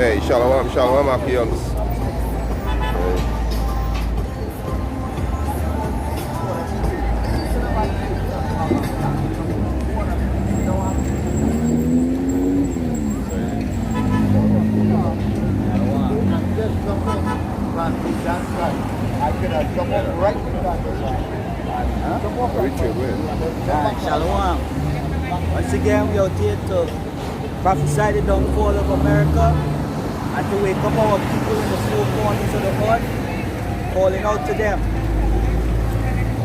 Hey, shalom, shalom, Apians. Shalom. Once again, we are here to prophesy the downfall of America and to wake up our people in the four corners of the earth, calling out to them.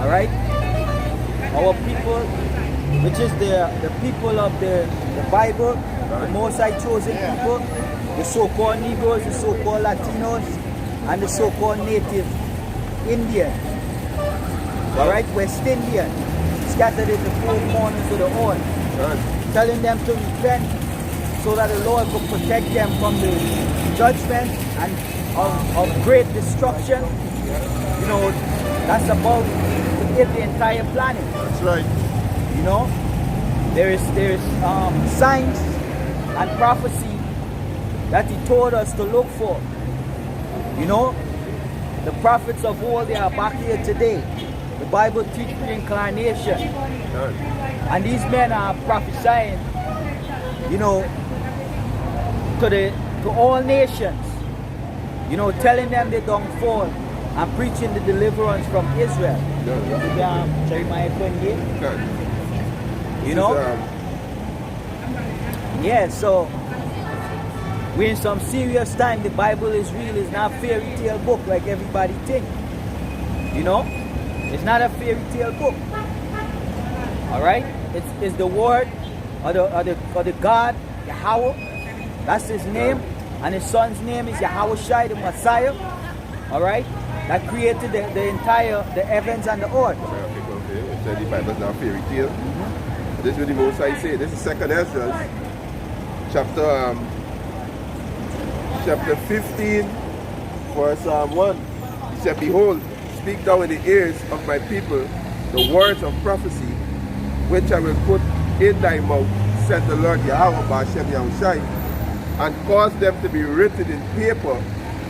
Alright? Our people, which is the people of the Bible, the Most High chosen people, the so-called Negroes, the so-called Latinos, and the so-called Native Indians. Alright? West Indian, scattered in the four corners of the earth, telling them to repent so that the Lord will protect them from the judgment and of great destruction. You know, that's about to hit the entire planet. That's right. You know, there is signs and prophecy that He told us to look for. You know, the prophets of old, they are back here today. The Bible teaches reincarnation. And these men are prophesying, you know, to all nations. You know, telling them they don't fall and preaching the deliverance from Israel. You know? Yeah, so we're in some serious time. The Bible is real. It's not a fairy tale book like everybody thinks. You know? It's not a fairy tale book. Alright? It's the word or the God, Yahweh. That's His name. And His son's name is Yahweh Shai, the Messiah. Alright? That created the heavens and the earth. Okay. It said the Bible is not a fairy tale. This is what the Most High say. This is 2nd Ezra, chapter 15, verse 1. He said, Behold, speak thou in the ears of my people the words of prophecy, which I will put in thy mouth, said the Lord Yahweh Ba'ashem Yahushai, and cause them to be written in paper,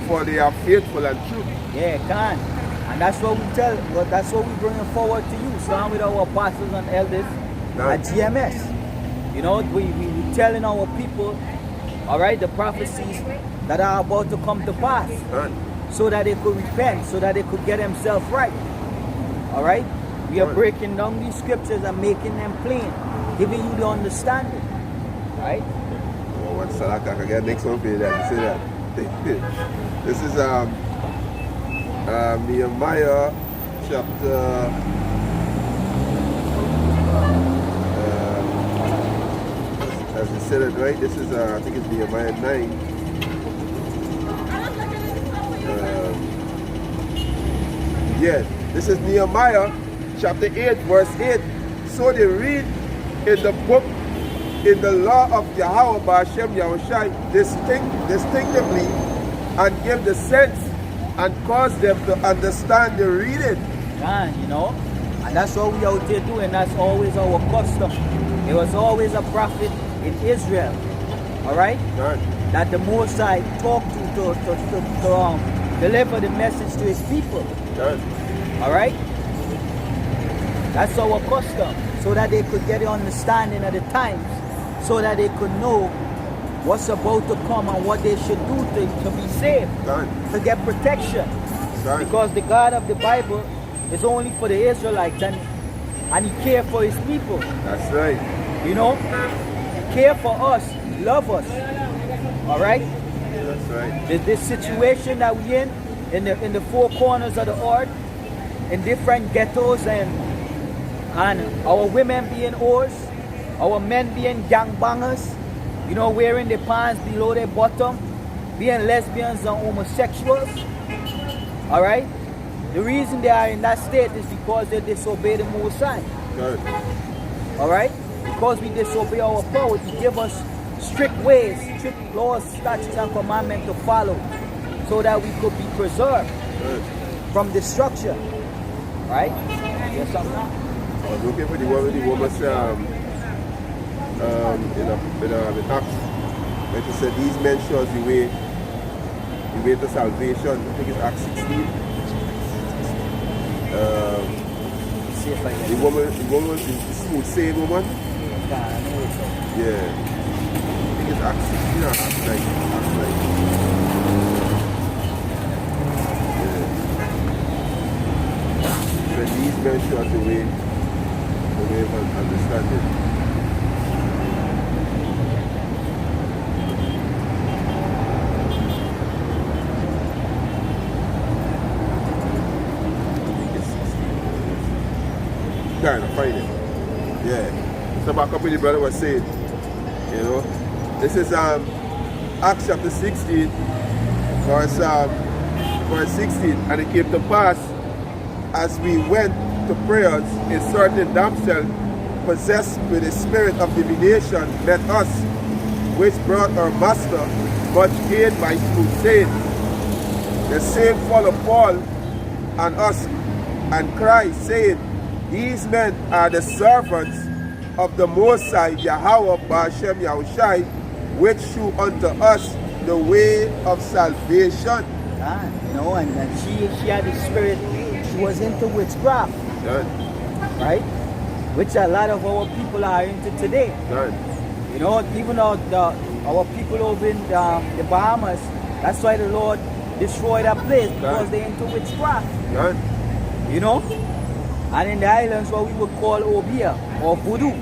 for they are faithful and true. Yeah, can. And that's what we tell, but that's what we bringing forward to you. Starting with our apostles and elders at GMS. You know, we telling our people, alright, the prophecies that are about to come to pass. So that they could repent, so that they could get themselves right. Alright? We are breaking down these scriptures and making them plain, giving you the understanding. Right? Well, what's that? I can get next one for you then. See that? This is Nehemiah chapter as he said it right, this is I think it's Nehemiah 9. Yes, this is Nehemiah chapter 8 verse 8. So they read in the book, in the law of Yahweh Ba'ashem Yahushai distinctively, and give the sense and cause them to understand the reading. Yeah, you know, and that's what we out there doing. That's always our custom. There was always a prophet in Israel, all right, that the Most High talked to deliver the message to His people. All right, that's our custom, so that they could get the understanding of the times, so that they could know what's about to come and what they should do to be saved, to get protection. Because the God of the Bible is only for the Israelites, and He cares for His people. That's right. You know, He cares for us, love us. All right. That's right. This situation that we're in the four corners of the earth, in different ghettos, and our women being whores, our men being gangbangers, you know, wearing their pants below their bottom, being lesbians and homosexuals. All right? The reason they are in that state is because they disobey the Most High. All right? Because we disobey our power, He give us strict ways, strict laws, statutes, and commandments to follow, so that we could be preserved from destruction. Right? Yes, I'm not. I was looking for the woman say, in Acts Like I said, these men show us the way to salvation. I think it's Acts 16. See if I The can. woman was the smooth saying woman. Yeah. I think it's Acts 16 or Acts 9. Acts 9. Yeah. So these men show us the way of understanding. Kind of find it. Yeah. So back up with the brother was saying, you know. This is Acts chapter 16, verse 16. And it came to pass as we went to prayers, a certain damsel possessed with a spirit of divination met us, which brought our master much gain by soothsaying. The same followed Paul and us and cried, saying, these men are the servants of the Most High Yahweh Ba'ashem Yahushai, which shew unto us the way of salvation. You know, and she had the spirit, she was into witchcraft. Right? Which a lot of our people are into today. You know, even our people over in the Bahamas, that's why the Lord destroyed that place, because they're into witchcraft. You know? And in the islands, what we would call Obia or Voodoo.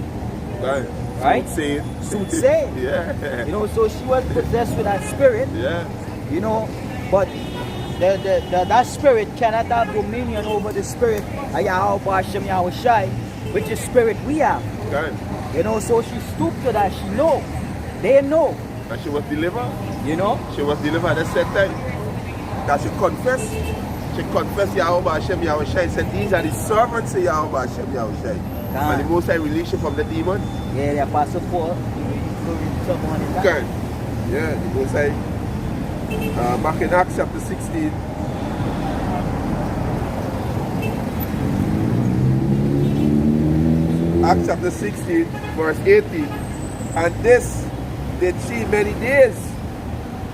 Right? Soothsaying. Yeah. You know, so she was possessed with that spirit. Yeah. You know, but that spirit cannot have dominion over the spirit of Yahweh Ba'ashem Yahushai, which is spirit we have. You know, so she stooped to that. She know. They know. And she was delivered. You know? She was delivered at the same time. That she confessed. She confessed Yahweh Ba'ashem Yahushai, said these are the servants of Yahweh Ba'ashem Yahushai. And the Most High released you from the demon. Yeah, the Apostle Paul. Okay. Yeah, the Most High. Back in Acts chapter 16. Acts chapter 16, verse 18. And this did she many days.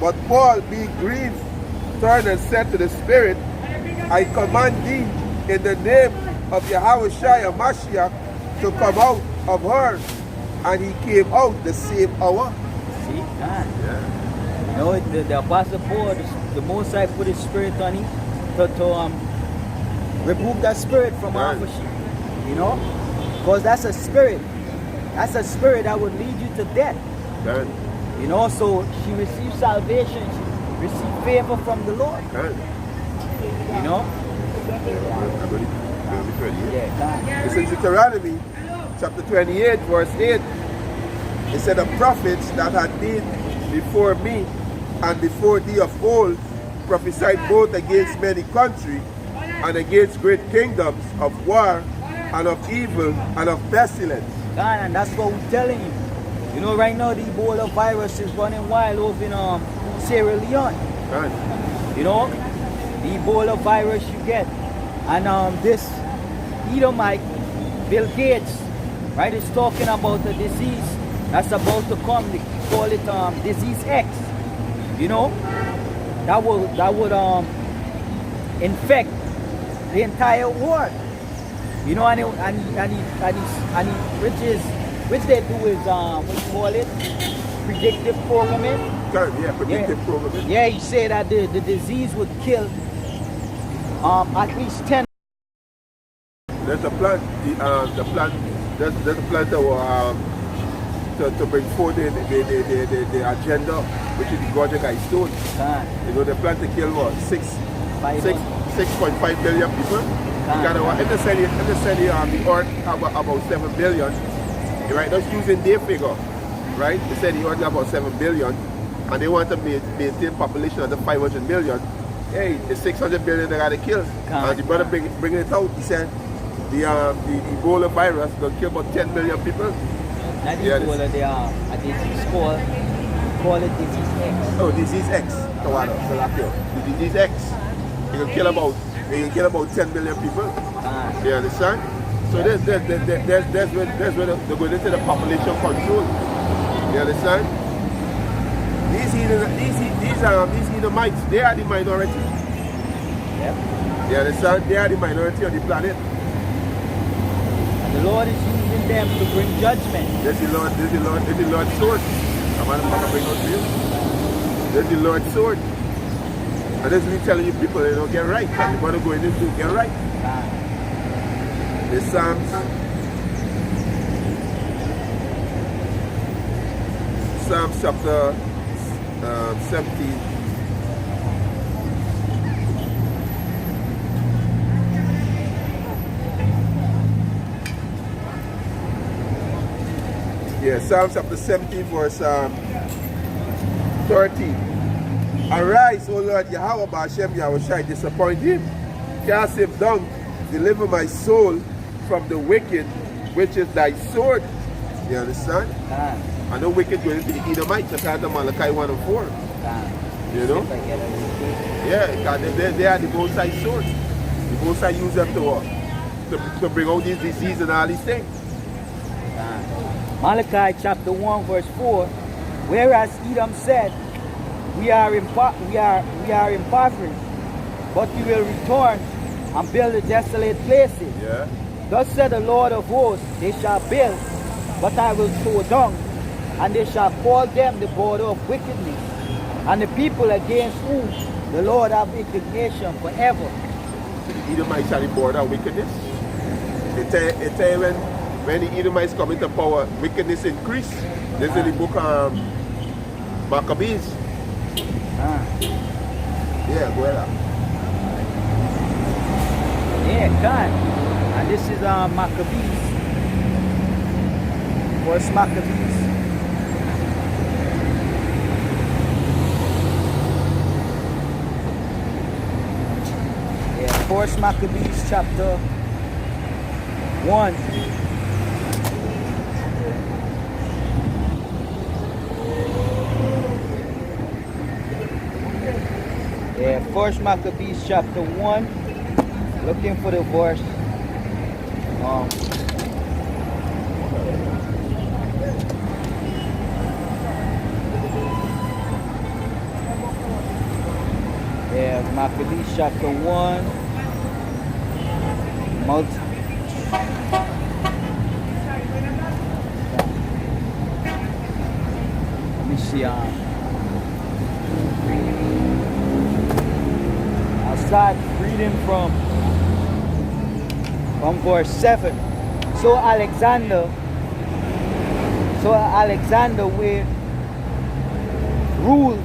But Paul, being grieved, turned and said to the Spirit, I command thee in the name of Yahweh Shai Mashiach to come out of her. And he came out the same hour. See? Yeah. You know, the Apostle Paul, the Most High put his spirit on him to remove that spirit from our sheep. You know? Because that's a spirit. That's a spirit that would lead you to death. You know, so she received salvation. She received favor from the Lord. You know? It's in Deuteronomy chapter 28, verse 8. It said, the prophets that had been before me and before thee of old prophesied both against many countries and against great kingdoms of war and of evil and of pestilence. God, and that's what we're telling you. You know, right now the Ebola virus is running wild over in Sierra Leone. You know, the Ebola virus you get. And this Edomite, Bill Gates, right, is talking about a disease that's about to come. They call it disease X. You know, that would infect the entire world. You know, and which they do is what you call it, predictive programming. Yeah, predictive programming. Yeah, he said that the disease would kill at least 10. There's a plant, there's a plant to bring forward the agenda, which is the Gojek Ice Stone. You know, the plan to kill what, 6.5 billion people. In the city, the earth about 7 billion. Right, that's using their figure. Right, they said the earth about 7 billion, and they want to maintain population of the 500 million. Hey, the 600 billion they got to kill. And the brother bringing it out, he said the Ebola virus will kill about 10 million people. Not Ebola, they are a disease call it disease X. Oh, disease X. The disease X. It will kill about 10 million people. You understand? So there's where they're going into the population control. You understand? These Edomites, they are the minority. Yep. You understand? They are the minority on the planet. And the Lord is using them to bring judgment. This is the Lord's sword. I'm going to bring out to you. This is the Lord's sword. And this is me telling you people they don't get right. And you want to go in this to get right. The Psalms chapter 17. Yeah, Psalms chapter 17 verse 13. Arise, O Lord Yahweh Ba'Shem Yahushai, disappoint him, cast him down, deliver my soul from the wicked, which is thy sword. You understand? And the wicked going to the Edomites, according to Malachi 1 and 4. You know? Yeah, because they are the both side swords. The both side use them to bring out these diseases and all these things. Malachi chapter 1 verse 4, whereas Edom said, we are impoverished, but we will return and build the desolate places. Yeah. Thus said the Lord of hosts, they shall build, but I will throw down, and they shall call them the border of wickedness, and the people against whom the Lord have indignation forever. The Edomites are the border of wickedness. They tell you when the Edomites come into power, wickedness increase. This is the book Maccabees. Yeah, go ahead. Yeah, God. And this is Maccabees. First Maccabees. Yeah, First Maccabees chapter 1. Yeah, First Maccabees chapter 1. Looking for the verse. Yeah, Maccabees chapter 1. Let me see. I'll start reading from verse 7. So Alexander will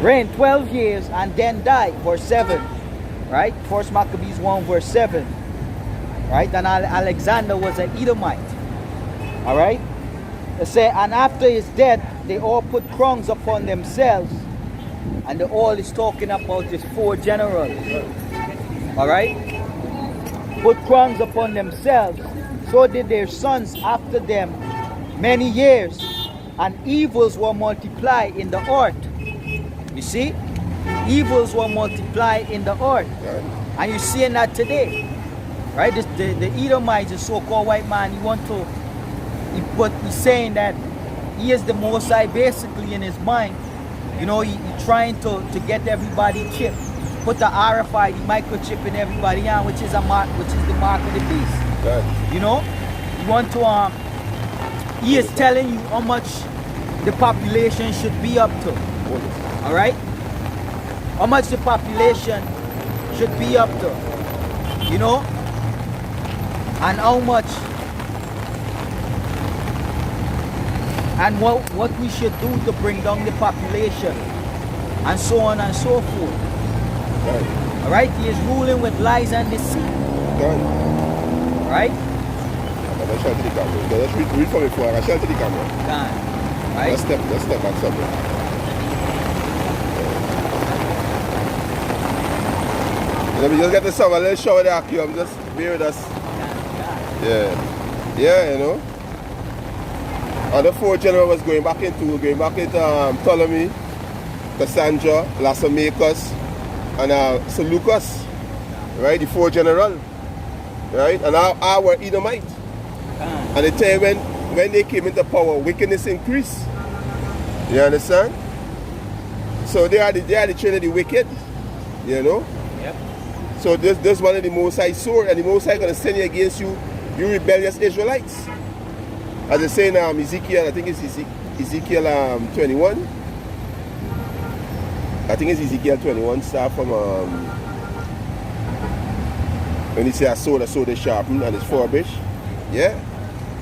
reign 12 years and then die. Verse 7. Right? First Maccabees 1 verse 7. Right? And Alexander was an Edomite. Alright? They say, and after his death, they all put crowns upon themselves. And the all is talking about his 4 generals. Alright? Put crowns upon themselves. So did their sons after them many years. And evils were multiplied in the earth. You see? Evils were multiplied in the earth. And you're seeing that today. Right? The Edomites, the so-called white man, he's saying that he is the Most High basically in his mind. You know, he trying to get everybody chipped. Put the RFID microchip in everybody on, which is the mark of the beast. Good. You know? You want to he is telling you how much the population should be up to. Alright? How much the population should be up to. You know? And how much and what we should do to bring down the population, and so on and so forth. Right. Alright? He is ruling with lies and deceit. Right. Right? Let's shout to the camera. Let's read from it for I shout to the camera. God. Right? Let's step back somewhere. Let me just get the song, a little shower there, I'm just bear with us. Yeah. Yeah, you know. And the 4 generals was going back into Ptolemy, Cassandra, Lasamacus, and Seleucus. Right? The 4 generals. Right? And I were Edomites. And they tell you when they came into power, wickedness increased. You understand? So they are the children of the wicked. You know? Yep. So this one of the Most High sword, and the Most High going to send you against you rebellious Israelites. As they say in Ezekiel, I think it's Ezekiel 21. I think it's Ezekiel 21, start from when he say a sword is sharpened and it's furbished. Yeah.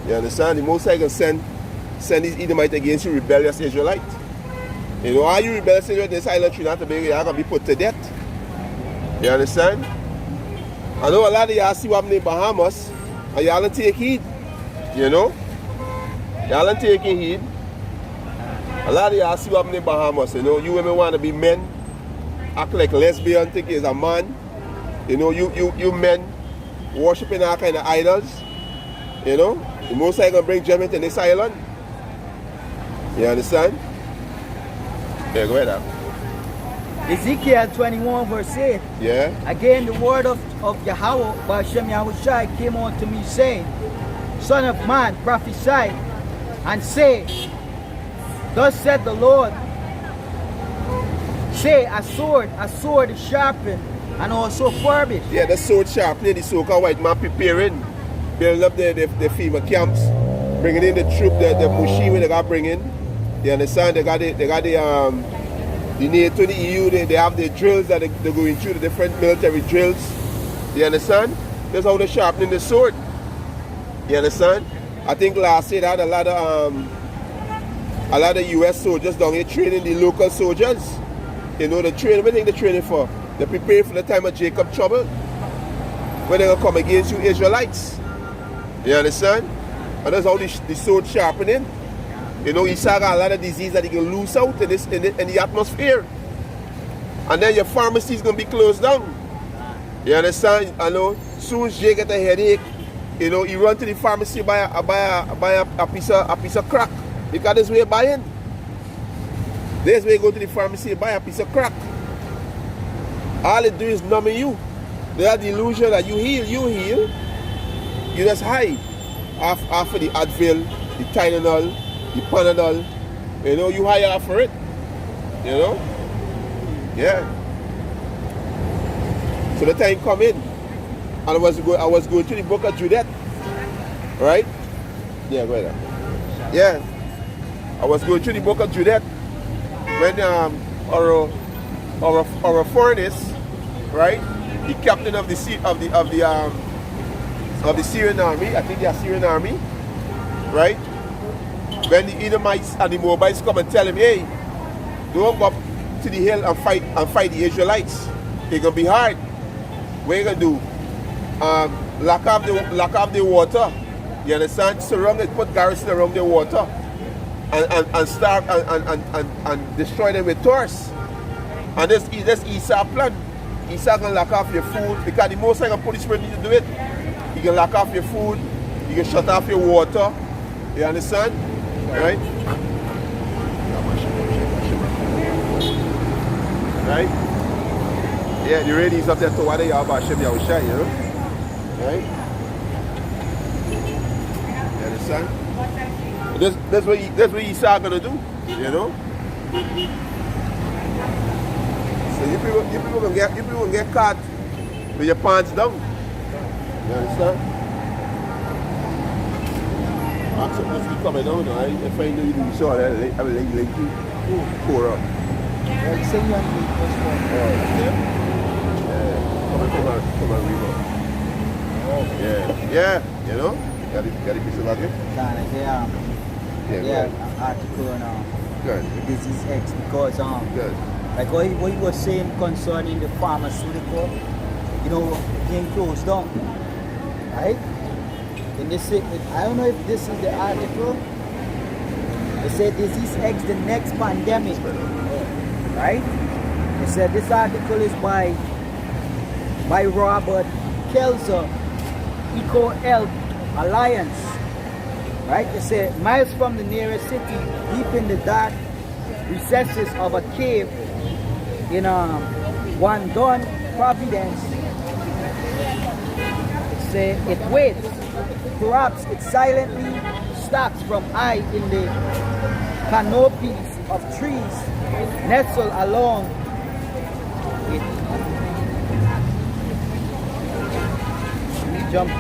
You understand? The Most High can send these Edomites against you rebellious Israelites. You know, all you rebellious Israelites in this island Trinidad and Tobago, you're going to be put to death. You understand? I know a lot of y'all see what happened in Bahamas and y'all don't take heed. You know? Y'all don't take heed. A lot of y'all see what happened in Bahamas. You know, you women want to be men, act like lesbian, think is a man. You know, you men worshiping all kind of idols. You know, the Most High gonna bring judgment in this island. You understand? Yeah, go ahead. Ezekiel 21 verse 8. Yeah. Again, the word of Yahweh, by Hashem Yahushai, came unto me, saying, Son of man, prophesy, and say, Thus said the Lord, say, a sword is sharpened, and also furbished. Yeah, the sword sharpening, the so-called white man preparing, building up the FEMA camps, bringing in the troop, the machine they got bringing. You understand? They got the NATO, the EU, they have the drills that they're going through, the different military drills. You understand? That's how they're sharpening the sword. You understand? I think last year they had a lot of US soldiers down here training the local soldiers. You know, what do you think they're training for? They're preparing for the time of Jacob trouble, when they're going to come against you Israelites. You understand? And that's how the sword sharpening. You know, Esau got a lot of disease that he can lose out in the atmosphere. And then your pharmacy is going to be closed down. You understand? I know, soon as Jay get a headache, you know, he run to the pharmacy buy a piece of crack. Because this way buying. This way go to the pharmacy and buy a piece of crack. All it do is numbing you. They have the illusion that you heal. You just hide. After the Advil, the Tylenol, the Panadol, you know, you hire after it. You know? Yeah. So the time come in, and I was going to the book of Judith. Right? Yeah, go ahead. Yeah. I was going through the book of Judith when our furnace, right? The captain of the Syrian army, I think they are Syrian army, right? When the Edomites and the Moabites come and tell him, hey, don't go up to the hill and fight the Israelites. It's gonna be hard. What are you gonna do? Lock up the water. You understand? Surround it, put garrison around the water. And start and destroy them with torch. And this Esau plan. Esau can lock off your food because the Most High can put the spirit to do it. He can lock off your food, he can shut off your water. You understand? Right? Right? Yeah, the ladies up there to what they are about Hashem Yahushai, you know? Right? You understand? That's what Esau gonna do, you know. So you people gonna get caught with your pants down. You understand? I'm supposed to be coming down now. If I know you do so, I will let you pour up. Well, say you want me first one. Yeah. Come on, river. Oh. Yeah. You know. Got a piece of luggage. Yeah, an article on Good. disease X because Good. like what you were saying concerning the pharmaceutical, you know, being closed down, right? And they say, I don't know if this is the article. They said disease X, the next pandemic, right? They said this article is by Robert Kelzer, Eco Health Alliance. Right? They say miles from the nearest city, deep in the dark recesses of a cave in Wandon, Providence. It say it waits. Perhaps it silently stalks from high in the canopies of trees nestle along it. We jump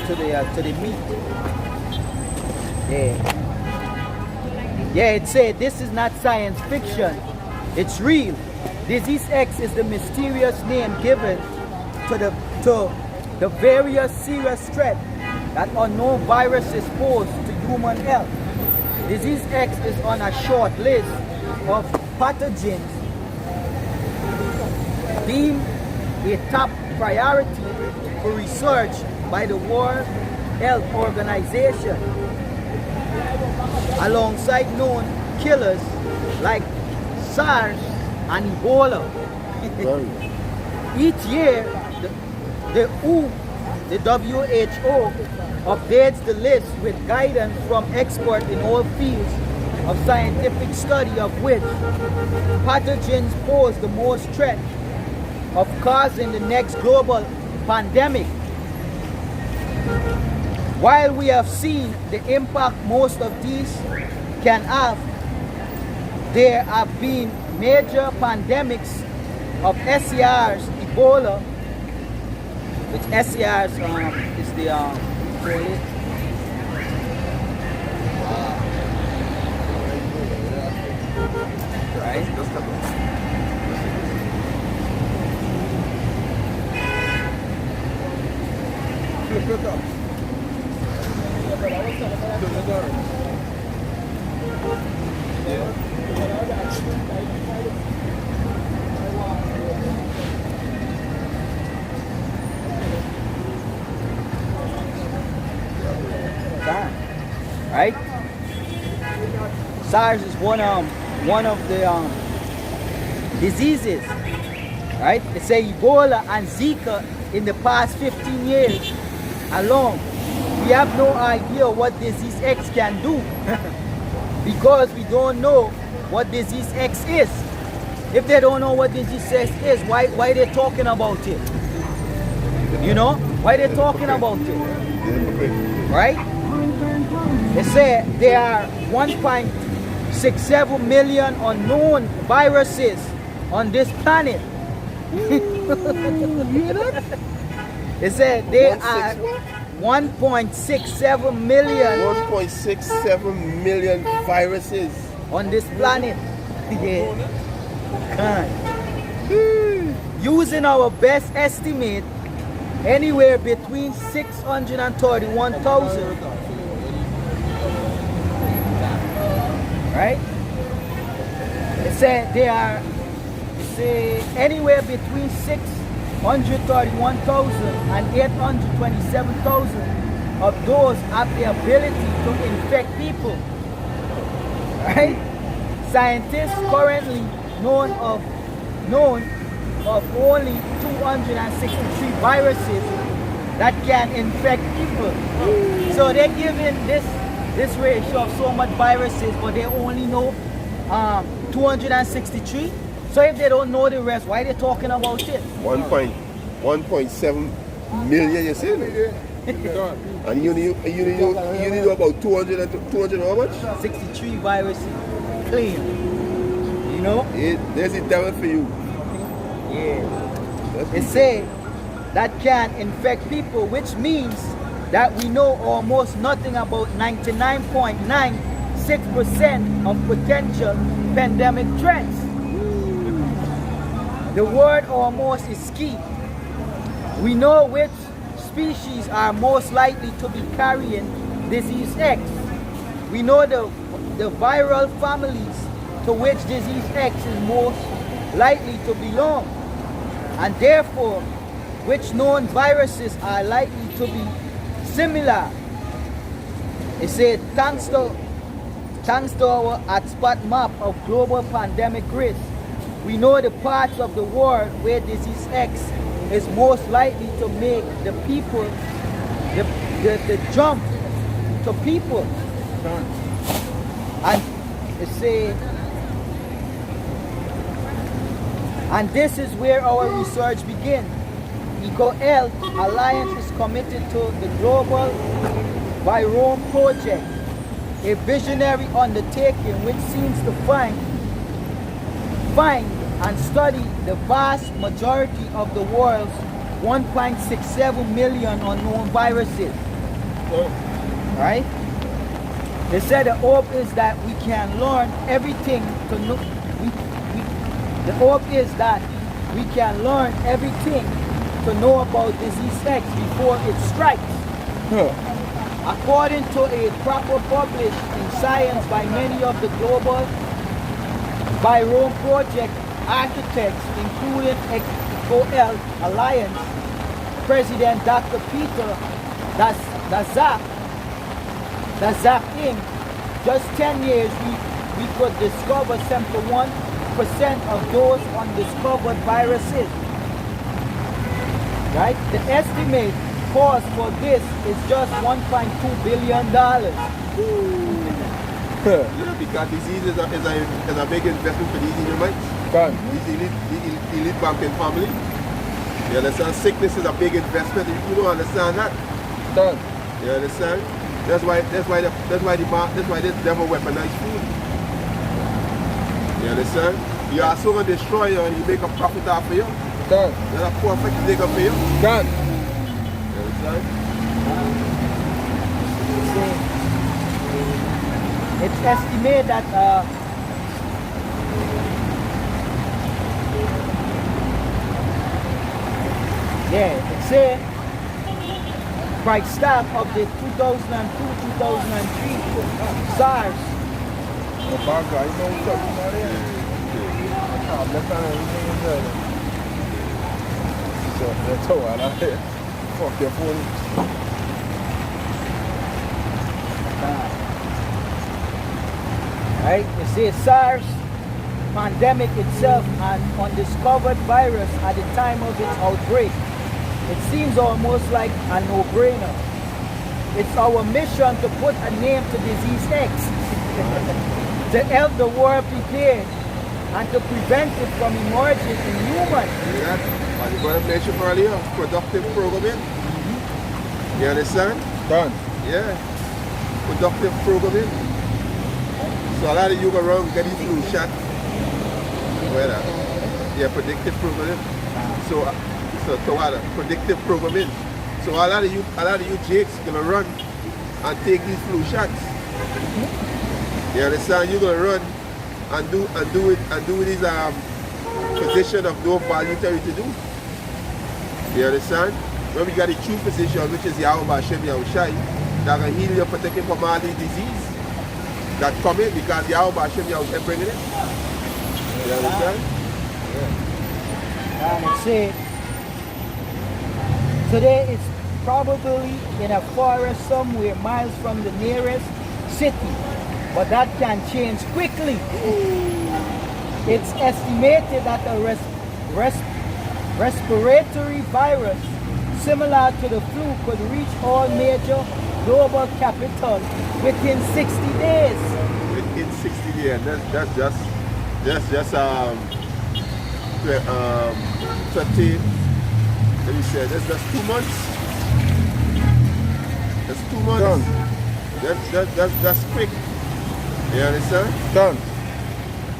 to the meat. Yeah, it said this is not science fiction. It's real. Disease X is the mysterious name given to the various serious threat that unknown viruses pose to human health. Disease X is on a short list of pathogens deemed a top priority for research by the World Health Organization, alongside known killers like SARS and Ebola. Each year, the WHO updates the list with guidance from experts in all fields of scientific study, of which pathogens pose the most threat of causing the next global pandemic. While we have seen the impact most of these can have, there have been major pandemics of SARS, Ebola, which SARS is the right? Right? SARS is one of the diseases. Right? They say Ebola and Zika in the past 15 years alone. We have no idea what disease X can do because we don't know what disease X is. If they don't know what disease X is, why they talking about it? You know? Why they talking about it? Right? They say there are 1.67 million unknown viruses on this planet. They said there are 1.67 million 1.67 million viruses on this planet. Yeah. Using our best estimate, anywhere between 631,000, right? It said there are anywhere between 631,000 and 827,000 of those have the ability to infect people. Right? Scientists currently known of only 263 viruses that can infect people. So they're giving this ratio of so much viruses, but they only know 263. So if they don't know the rest, why are they talking about it? 1.7 million, you see? And you need about 200 how much? 63 viruses. Clean. You know? There's a devil for you. Yeah. They say that can infect people, which means that we know almost nothing about 99.96% of potential pandemic threats. The word almost is key. We know which species are most likely to be carrying disease X. We know the viral families to which disease X is most likely to belong, and therefore which known viruses are likely to be similar. It said thanks to our hotspot map of global pandemic risk, we know the parts of the world where disease X is most likely to make the people the jump to people. And it say, and this is where our research begins. EcoHealth Alliance is committed to the global Virome project, a visionary undertaking which seems to find and study the vast majority of the world's 1.67 million unknown viruses. Right? They said the hope is that we can learn everything to know. The hope is that we can learn everything to know about disease X before it strikes. According to a paper published in Science by many of the global Virome Project architects, including EcoHealth Alliance President Dr. Peter Daszak Inc., just 10 years we could discover 71% of those undiscovered viruses. Right? The estimate cost for this is just $1.2 billion. Because disease is a big investment for these in your minds. These elite banking family. You understand? Sickness is a big investment. You don't understand that. You understand? That's why this devil weaponized food. You understand? You are so gonna destroy you and you make a profit off of you. You're a perfect nigga for you. You understand? It's estimated that it said by staff of the 2002-2003 SARS. Fuck your phone. Right? It says SARS pandemic itself an undiscovered virus at the time of its outbreak. It seems almost like a no-brainer. It's our mission to put a name to disease X, to help the world prepared and to prevent it from emerging in humans. And you're going to mention earlier, productive programming. You understand? Yeah. Productive programming. So a lot of you go around and get these flu shot. Yeah, predictive programming. So to what? Predictive programming. So a lot of you jakes gonna run and take these flu shots. You understand? You're gonna run and do this position of no voluntary to do. You understand? When we got the true position, which is Yahweh Hashem Yahushai, that can heal you, protect you from all these disease that come in because Yahweh Hashem Yahushai bringing it. You understand? Yeah. And it said, today it's probably in a forest somewhere miles from the nearest city, but that can change quickly. It's estimated that a respiratory virus similar to the flu could reach all major global capitals within 60 days. Within 60 days, that's just 13. Let me say, that's 2 months. That's 2 months. That's quick. You understand?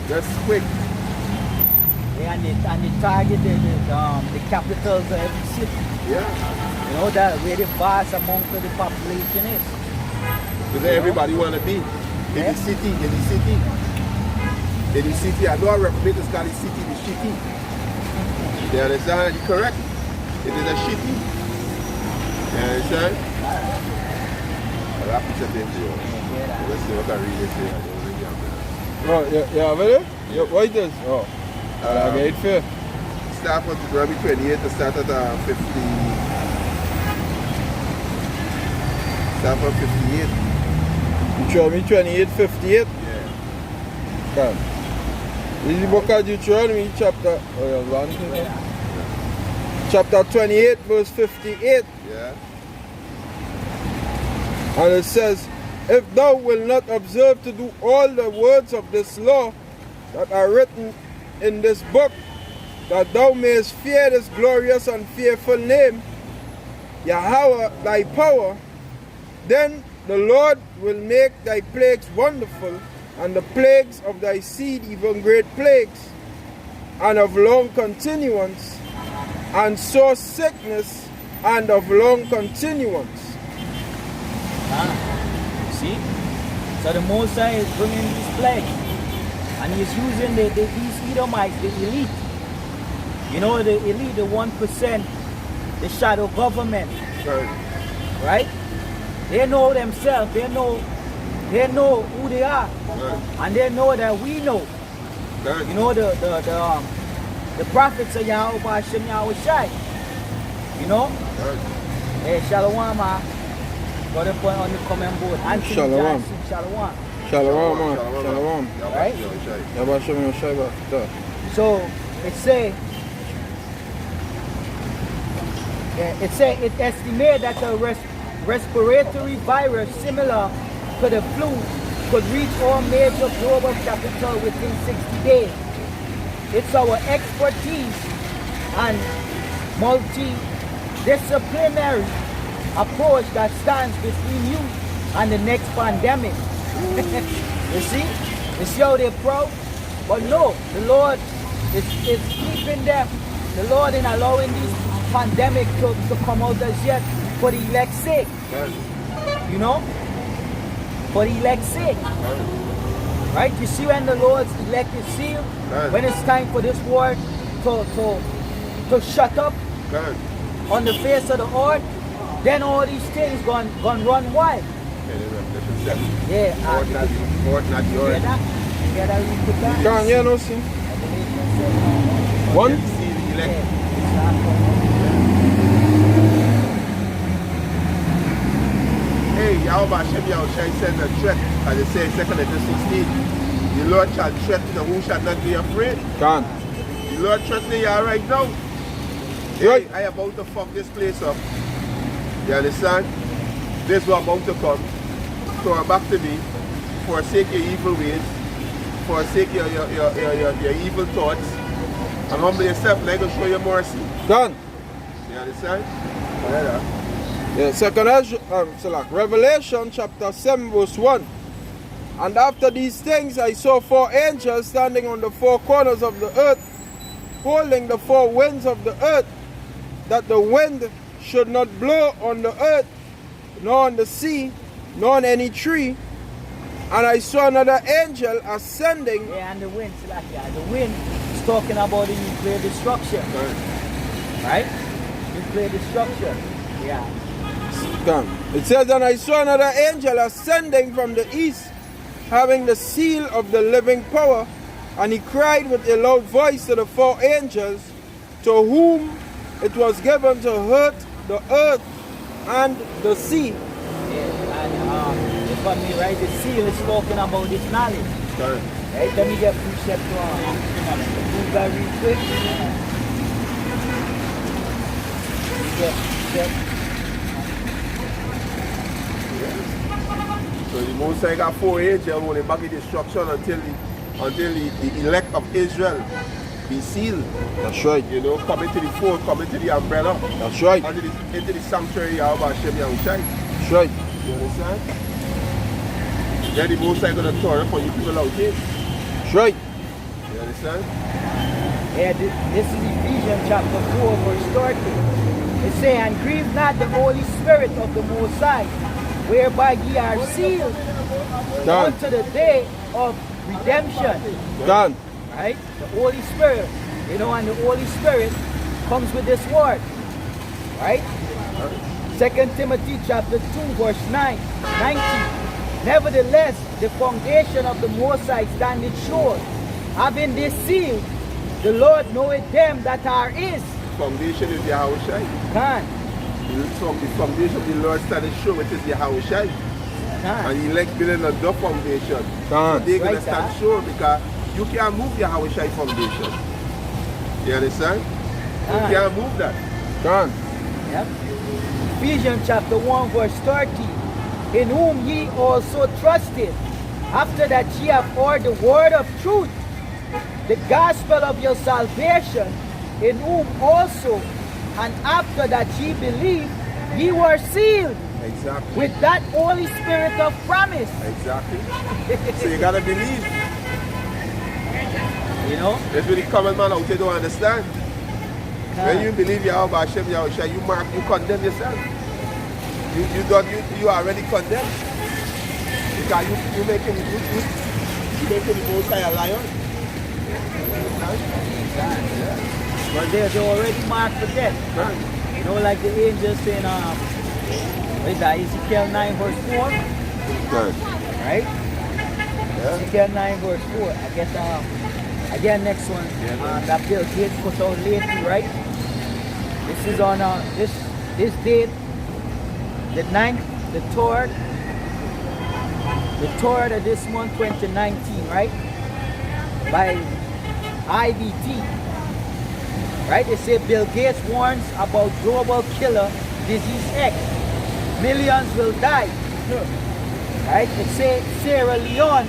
That's quick. Yeah, and they target the capitals of every city. Yeah. You know that where the vast amount of the population is. Because everybody want to be in the city. I know I represent this guy, the city, the city. You understand? You correct? It is a shitty. You understand? I'll have to check into you. Let's see what I read this here. Oh, yeah, really? Yeah, what is this? Oh, I get it fair. Start from February 28th to start at 50. Start from 58. You show me 28, 58? Yeah. Come. This is the book of Deuteronomy chapter, chapter 28, verse 58. Yeah. And it says, if thou wilt not observe to do all the words of this law that are written in this book, that thou mayest fear this glorious and fearful name, Yahweh thy power, then the Lord will make thy plagues wonderful, and the plagues of thy seed even great plagues, and of long continuance, and sore sickness, and of long continuance. See? So the Most High is bringing this plague, and he's using these Edomites, the elite. You know, the elite, the 1%, the shadow government. Right? They know themselves, they know who they are, and they know that we know. You know, the prophets of Yahweh Hashem Yahweh Shai. You know? Hey, Shalom, man. Got to put on the comment board. Anthony Shalom. Johnson, Shalom. Shalom, man. Shalom. Right? Yahweh Hashem Yahweh Shai. So it estimates that a respiratory virus similar to the flu could reach all major global capital within 60 days. It's our expertise and multidisciplinary approach that stands between you and the next pandemic. You see how they're proud? But no, the Lord is keeping them. The Lord in allowing these pandemic to come out as yet for the elect's sake. You know? For the elect's sake. Right? You see when the Lord's elect is sealed, when it's time for this war to shut up on the face of the earth, then all these things gone run wild. Yeah. Can't hear no see. One? Hey, Yahweh Hashem Yahweh Shai says a threat, as it says 2 Corinthians 16. The Lord shall threaten and who shall not be afraid. Can't. The Lord threatening you right now. Hey, I about to fuck this place up. You understand? This was about to come. Come back to me. Forsake your evil ways. Forsake your evil thoughts. And humble yourself and I can show you mercy. Done. You understand? Yeah, Revelation chapter 7 verse 1. And after these things I saw 4 angels standing on the 4 corners of the earth, holding the 4 winds of the earth, that the wind should not blow on the earth, nor on the sea, nor on any tree. And I saw another angel ascending. Yeah, and the wind, the wind is talking about the nuclear destruction. Right? Nuclear destruction. Yeah. It says, and I saw another angel ascending from the east, having the seal of the living power, and he cried with a loud voice to the 4 angels, to whom it was given to hurt the earth and the sea. Yeah, and for me, right, the seal is talking about this knowledge. Right, let me get precept to move that real quick. So the Most High got 4 angels on the back of destruction until the elect of Israel be sealed. That's right. You know, coming to the fold, coming to the umbrella. That's right. Into the sanctuary Yahweh Hashem Yahweh Shai. That's right. You understand? Then the Most High gonna turn for you people out here. That's right. You understand? Yeah, this is Ephesians chapter 4 verse 30. It says, and grieve not the Holy Spirit of the Most High, whereby ye are sealed unto the day of redemption. Done. Right? The Holy Spirit. You know, and the Holy Spirit comes with this word. Right? 2 Timothy chapter 2 verse 19. Nevertheless, the foundation of the Most High standeth sure, having this seal, the Lord knoweth them that are his. Foundation is Yahweh Shai. The foundation of the Lord standeth sure, which is Yahweh Shai. And he like building a the foundation. So they're going to stand sure because you can't move Yahweh Shai foundation. You understand? You can't move that. Yep. Ephesians chapter 1 verse 30. In whom ye also trusted, after that ye have heard the word of truth, the gospel of your salvation, in whom also, and after that ye believed, ye were sealed Exactly. with that Holy Spirit of promise. Exactly. So you gotta believe. You know? That's what the common man out there don't understand. When you believe Yahweh Hashem Yahushua, you condemn yourself. You are already condemned. Because you making the Most High a liar. But they're already marked for death. You know, like the angel saying, what is that? Ezekiel 9 verse 4. Right? Yeah. Ezekiel 9 verse 4. I guess again next one. That Bill Gates put out lately, right? This is on this date, the 9th, the 3rd of this month, 2019, right? By IBT. Right? They say Bill Gates warns about global killer disease X. Millions will die. Right? It says Sierra Leone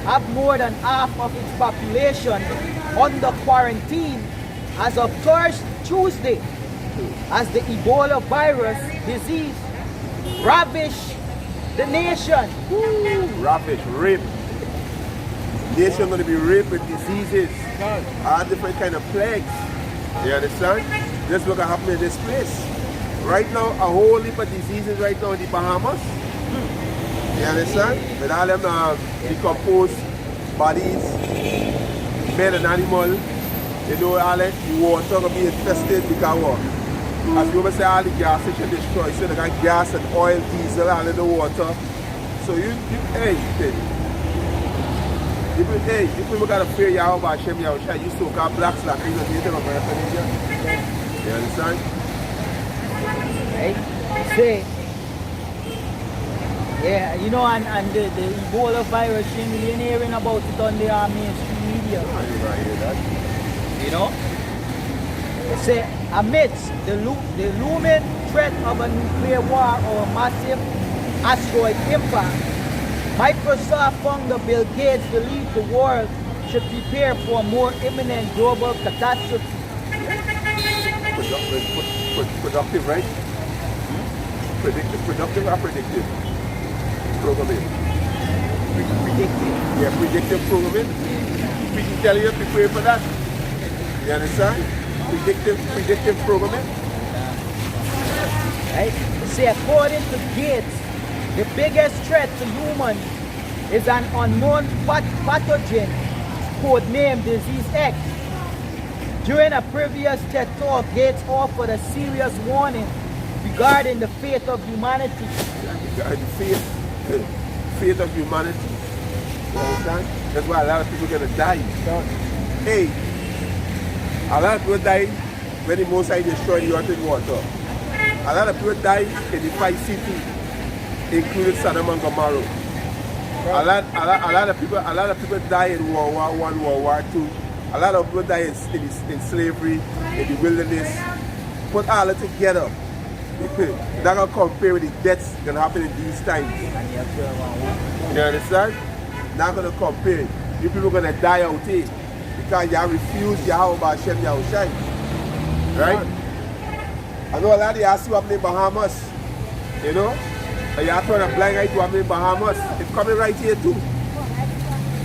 have more than half of its population under quarantine as of Tuesday, as the Ebola virus disease ravaged the nation. Ravage, rape. Nation going to be raped with diseases, all different kind of plagues. You understand? This is what can happen in this place. Right now, a whole heap of diseases right now in the Bahamas. You understand? With all them decomposed bodies, men and animal, you know, all that, the water will be infested because what? As you say, all the gas station destroyed. So they got gas and oil, diesel, all in the water. So you people gotta fear Yahweh Hashem Yahushua. You so-called blacks like you know, Native American Indian. You understand? Right? Say, yeah, you know, and the Ebola virus, you ain't hearing about it on the mainstream media. I did not hear that. You know? They say, amidst the looming threat of a nuclear war or massive asteroid impact, Microsoft founder Bill Gates believes the world should prepare for a more imminent global catastrophe. Productive, right? Productive or predictive? Programming. Predictive. Yeah, predictive programming. People tell you to prepare for that. You understand? Predictive programming. Right? Say, according to Gates, the biggest threat to humans is an unknown pathogen codenamed Disease X. During a previous TED Talk, Gates offered a serious warning regarding the fate of humanity. The fate of humanity. You understand? That's why a lot of people are going to die. Hey, a lot of people die when the Most High destroyed the earth and water. A lot of people die in the 5 cities, including Sodom and Gomorrah. A lot of people die in World War I, World War II. A lot of people die in slavery, in the wilderness. Put all that together. Not gonna compare with the deaths that happen in these times. You understand? Not gonna compare. You people gonna die out here because y'all refuse Yahweh Hashem Yahushua. Right? I know a lot of y'all see what happened in Bahamas. You know? And y'all turn a blind eye to what happened in Bahamas. It's coming right here too.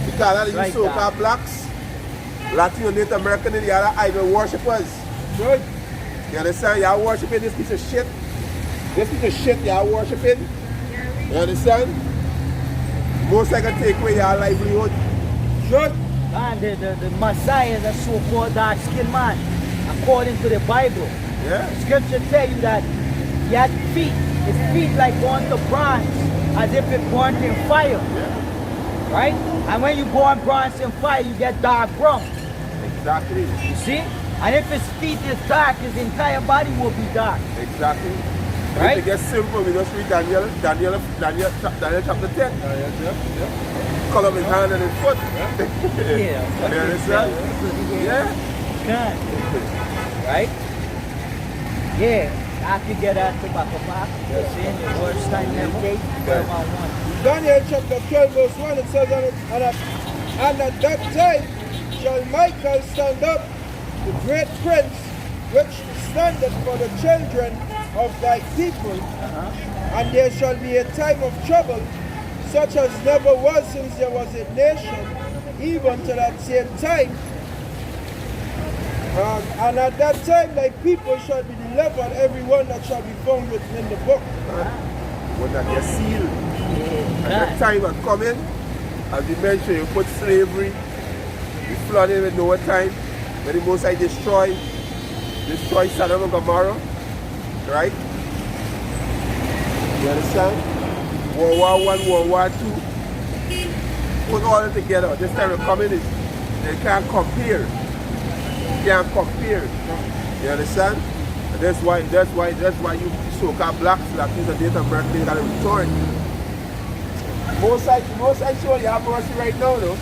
Because a lot of you so-called blacks, Latino, Native American, and the other idol worshippers. Good. You understand? Y'all worshiping this piece of shit. This piece of shit y'all worshiping. You understand? Most likely take away your livelihood. Good. Man, the Messiah is a so-called dark-skinned man, according to the Bible. Yeah. The scripture tell you that he had feet. His feet like going to bronze, as if it burnt in fire. Yeah. Right? And when you burn bronze in fire, you get dark brown. Exactly. You see? And if his feet is dark, his entire body will be dark. Exactly. Right? If it gets simple, we just read Daniel chapter 10. Cut off his hand and his foot. Yeah. You understand? Yeah. Can. Right? Yeah. I could get that tobacco back. You see? The worst time ever. Daniel chapter 12 verse 1, it says, and at that time shall Michael stand up, the great prince, which standeth for the children of thy people, and there shall be a time of trouble, such as never was since there was a nation, even to that same time. And at that time thy people shall be delivered, every one that shall be found written in the book. When that you seal. And that time is coming, as we mentioned, you put slavery, you flooding with no time, when the Most High destroy Sodom and Gomorrah, right? You understand? World War I, World War II, put all it together. This time of coming is, they can't compare. You can't compare. You understand? And that's why you so-called blacks, like this, a date of birth, they gotta return. Most I sure you have mercy right now, though.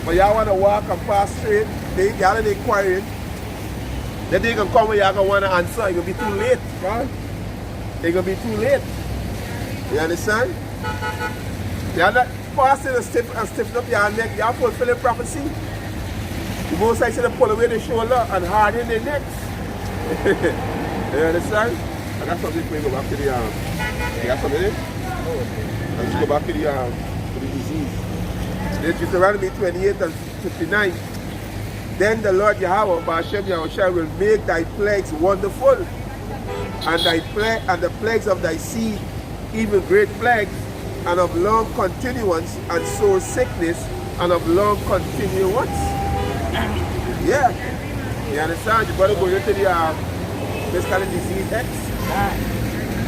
But y'all want to walk and pass straight, y'all in inquiring. Then they can come when y'all gonna want to answer. It's gonna be too late, right? It's gonna be too late. You understand? Y'all not passing and stiffen up your neck. Y'all fulfilling prophecy. The Most I should pull away the shoulder and harden their necks. You understand? I got something for you to go back to the you got something in? Let's go back to the disease. There's Deuteronomy 28 and 59. Then the Lord Yahweh, Ba'ashem Yahushua, will make thy plagues wonderful, and the plagues of thy seed, even great plagues, and of long continuance, and sore sickness, and of long continuance. Yeah. You understand? You better go into the this kind of disease X.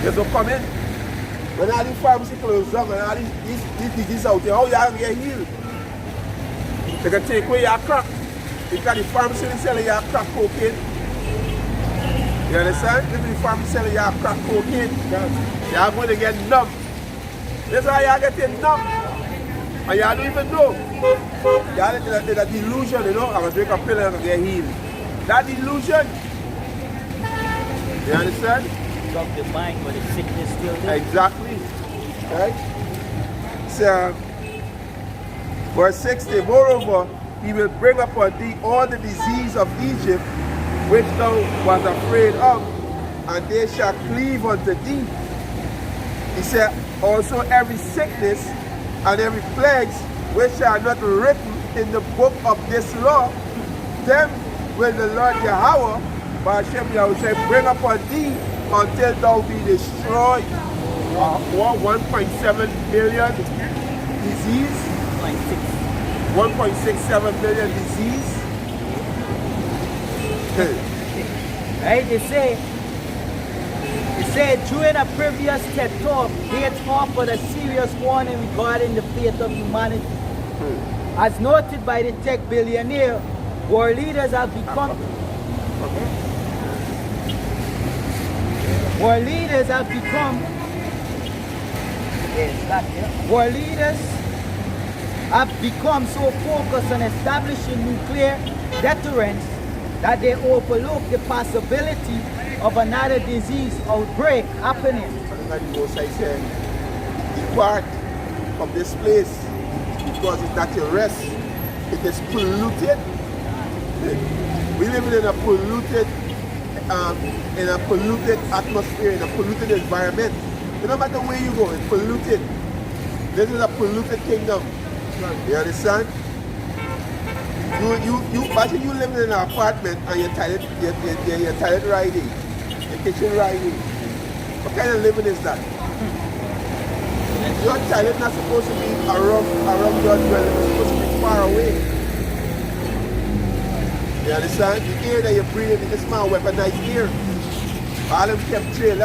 There's no comment. When all these pharmacy closed down and all these diseases out there, how you going to get healed? They can take away your crack. Because the pharmacy is selling your crack cocaine. You understand? If the pharmacy selling your crack cocaine, you're going to get numb. That's why you're getting numb. And you don't even know. You're that delusion, you know, I'm going to drink a pill and I'm going to get healed. That delusion. You understand? From the mind where the sickness still there. Exactly. Right? So, verse 60, moreover, he will bring upon thee all the disease of Egypt, which thou was afraid of, and they shall cleave unto thee. He said, also every sickness and every plague which are not written in the book of this law, them will the Lord Yahweh, Ba'ashem Yahushua, bring upon thee until thou be destroyed. 1.7 million disease. 1.67 million disease. Right, they say during a previous TED talk, they offered a serious warning regarding the fate of humanity. As noted by the tech billionaire, world leaders have become world leaders have become so focused on establishing nuclear deterrence that they overlook the possibility of another disease outbreak happening. Depart from this place because it's not your rest. It is polluted. We live in a polluted atmosphere, in a polluted environment. No matter where you go, it's polluted. This is a polluted kingdom. You understand? Imagine you living in an apartment and your toilet riding, your kitchen riding. What kind of living is that? Your toilet not supposed to be around your dwelling, it's supposed to be far away. You understand? The air that you're breathing is my weaponized air. All them chemtrail,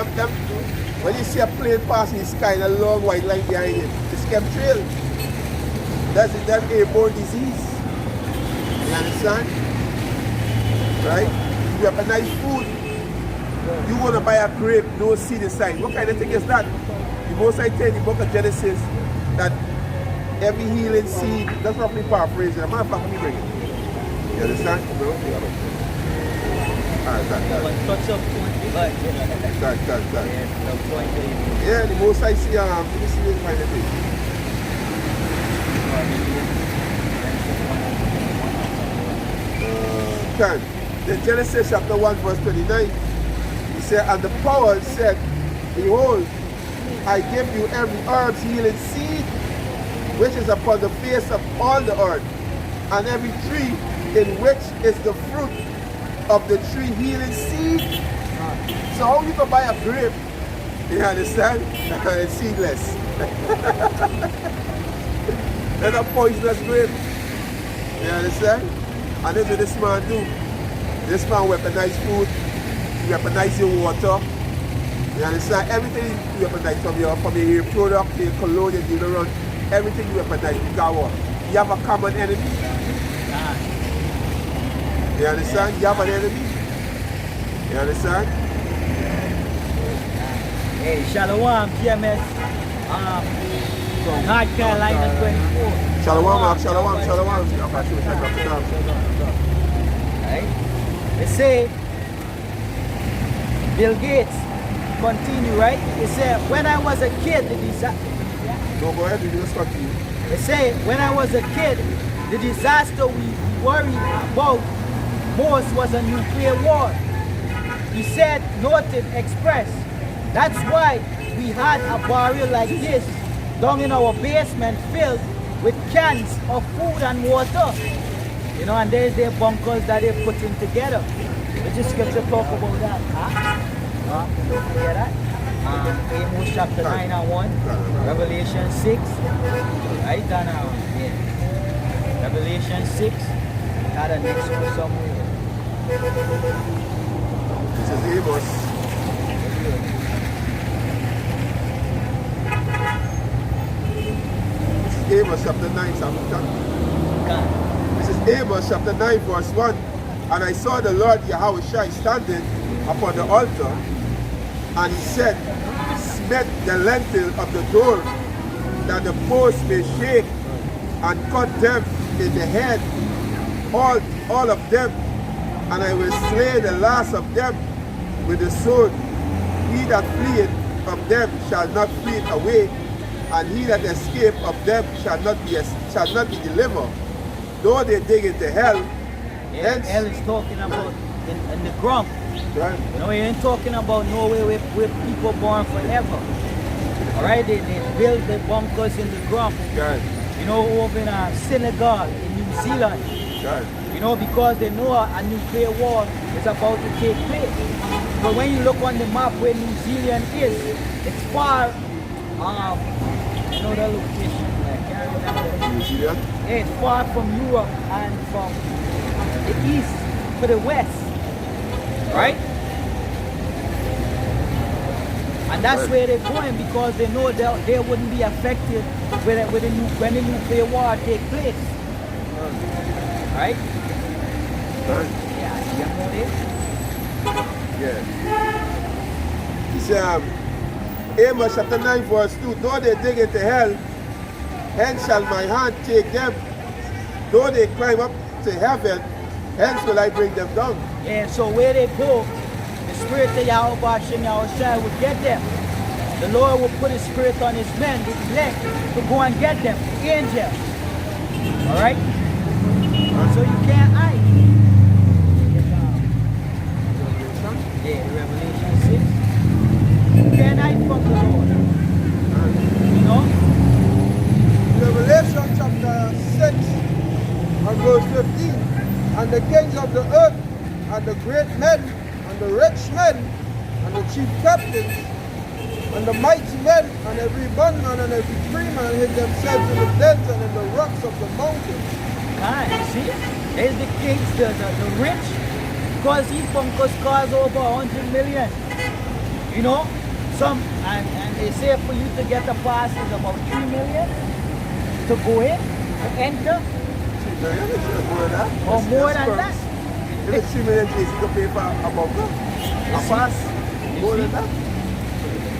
when you see a plane passing the sky and a long white line behind it, it's chemtrail. That's airborne disease. You understand? Right? You have a nice food. You want to buy a grape, no seed inside. What kind of thing is that? The Most I tell in the book of Genesis that every healing seed, that's roughly paraphrasing. I'm not going to bring it. You understand? Alright, that. Yeah, the Most I see, let me see this kind of thing. The Genesis chapter 1 verse 29, he said, and the power said, behold, I give you every herb's healing seed, which is upon the face of all the earth, and every tree in which is the fruit of the tree healing seed. So how you can buy a grape, you understand, and it's seedless? They're not poisonous grape. You understand? And that's what this man do. This man weaponize food, he weaponize your water. You understand? Everything you weaponize from your hair product, your cologne, your deodorant, everything you weaponize. Because what? You have a common enemy. You understand? You have an enemy. You understand? Hey, Shalom, GMS. From North Carolina 24. Shalom. Right? They say, Bill Gates, continue, right? They say, when I was a kid, the disaster. No, go ahead, we just talk to you. They say, when I was a kid, the disaster we worried about most was a nuclear war. He said, noted, express. That's why we had a barrel like this down in our basement filled with cans of food and water. You know, and there's their bunkers that they're putting together. Let's just get to talk about that. Don't forget that. Amos chapter 9 and 1, Revelation 6, right? And yeah. Revelation 6, got a next one somewhere. This is Amos. Amos chapter 9, This is Amos chapter 9, verse 1. And I saw the Lord Yahweh standing upon the altar, and he said, smet the lintel of the door, that the posts may shake, and cut them in the head, all of them, and I will slay the last of them with the sword. He that fleeth of them shall not flee away, and he that escape of them shall not be delivered. Though they dig into hell, hence, hell is talking about in the grump. right? You know, he ain't talking about nowhere where people born forever. Alright, they build the bunkers in the grump. Right. You know, over in Senegal, in New Zealand. Right. You know, because they know a nuclear war is about to take place. But when you look on the map where New Zealand is, it's far, you know the location, I can't remember. New Zealand? Yeah, it's far from Europe and from the east to the west, right? And that's where they're going because they know they wouldn't be affected when the nuclear war takes place, right? Right. Yeah, you know this? Yeah. He said, Amos chapter 9 verse 2, though they dig into hell, hence shall my hand take them. Though they climb up to heaven, hence will I bring them down. Yeah, so where they go, the spirit of Yahweh Shem Yahushua will get them. The Lord will put his spirit on his men, his elect, to go and get them, angels. Alright? So you can't hide. Yeah, Revelation 6. You can't hide from the Lord. You know? Revelation chapter 6 and verse 15. And the kings of the earth, and the great men, and the rich men, and the chief captains, and the mighty men, and every bondman and every freeman hid themselves in the dens and in the rocks of the mountains. Alright, see? There's the kings, the rich, because these bunkers cost over 100 million. You know? And they say for you to get a pass is about 3 million to go in, to enter. Or more than that. If it's 3 million cases to pay for a bunker, a pass, more than that.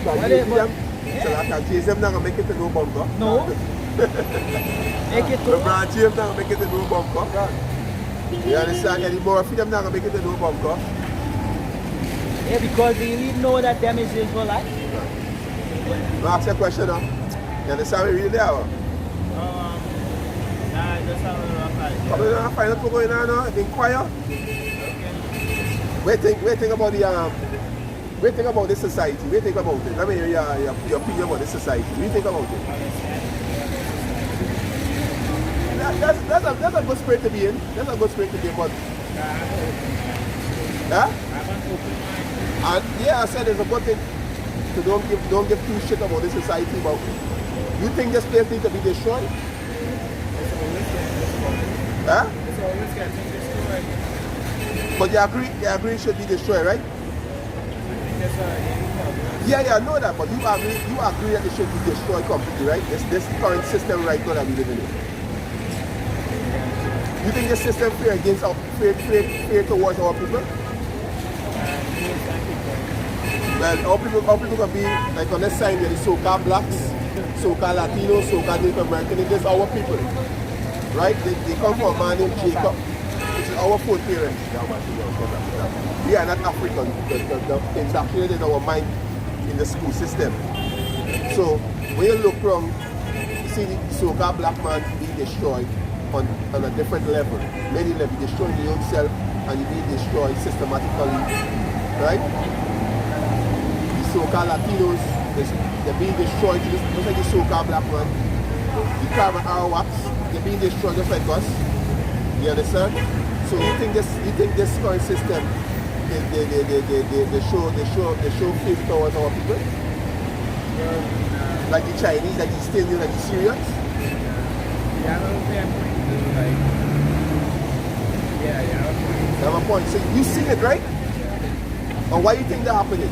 So I can chase them now and make it to no bunker. No. Make it to LeBron James now and make it to no bunker. You understand? Any more of them now and make it to no bunker. Yeah, because they really know that them is Israelites. I'll ask you a question now. You understand what we read there? Nah, just have a fight. Come on, find out what's going on now. It's been quiet. Okay. Wait, think about the What do you think about this society? What do you think about it? I mean, your opinion about this society. What do you think about it? That's a good spirit to be in. That's a good spirit to be in, but... Huh? And yeah, I said it's a good thing to don't give two shit about this society, but you think this place needs to be destroyed? Huh? But you agree it should be destroyed, right? Yeah, I know that, but you agree that it should be destroyed completely, right? This current system right now that we live in. You think this system fair against fair towards our people? Well, our people can be like on this side, the so-called blacks, so-called Latinos, so-called Native Americans. This is our people, right? They come from a man named Jacob, which is our fourth parent. We are not African. The indoctrinated in our mind in the school system. So when you look from, you see the so-called black man being destroyed on a different level. Many levels, destroying your own self and you being destroyed systematically, right? The so-called Latinos, they're being destroyed just like the so-called black man. The carbon Arawaks, they're being destroyed just like us. You understand? So you think this current system they show favor towards our people? Like the Chinese, like the Estonians, like the Syrians? Yeah, I don't think I'm going to do like... Yeah. That's my point. So you seen it, right? And why you think that happening?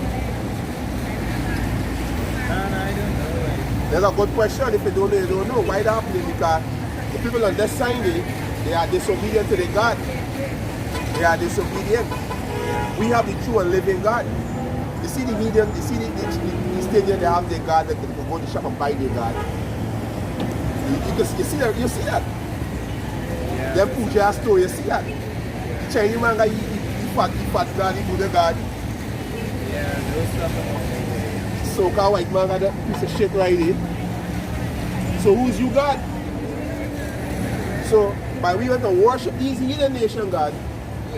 I don't know. Like... That's a good question. If you don't know, you don't know. Why that happening? Because the people on this side, they are disobedient to the God. They are disobedient. We have the true and living God. You see the medium, you see the stadium, they have their God, that they can go to the shop and buy their God. You see that? Yeah. Them Puja store, you see that? The Chinese man got he fat God, he do the God. Yeah, those stuff. So-called white man got a piece of shit right here. So who's you God? So by we want to worship these heathen nation God,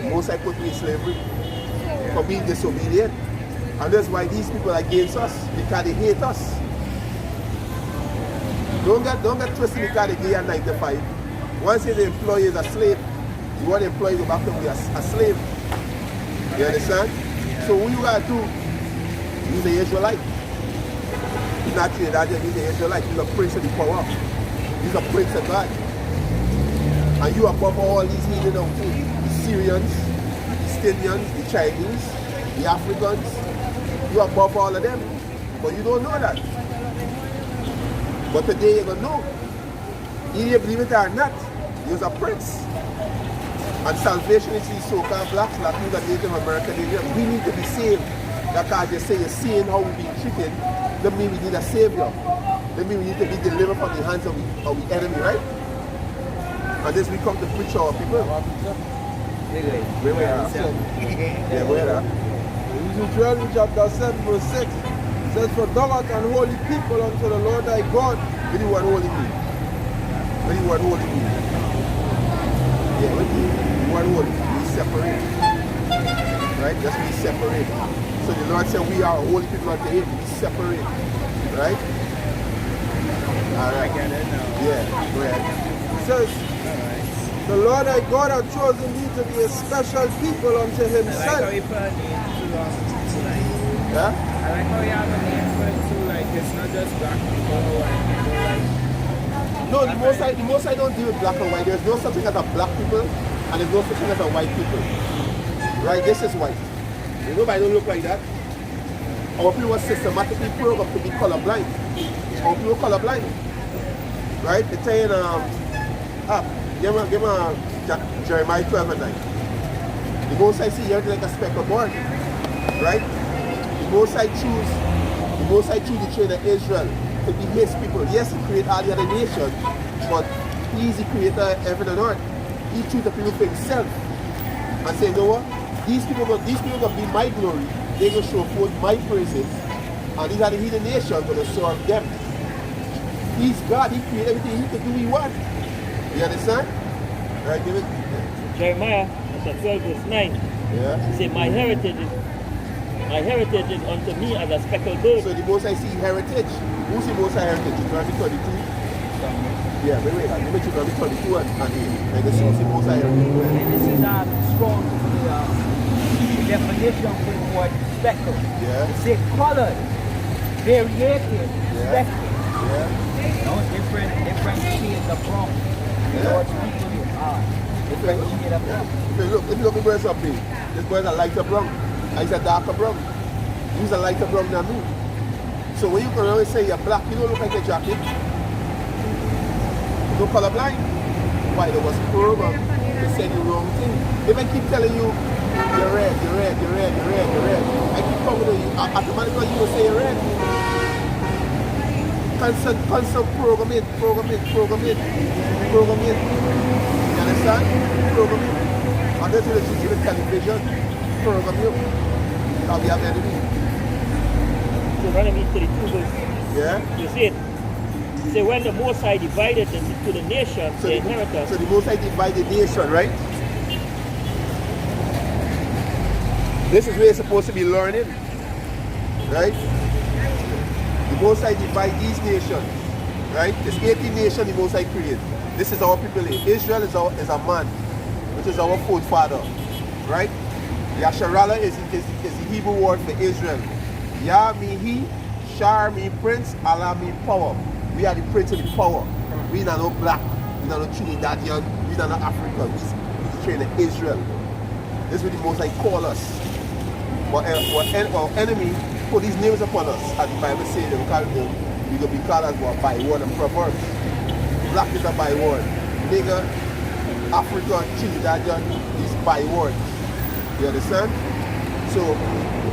most I put me in slavery for being disobedient. And that's why these people are against us, because they hate us. Don't get twisted because they give you 9 to 5. Once the employee is a slave, you want the employee to go back to be a slave. You understand? So what you gotta do, he's an Israelite. He's not Trinidad, he's an Israelite. He's a prince of the power. He's a prince of God. And you above all these heathen out too. The Syrians, the Estonians, the Chinese, the Africans. You are above all of them. But you don't know that. But today you're going to know. Either you believe it or not, you're a prince. And salvation is these so-called blacks, Latinos, and Native American Indians. We need to be saved. Because they say you're seeing how we're being treated. That means we need a savior. That means we need to be delivered from the hands of the enemy, right? And this we come to preach to our people. Where we are. Yeah, where are. Deuteronomy chapter 7 verse 6 says, "For thou art an holy people unto the Lord thy God." What do you want holy mean? What do you want holy mean? Yeah, what do you want holy? We separate. Right? Just be separate. So the Lord said we are holy people unto him. We separate. Right? Alright. I get it now. Yeah, go ahead. It says, "The Lord thy God hath chosen thee to be a special people unto I like himself." how you put a name to like... Yeah? I like how you have a name for it too, like it's not just black people or white people, like... No, the most I don't deal with black and white. There's no such thing as a black people and there's no such thing as a white people. Right? This is white. Nobody don't look like that. Our people were systematically programmed to be colorblind. Our people colorblind. Right? They tell you, give me Jeremiah 12 and 9. The Most High see you like a speckled bird. Right? The Most High choose the children of Israel to be his people. Yes, he created all the other nations, but he is the creator of heaven and earth. He choose the people for himself. And say, you know what? These people gonna be my glory. They're gonna show forth my praises. And these are the heathen nations gonna serve them. He's God, he created everything he can do what he wants. You understand? Right, give it. Jeremiah chapter 12 verse 9. Yeah. He said, my heritage is My heritage is unto me as a speckled bird. So the Most High see heritage. Who's the Most High heritage? Deuteronomy 32. Yeah, wait. Let me check Deuteronomy 32 and 8. Like this is the Most High heritage. And this is strong definition for the word speckled. Yeah. It's a colored, variated, speckled. Yeah. You know, different shades of brown. You know what people are. Different shades of brown. If you look at birds up here, this bird's a lighter brown. And it's a darker brown. He's a lighter brown than me. So when you can always say you're black, you don't look like a jacket. You're colorblind. Why? There was program to send you wrong thing. If I keep telling you you're red, I keep coming to you, automatically you will say you're red. Constant program it. You understand? Program it. And that's what you give television. Program you. Now we have enemy. Deuteronomy 32 verse. Yeah? You see it? Say when the Most High divided into the nations, So the inheritance. So the Most High divided the nation, right? This is where you're supposed to be learning. Right? The Most High divide these nations. Right? There's 18 nations the Most High created. This is our people here. Israel is a man, which is our forefather. Right? Yasharallah is the Hebrew word for Israel. Yah mean he, Shar mean prince, Allah mean power. We are the prince of the power. We are not black, we are not Trinidadian, we are not Africans. We are trained in Israel. This is what the Most High call us. But our enemy put these names upon us, as the Bible says, we will be called as what? Byword and proverbs. Black is a byword. Nigger, African, Trinidadian is byword. You understand? So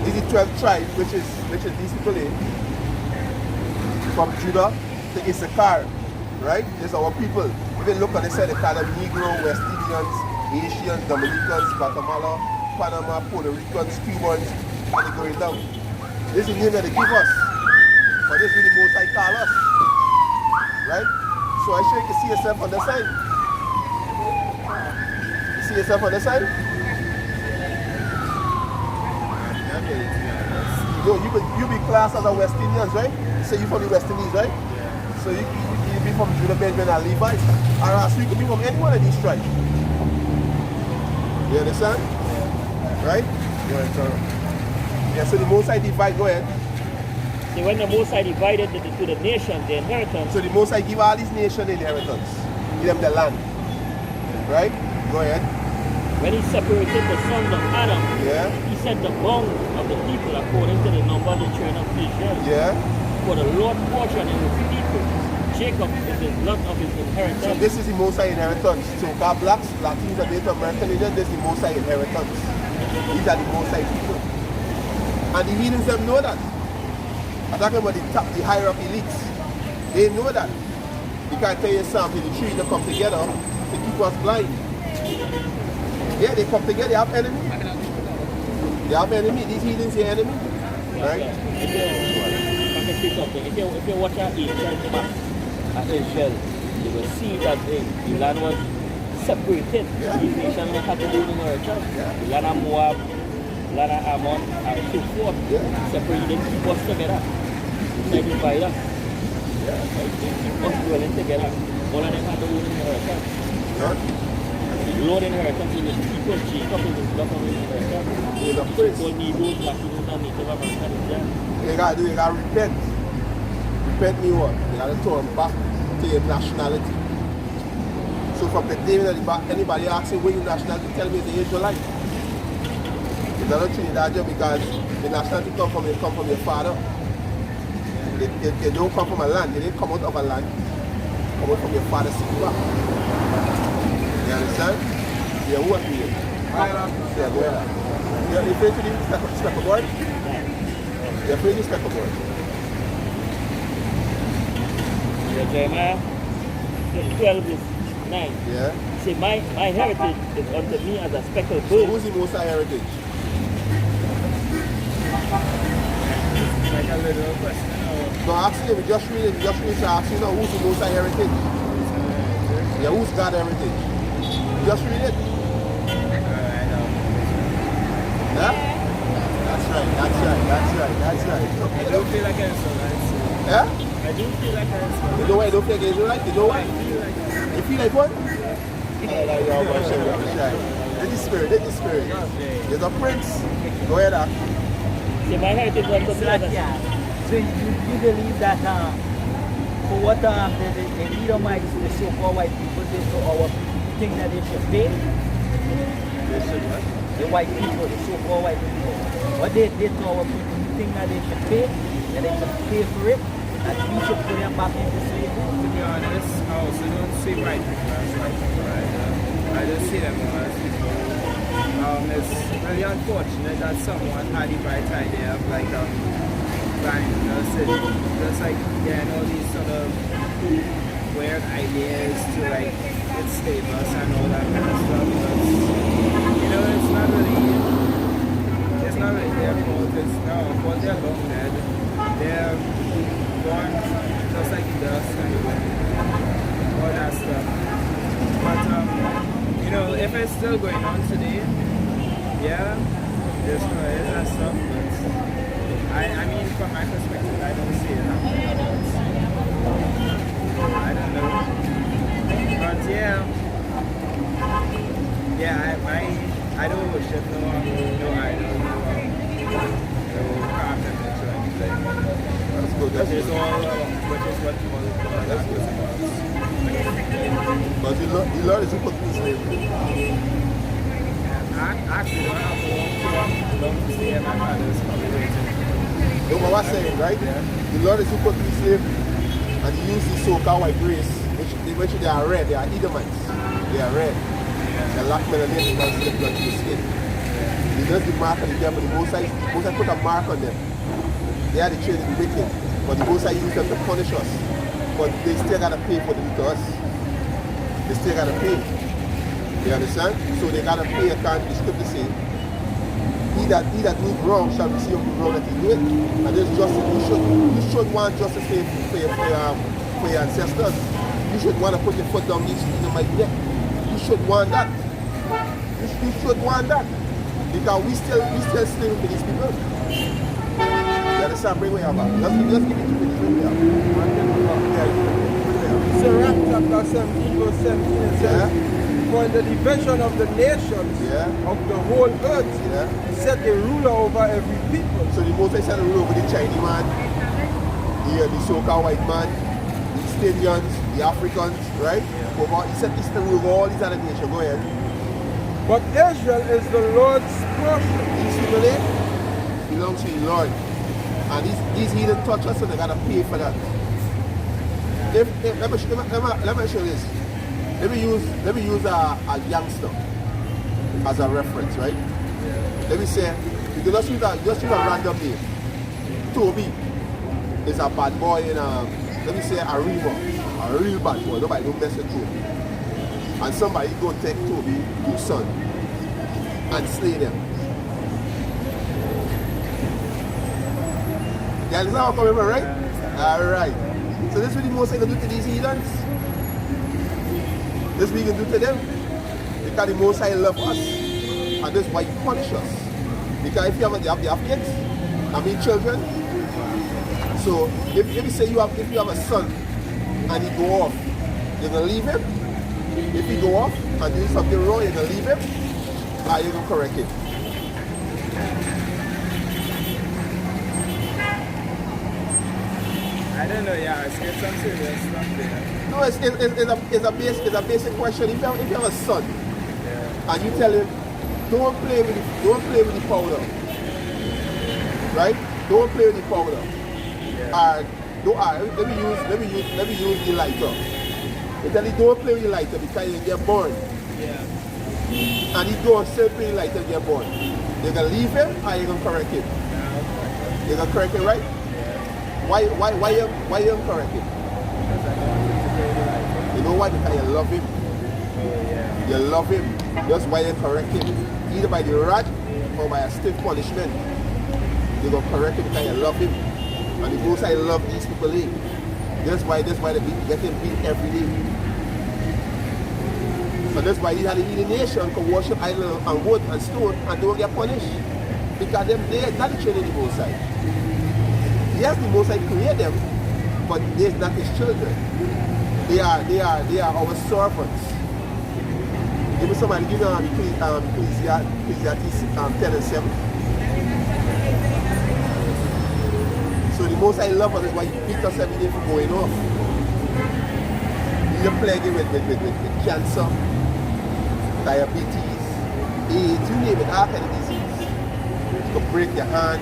this is 12 tribes, which is these people in from Judah to Issachar, right? These are our people. If you look on the side, they call them Negro, West Indians, Asians, Dominicans, Guatemala, Panama, Puerto Ricans, Cubans, and they going down. This is the name that they give us, but this is the Most High call us, right? So I sure you can see yourself on the side. You see yourself on the side? Yo, you be classed as a West Indians, right? So you from the West Indies, right? So you be from Judah, Benjamin, and Levi. Or else you could be from any one of these tribes. You understand? Right? Yeah, so the Most High divide, go ahead. See, when the Most High divided to the nations, the inheritance. So the Most High give all these nations the inheritance. Give them the land. Right? Go ahead. When he separated the sons of Adam, Yeah. he set the bound of the people according to the number of the children of Israel. Yeah. For the Lord portion in his people, Jacob is the lot of his So inheritance. this is the Most High inheritance. So our blacks, Latinos, and Native American Indians, this is the Most High inheritance. These are the Most High people. And the heathens them know that. I'm talking about the higher up elites. They know that. You can't tell you something, the three that come together to keep us blind. Yeah, they come together, they have enemy. They have enemy, these heathens are enemy. Right? If you watch our ancient map at Israel, you will see that the land was separated. Yeah. These nations were had to do in inheritance. Yeah. The land of Moab, the land of Ammon, and so forth. Yeah. Separated, keep us together. They divide us. Yeah. Keep us dwelling together. All of them had to do in inheritance. Yeah. The Lord inheritance is his people, Jacob is his lot of his inheritance. Yeah, the praise. People, Negroes, Latinos, and Native Americans, yeah. You gotta repent. Repent me what? You gotta turn back to your nationality. So from the day that anybody asks you where your nationality, tell me it's the Israelite. It's not a Trinidadian because the nationality come from your father. They don't come from a land, they didn't come out of a land. Come out from your father's city. You understand? Yeah, who are you? Yeah, go ahead. You're afraid to the speckleboard? You're afraid to the speckleboard? Yeah, Jeremiah 12 verse 9. Yeah. Say, my heritage is unto me as a speckled So bird. who's the Most High heritage? Like a little question. No, actually, we just read it. We just read it to ask you now, who's the Most High heritage? Yeah, who's God's heritage? Just read it. I know. Yeah? That's That's right. I don't feel like an Israelite. Yeah? I do feel like an Israelite. You know why you don't feel like Israelite? You know why? I feel like an Israelite. You feel like what? Let the spirit. There's a prince. Go ahead, Ak. See, my heritage was So the that, blood. yeah. So you believe that for what the Edomites, the so-called white people did to our people, you think that they should pay? The white people, the so-called white people, what they did to our people, you think that they should pay? That they should pay for it? That we should put them back into slavery? To be honest, I also don't see white people as white people, right? I just see them as people. It's really unfortunate that someone had the bright idea of like trying just like getting all these sort of weird ideas to like enslave us and all that kind of stuff. But you know, it's not really their fault. It's no, well, they're long dead. They're gone just like the dust and all that stuff. But you know, if it's still going on today, yeah, there's no that stuff. But I mean, from my perspective, I don't see it happening. I don't know. But I don't worship no idol, no carpet or anything. That's good. Which is what that was about. But the Lord is equal to slavery. Actually, when I long to stay at my father's congregation. You know what I'm saying, right? The Lord is equal to slavery. And he used the so-called white race, which they are red, they are Edomites. They are red. They lack melanin because they blood to the skin. He does the mark on the devil. The Mosai put a mark on them. They are the children of the wicked. But the Mosai used them to punish us. But they still gotta pay for them to us. They still gotta pay. You understand? So they gotta pay according to the scripture say, he that doeth wrong shall receive the wrong that he did. And this justice, you should want justice for your ancestors. You should want to put your foot down these in my neck. You should want that. You should want that. Because we still slave to these people. You understand? Bring way up. Let's give it to me. Bring way up. Sirach chapter 17 verse 17 it says, for in the division of the nations of the whole earth, he set a ruler over every people. So the Moses set a ruler over the Chinese man, the so-called white man, the Estonians, the Africans, right? Over, he set this to rule over all these other nations. Go ahead. But Israel is the Lord's portion. These people there belongs to the Lord. And these heathen touch us, so they gotta pay for that. Let me show you this. Let me use a youngster as a reference, right? Let me say, you can just use a random name. Toby is a bad boy in let me say a real bad boy. Nobody don't mess with Toby. And somebody go take Toby, your son, and slay them. You understand how I'm coming from, right? Alright. So this is what the Most High can do to these heathens. This is what he can do to them. Because the Most High love us. And this is why he punish us. Because if you have kids, I mean children. So if you say if you have a son and he go off, you're gonna leave him. If he go off and do something wrong, you're gonna leave him, or you're gonna correct him. I don't know, yeah, it's some serious stuff there. No, it's a basic question. If you have a son and you tell him, don't play with the powder, right? Don't play with the powder. Let me use the lighter. You tell him don't play with the lighter because you get burned. Yeah. And he don't still play with the lighter and get burned. You're gonna leave him or you're gonna correct him? You're gonna correct him, right? Why you correct him? Because I don't want him to play the light. You know why? Because you love him. Oh, yeah. You love him. That's why you correct him. Either by the rod or by a stiff punishment. You're going to correct him because you love him. And the Most High love these people. That's why they get him beat every day. So that's why the nation can worship idol and wood and stone and don't get punished. Because they are not the children of the Most High. Yes, the Most High created them, but they're not his children. They are our servants. Give me somebody, give me Ecclesiastes 10 and 7. So the Most High love us is why he beat us every day for going off. You're plagued with cancer, diabetes, AIDS, you name it, all kind of disease. You can break your hand.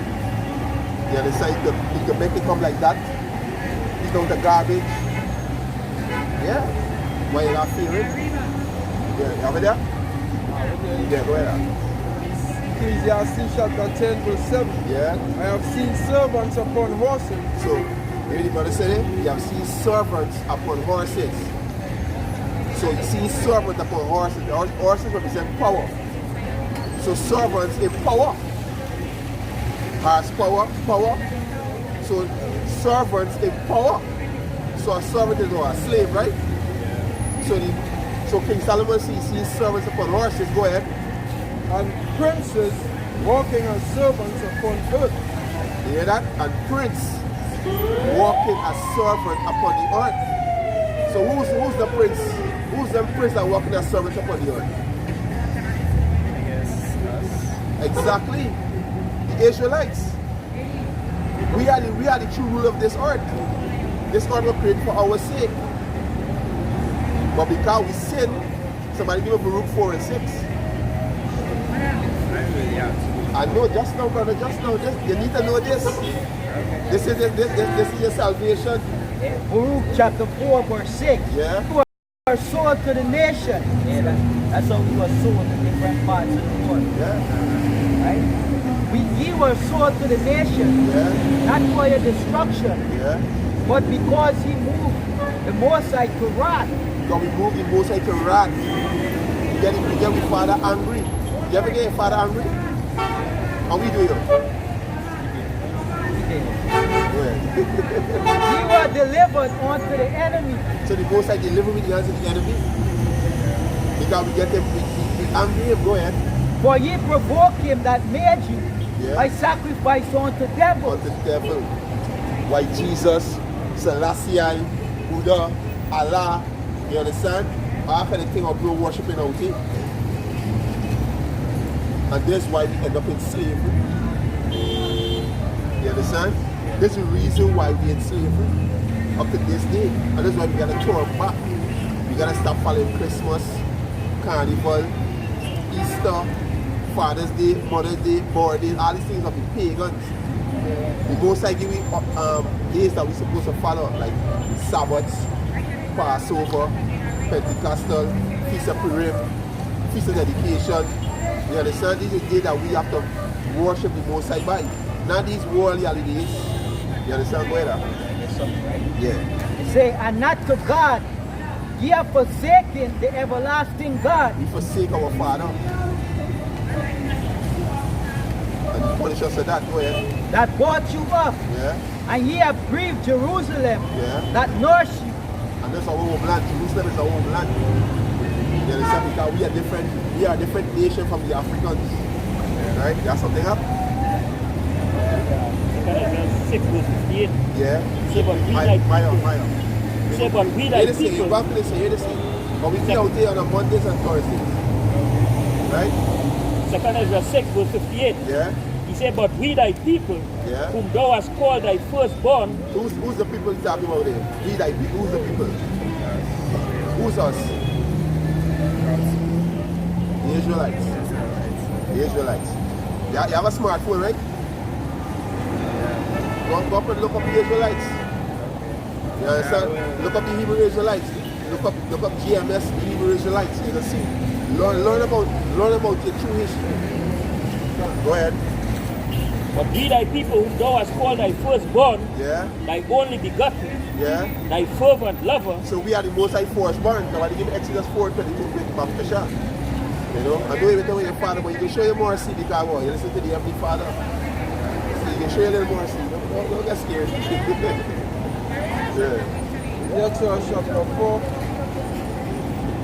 You understand? You can make it come like that. Eat out the garbage. Yeah. Why you not feeling? Yeah, you have it there? Yeah, go ahead. Ecclesiastes chapter 10 verse 7. Yeah. I have seen servants upon horses. So, you hear the brother say it? You have seen servants upon horses. So you see servants upon horses. Horses represent power. So servants in power. Has power. So servants in power. So a servant is a slave, right? So King Solomon sees servants upon horses. Go ahead. And princes walking as servants upon earth. You hear that? And prince walking as servant upon the earth. So who's the prince? Who's the prince that walking as servants upon the earth? I guess us. Exactly. The Israelites. We are the true rule of this earth. This earth was created for our sake. But because we sin, somebody give us Baruch 4 and 6. I know, just now, brother, just now. You need to know this. This is your salvation. Baruch chapter 4 verse 6. Yeah. You are sold to the nation. Yeah, that's how we were sold to different parts of the world. Yeah. Right? Ye were sold to the nation, Yeah. not for your destruction, Yeah. but because he moved the Most High to wrath. Because we move the Most High to wrath. You get your father angry. You ever get your father angry? How we do it? Ye were delivered unto the enemy. So the Most High deliver me the hands of the enemy. Because we get them we angry. Go ahead. For ye provoke him that made you Yeah. by sacrifice unto devils. Unto the devil. Why Jesus, Selassie, Buddha, Allah, you understand? All kind of thing of no worshiping out here. And that's why we end up in slavery. You understand? This is the reason why we're in slavery up to this day. And that's why we gotta turn back. We gotta stop following Christmas, Carnival, Easter, Father's Day, Mother's Day, birthdays, all these things of the pagans. The Most High give we days that we're supposed to follow, like Sabbaths, Passover, Pentecostal, Feast of Purim, Feast of Dedication. You understand? These are days that we have to worship the Most High by. Not these worldly holidays. You understand, brother? Yeah. It say, and not to God, ye have forsaken the everlasting God. We forsake our Father. And the punish us for that, go ahead. That brought you up, Yeah. and ye have grieved Jerusalem, Yeah. that nourished you. And that's our home land. Jerusalem is our home land. You understand? Because we are a different nation from the Africans. Right? That's something up? 6 verse 58. Yeah. Say, but we My like Say, but we hear like this thing, people. you back to this, hear this thing. But we be out there on a Mondays and Thursdays. Right? 2 Ezra 6 verse 58. Yeah. He said, but we thy people, Yeah. whom thou hast called thy firstborn, Who's the people you talking about there? We like people. Who's the people? Who's us? The Israelites. The Israelites. You have a smartphone, right? Go up and look up the Israelites. You understand? Look up the Hebrew Israelites. Look up GMS, the Hebrew Israelites. You can see. Learn about your true history. Go ahead. but we thy people, whom thou hast called thy firstborn, Yeah. thy only begotten, Yeah. thy fervent lover, So we are the Most High firstborn. Now I give Exodus 4:22 with Baptist Kasha. You know, I know you tell your father, but you can show your mercy because well, you listen to the Heavenly Father. So you can show your little mercy. Don't get scared. Yeah. Exodus chapter 4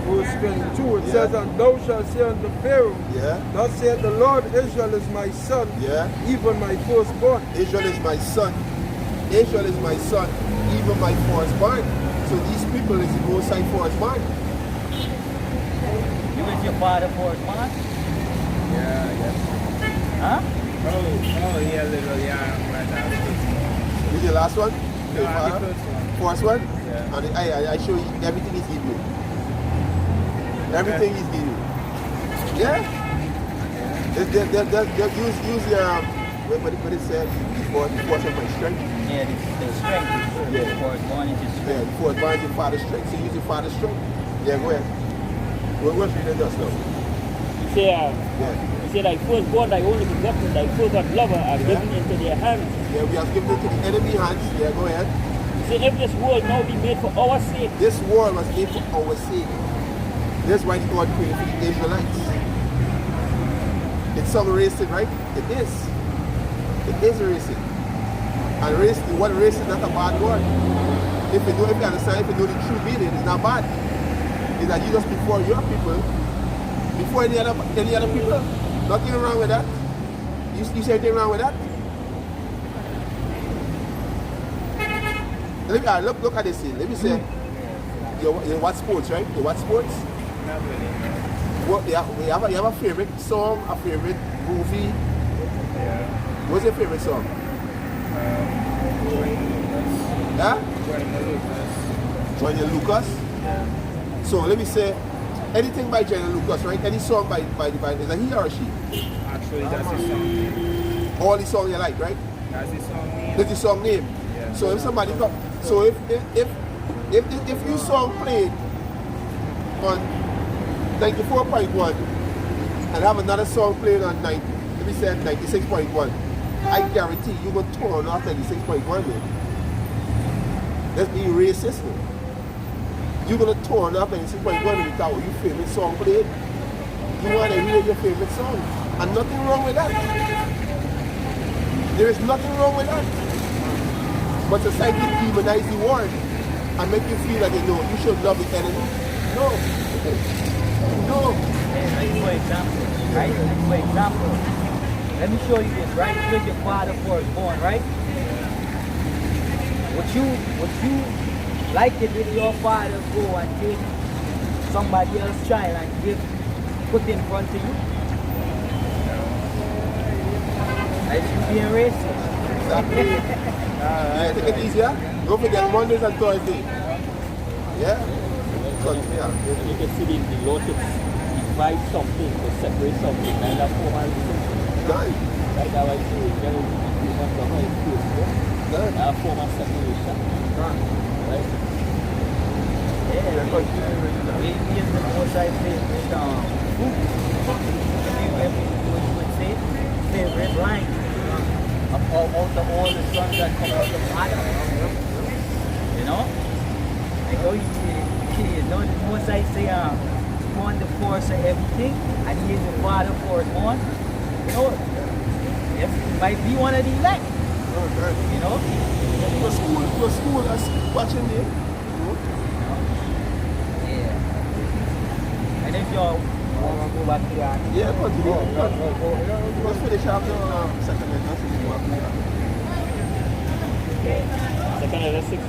verse 22, it says, and thou shalt say unto Pharaoh, Yeah. thus saith the Lord, Israel is my son, Yeah. even my firstborn. Israel is my son. Israel is my son, even my firstborn. So these people is the Most High firstborn. You is your father firstborn? Yeah, yes. Huh? Oh, yeah, little, yeah, right now. This is the last one? No, Your I'm father? the first one. First one? Yeah. And I show you everything is given you. Everything is given you. Yeah? Use your, what it said, the force of my strength. Yeah, the strength is Yeah. the firstborn is his Yeah, strength. the force binds your father's strength. So use your father's strength. Yeah, go ahead. What's reading just now? He say, Yeah. he say, thy firstborn, thy only begotten, thy fervent lover are given into their hands. Yeah, we have given it to the enemy hands. Yeah, go ahead. He say, if this world now be made for our sake, This war was made for our sake. That's why God created for the Israelites. It's some racing, right? It is. It is racing. And race, what race is not a bad word. If you understand, if you know the true meaning, it's not bad. It's that you just before your people, before any other people. Nothing wrong with that. You see anything wrong with that? Look at this thing. Let me say, you watch sports, right? You watch sports? Not really. What, you have a favorite song, a favorite movie? Yeah. What's your favorite song? Yeah? Johnny Lucas. Yeah. So let me say, anything by Johnny Lucas, right? Any song by is that he or she? Actually, that's his song. All the songs you like, right? That's his song name. That's the song name. Yeah. So if somebody come, so if you song played on 94.1 and have another song played on 90, let me say 96.1, I guarantee you gonna turn off 96.1 man. That's being racist man. You're gonna turn off 96.1 without your favorite song played. You wanna hear your favorite song. And nothing wrong with that. There is nothing wrong with that. But society demonize the word and make you feel like you should love the enemy. No. No. Like for example, right? Like for example, let me show you this, right? Here's your father firstborn, right? Would you like it if your father go and take somebody else's child and put in front of you? Like you being racist. Exactly. Yeah, take it easy, yeah? Don't forget Mondays and Thursdays. Yeah? you can see the law to divide something, to separate something, and that's formal distinction. Done. Like how I see it, there will be one of my first, Done. formal separation. Done. Right? Yeah, we is the most I favorite food. We would say favorite line of all the sons that come out of Adam. You know? Like how you know the most I say on the force of everything and he is the father for it on. You know, it might be one of the elect. You know? Your school is watching you. Yeah. And if y'all want to go back to that. Yeah, continue. Let's finish up the second letter. Second letter 6.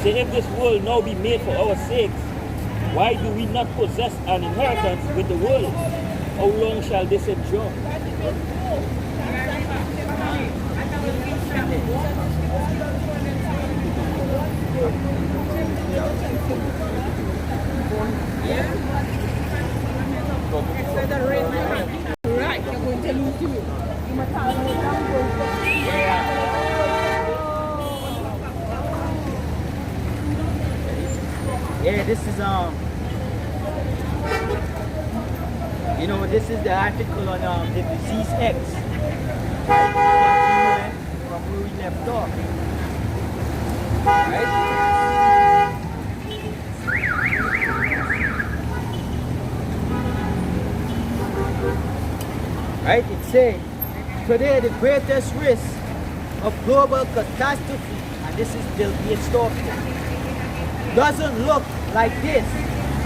Say, if this world now be made for our sakes, why do we not possess an inheritance with the world? How long shall this endure? Right, you're going to lose you. Yeah, this is you know, this is the article on the disease X. Right? From where we left off. Right? Right? It says, today the greatest risk of global catastrophe, and this is Bill Gates talking, doesn't look like this.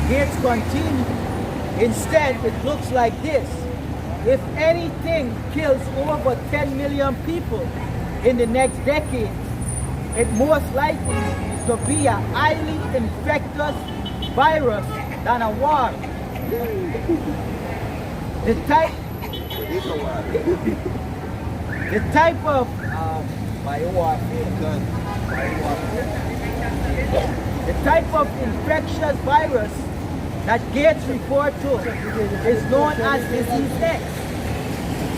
Gates continue. Instead, it looks like this. If anything kills over 10 million people in the next decade, it most likely to be a highly infectious virus than a war. The type of biowarfare. The type of infectious virus that Gates referred to is known as disease X,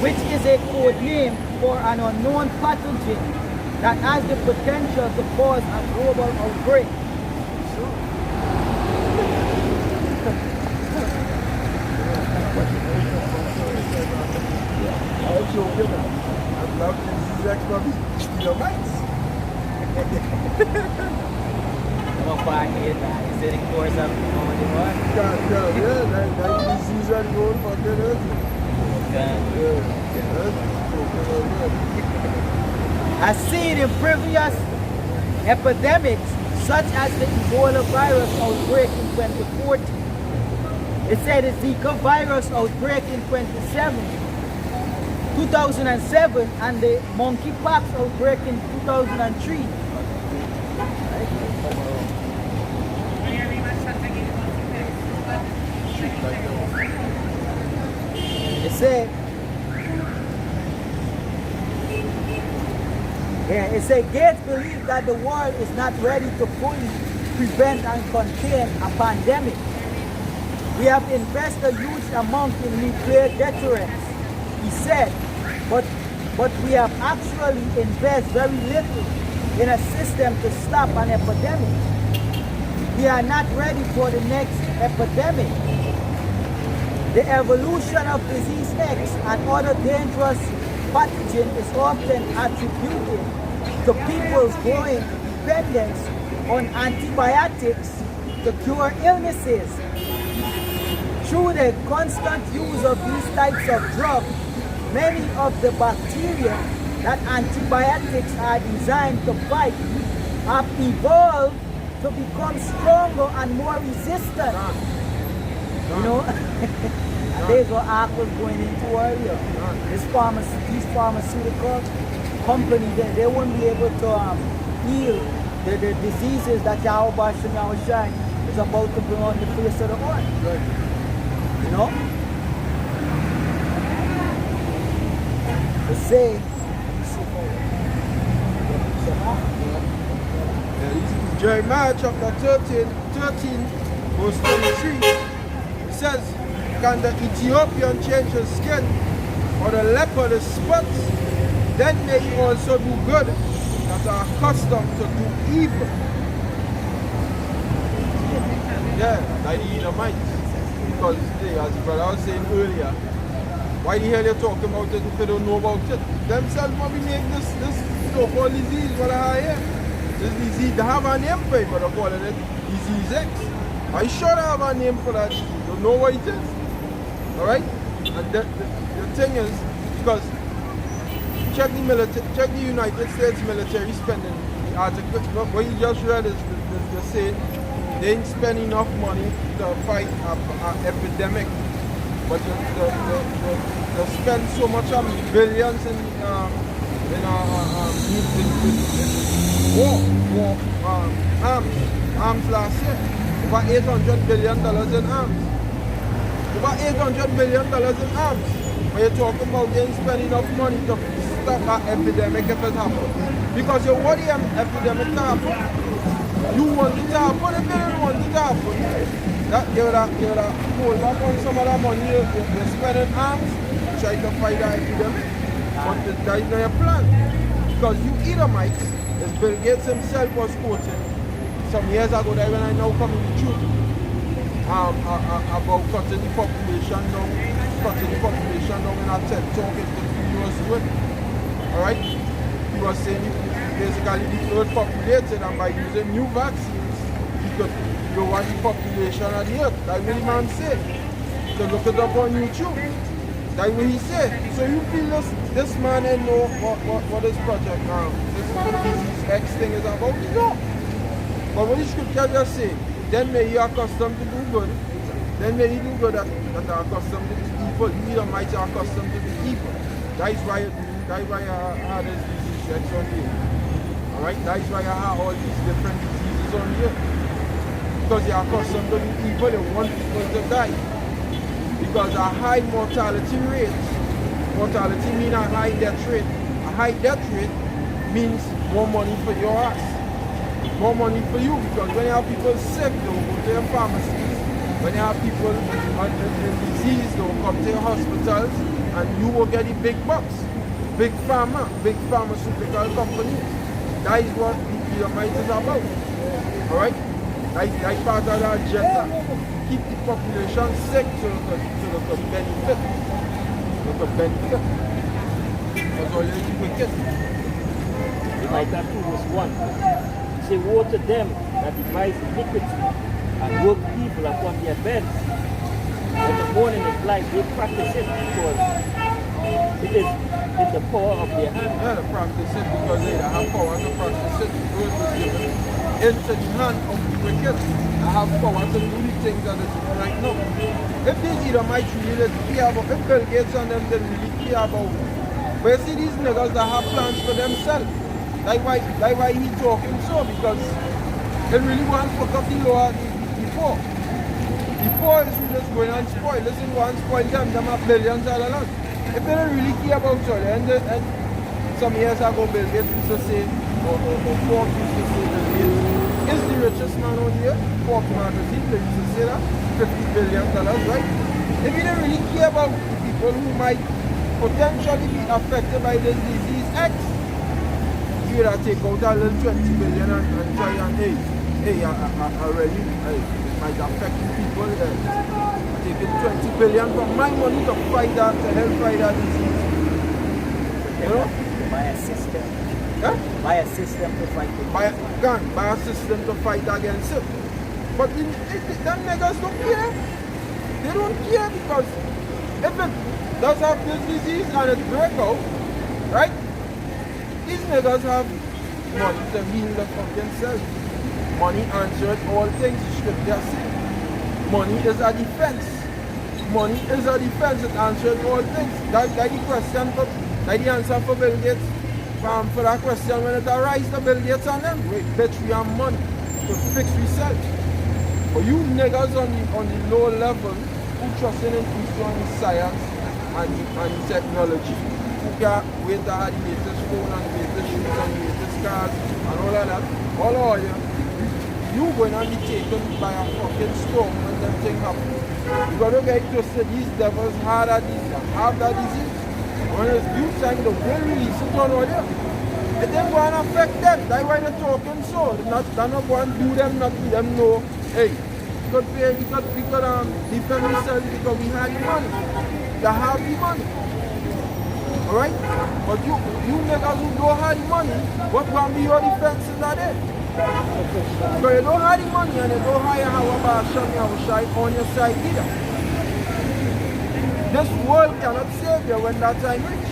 which is a code name for an unknown pathogen that has the potential to cause a global outbreak. Come on, here, is it in course of as seen in previous epidemics, such as the Ebola virus outbreak in 2014. It said the Zika virus outbreak in 2007, and the monkeypox outbreak in 2003. It said Gates believes that the world is not ready to fully prevent and contain a pandemic. We have invested a huge amount in nuclear deterrence, he said, but we have actually invested very little in a system to stop an epidemic. We are not ready for the next epidemic. The evolution of disease X and other dangerous pathogens is often attributed to people's growing dependence on antibiotics to cure illnesses. Through the constant use of these types of drugs, many of the bacteria that antibiotics are designed to fight have evolved to become stronger and more resistant. You know, there's what Ark was going into earlier. These pharmaceutical companies, they won't be able to heal the diseases that Yahweh Shai is about to bring on the face of the earth. You know? The same. Jeremiah chapter 13, verse 23. It says, can the Ethiopian change his skin, or the leopard his spots? Then may he also do good that are accustomed to do evil. Yeah, like the Edomites. Because as the brother was saying earlier, why the hell you talking about it if they don't know about it? Themselves probably make this so-called disease what I have here. This disease, they have a name for it, but they're calling it disease X. I sure they have a name for that. You don't know what it is. Alright? And the thing is, because check the United States military spending. The article, what you just read is the saying they ain't spend enough money to fight an epidemic. But they spend so much billions in arms last year. Over $800 billion in arms. Over $800 billion in arms. When you're talking about they ain't spend enough money to stop an epidemic if it happens. Because you want the epidemic to happen. You want it to happen, if you don't want it to happen, that you would have hold back on some of that money you spend in arms, try to fight that epidemic. But that is not your plan. Because you Edomites, as Bill Gates himself was quoting some years ago, that when I now come in the truth, about cutting the population down in a TED talk in the US with. Alright? He was saying basically the earth populated, and by using new vaccines, you could lower the population of the earth. That's what the man said. You can look it up on YouTube. That's what he said. So you feel this man ain't know what this project this disease X thing is about? You know. But what the scripture just say, Then may you are accustomed to do good. Then may you do good that are accustomed to the evil. You Edomites are accustomed to the evil. That is why I had this disease on you. Alright? That is why I have all these different diseases on you. Because they are accustomed to the evil, they want people to die. Because a high mortality rate, mortality means a high death rate. A high death rate means more money for your ass. More money for you, because when you have people sick, they will go to your pharmacies. When you have people in disease, they will come to your hospitals, and you will get the big bucks. Big pharma, big pharmaceutical companies. That is what the Edomite is about. Alright? That's part of the agenda. Keep the population sick so they can benefit. So they can benefit. That's all you wicked. Like that 2 verse 1. He say, woe to them that devise iniquity and work evil upon their beds. When the morning is light, they practice it because it is in the power of their hand. Yeah, they practice it because they have power to practice it. The word was given into the hand of the wicked. I have power to do the things that is right now. If these Edomites really care about, if Bill Gates and them they really care about, but you see these niggas that have plans for themselves. That's why he talking so, because they really want to fuck up the law, the poor. The poor is just going and spoil. Listen, go and spoil them have billions of dollars. If they don't really care about you, and some years ago Bill Gates used to say, or Forbes used to say, Bill Gates is the richest man on here. Forbes magazine, they used to say that, $50 billion, right? If you don't really care about the people who might potentially be affected by this disease X, you would take out a little 20 billion and try and it might affect people. Taking 20 billion from my money to fight that, to help fight that disease. You know? Buy a system. Yeah? Buy a system to fight it. Buy a system to fight against it. But them niggas don't care. They don't care because if it does have this disease and it break out, right? These niggas have money to heal the fucking self. Money answers all things, the scripture says. Money is a defense. Money is a defense, it answers all things. That's the question, that's the answer for Bill Gates. For that question when it arises to Bill Gates and them, we bet we have money to fix ourselves. For you niggas on the low level who trusting in science and technology, who can wait to have the latest phone and the latest shoes and the latest cars and all of that, all of you going to be taken by a fucking storm when that thing happens. You got to get twisted, these devils have that disease. When it's you saying they will release it on all you, it then go and affect them. That's why they're talking so. They're not going to do them, not to them know, hey, we could defend ourselves because we had the money. They have the money. Alright? But you niggas who don't have the money, what will be your defenses are there? Because you don't have the money and you don't hire how shy on your side either. This world cannot save you when that time reach.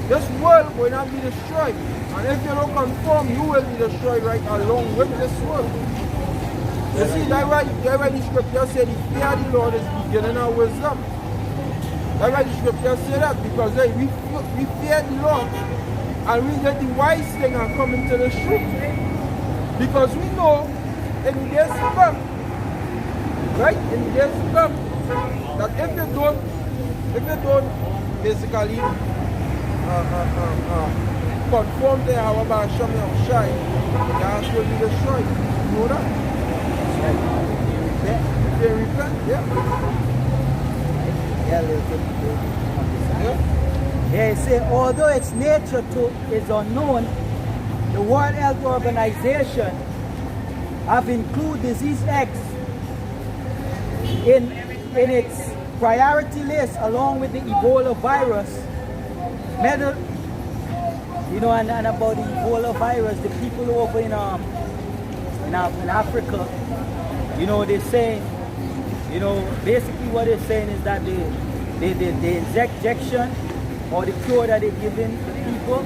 This world will not be destroyed. And if you don't conform, you will be destroyed right along with this world. You see, that's why the scripture said the fear of the Lord is beginning of wisdom. That's why the scripture said that, because we fear the Lord and we get the wise thing and come into the truth. Because we know in the days to come, right? In the days to come, that if you don't basically conform to our Hashem or Shai, your ass will be destroyed. You know that? If they repent, yeah. They say, although its nature is unknown, the World Health Organization have included disease X in its priority list along with the Ebola virus. And about the Ebola virus, the people over in Africa, they're saying, basically what they're saying is that the injection or the cure that they're giving the people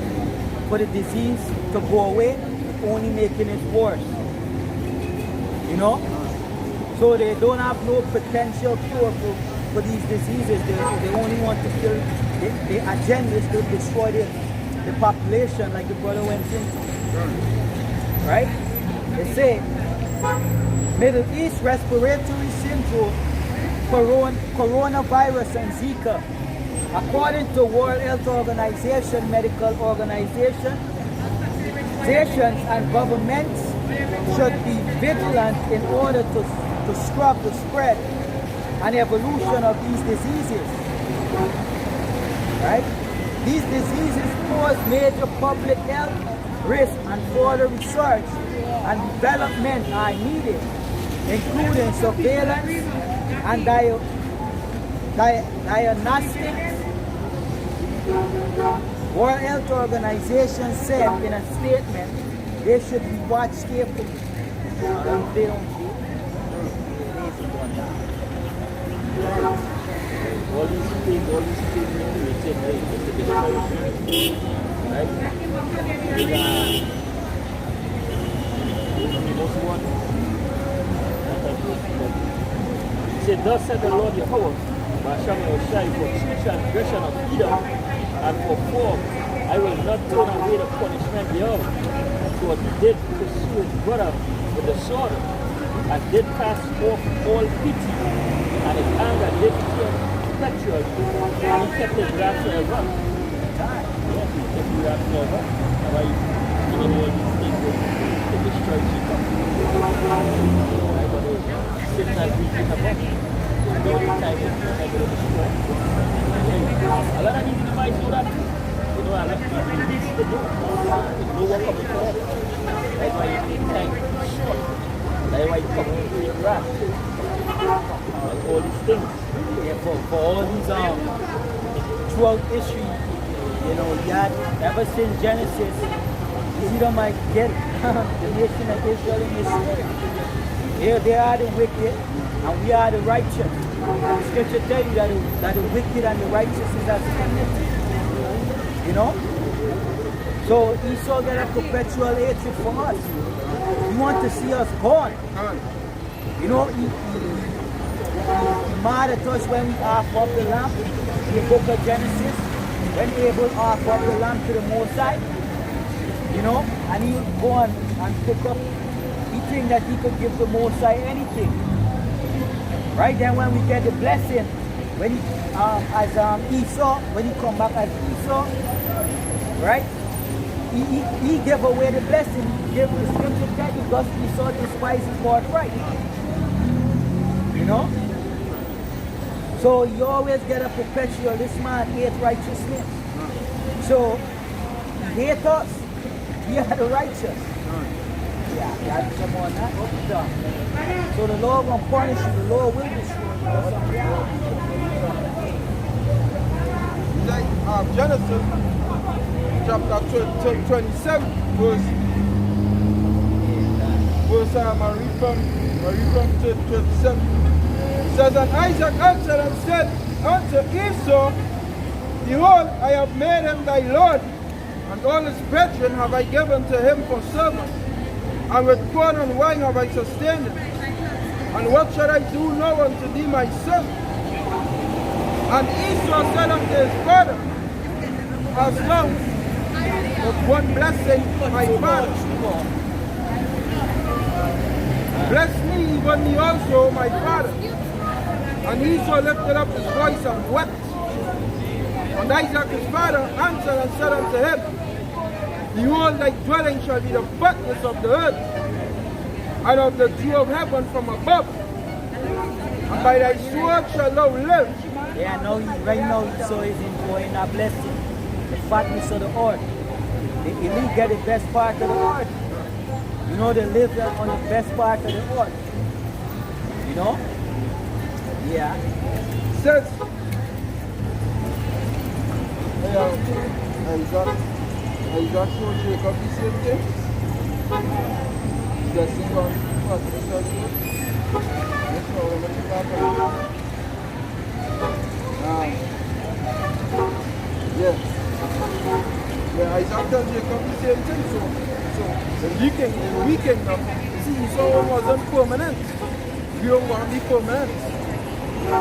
for the disease to go away, only making it worse. So they don't have no potential cure for these diseases. They only want to kill, the agenda is to destroy the population like the brother went into. Right? They say Middle East respiratory syndrome, coronavirus and Zika. According to World Health Organization, medical organizations, nations and governments should be vigilant in order to stop the spread and evolution of these diseases. Right? These diseases pose major public health risks, and further research and development are needed, including surveillance and diagnostics. World Health Organization said in a statement they should be watched carefully. They don't all these things we take right? He said, thus said the Lord Yahweh, for transgression of Edom and for form, I will not turn away the punishment thereof. For he did pursue his brother with the sword, and did cast off all pity, and his anger did turn perpetually, and he kept his wrath forever. Yes, he kept his wrath forever. That's why he's doing all these things to destroy Jacob. Sin has reached him up. Now the time is going to destroy. A lot of these devices do that too. You know, a lot of people need to do. No work of the God. That's why you need time short. That's why you come in with wrath. Like all these things. Yeah, for all these throughout history, you know, you had ever since Genesis, Edom might get the nation of Israel in history. Here they are the wicked and we are the righteous. The scripture tell you that the wicked and the righteous is as enmity. You know? So Esau got a perpetual hatred for us. He wants to see us gone. You know, he mad at us when we offer up the lamb in the book of Genesis, when Abel offered up the lamb to the Most High, you know, and he would go on and pick up, he think that he could give the Most High anything. Right then when we get the blessing, when he, as Esau, when he come back as Esau, right, he gave away the blessing, he gave the scripture that because Esau despised his birthright. You know? So you always get a perpetual, this man hate righteousness. So he hate us. We are the righteous. Yeah, that's some more not done. So the Lord won't punish you, the Lord will destroy you. That's some reality. Like Genesis chapter 27 verse I read from 27. It says, and Isaac answered and said unto Esau, behold, I have made him thy Lord, and all his brethren have I given to him for servants, and with corn and wine have I sustained him. And what shall I do now unto thee, my son? And Esau said unto his father, as long as one blessing my father, bless me, even me also, my father. And Esau lifted up his voice and wept. And Isaac his father answered and said unto him, behold, thy dwelling shall be the fatness of the earth, and of the dew of heaven from above. And by thy sword shalt thou live. Yeah, right now Esau is enjoying a blessing, the fatness of the earth. The elite get the best part of the earth. You know, they live on the best part of the earth. You know? Yeah. Says, Isaac showed Jacob the same thing. The same one, what the church was. That's how we're going to talk about. Yeah, Isaac tells Jacob the same thing. So the weekend now, see, Esau wasn't permanent. We don't want to be permanent.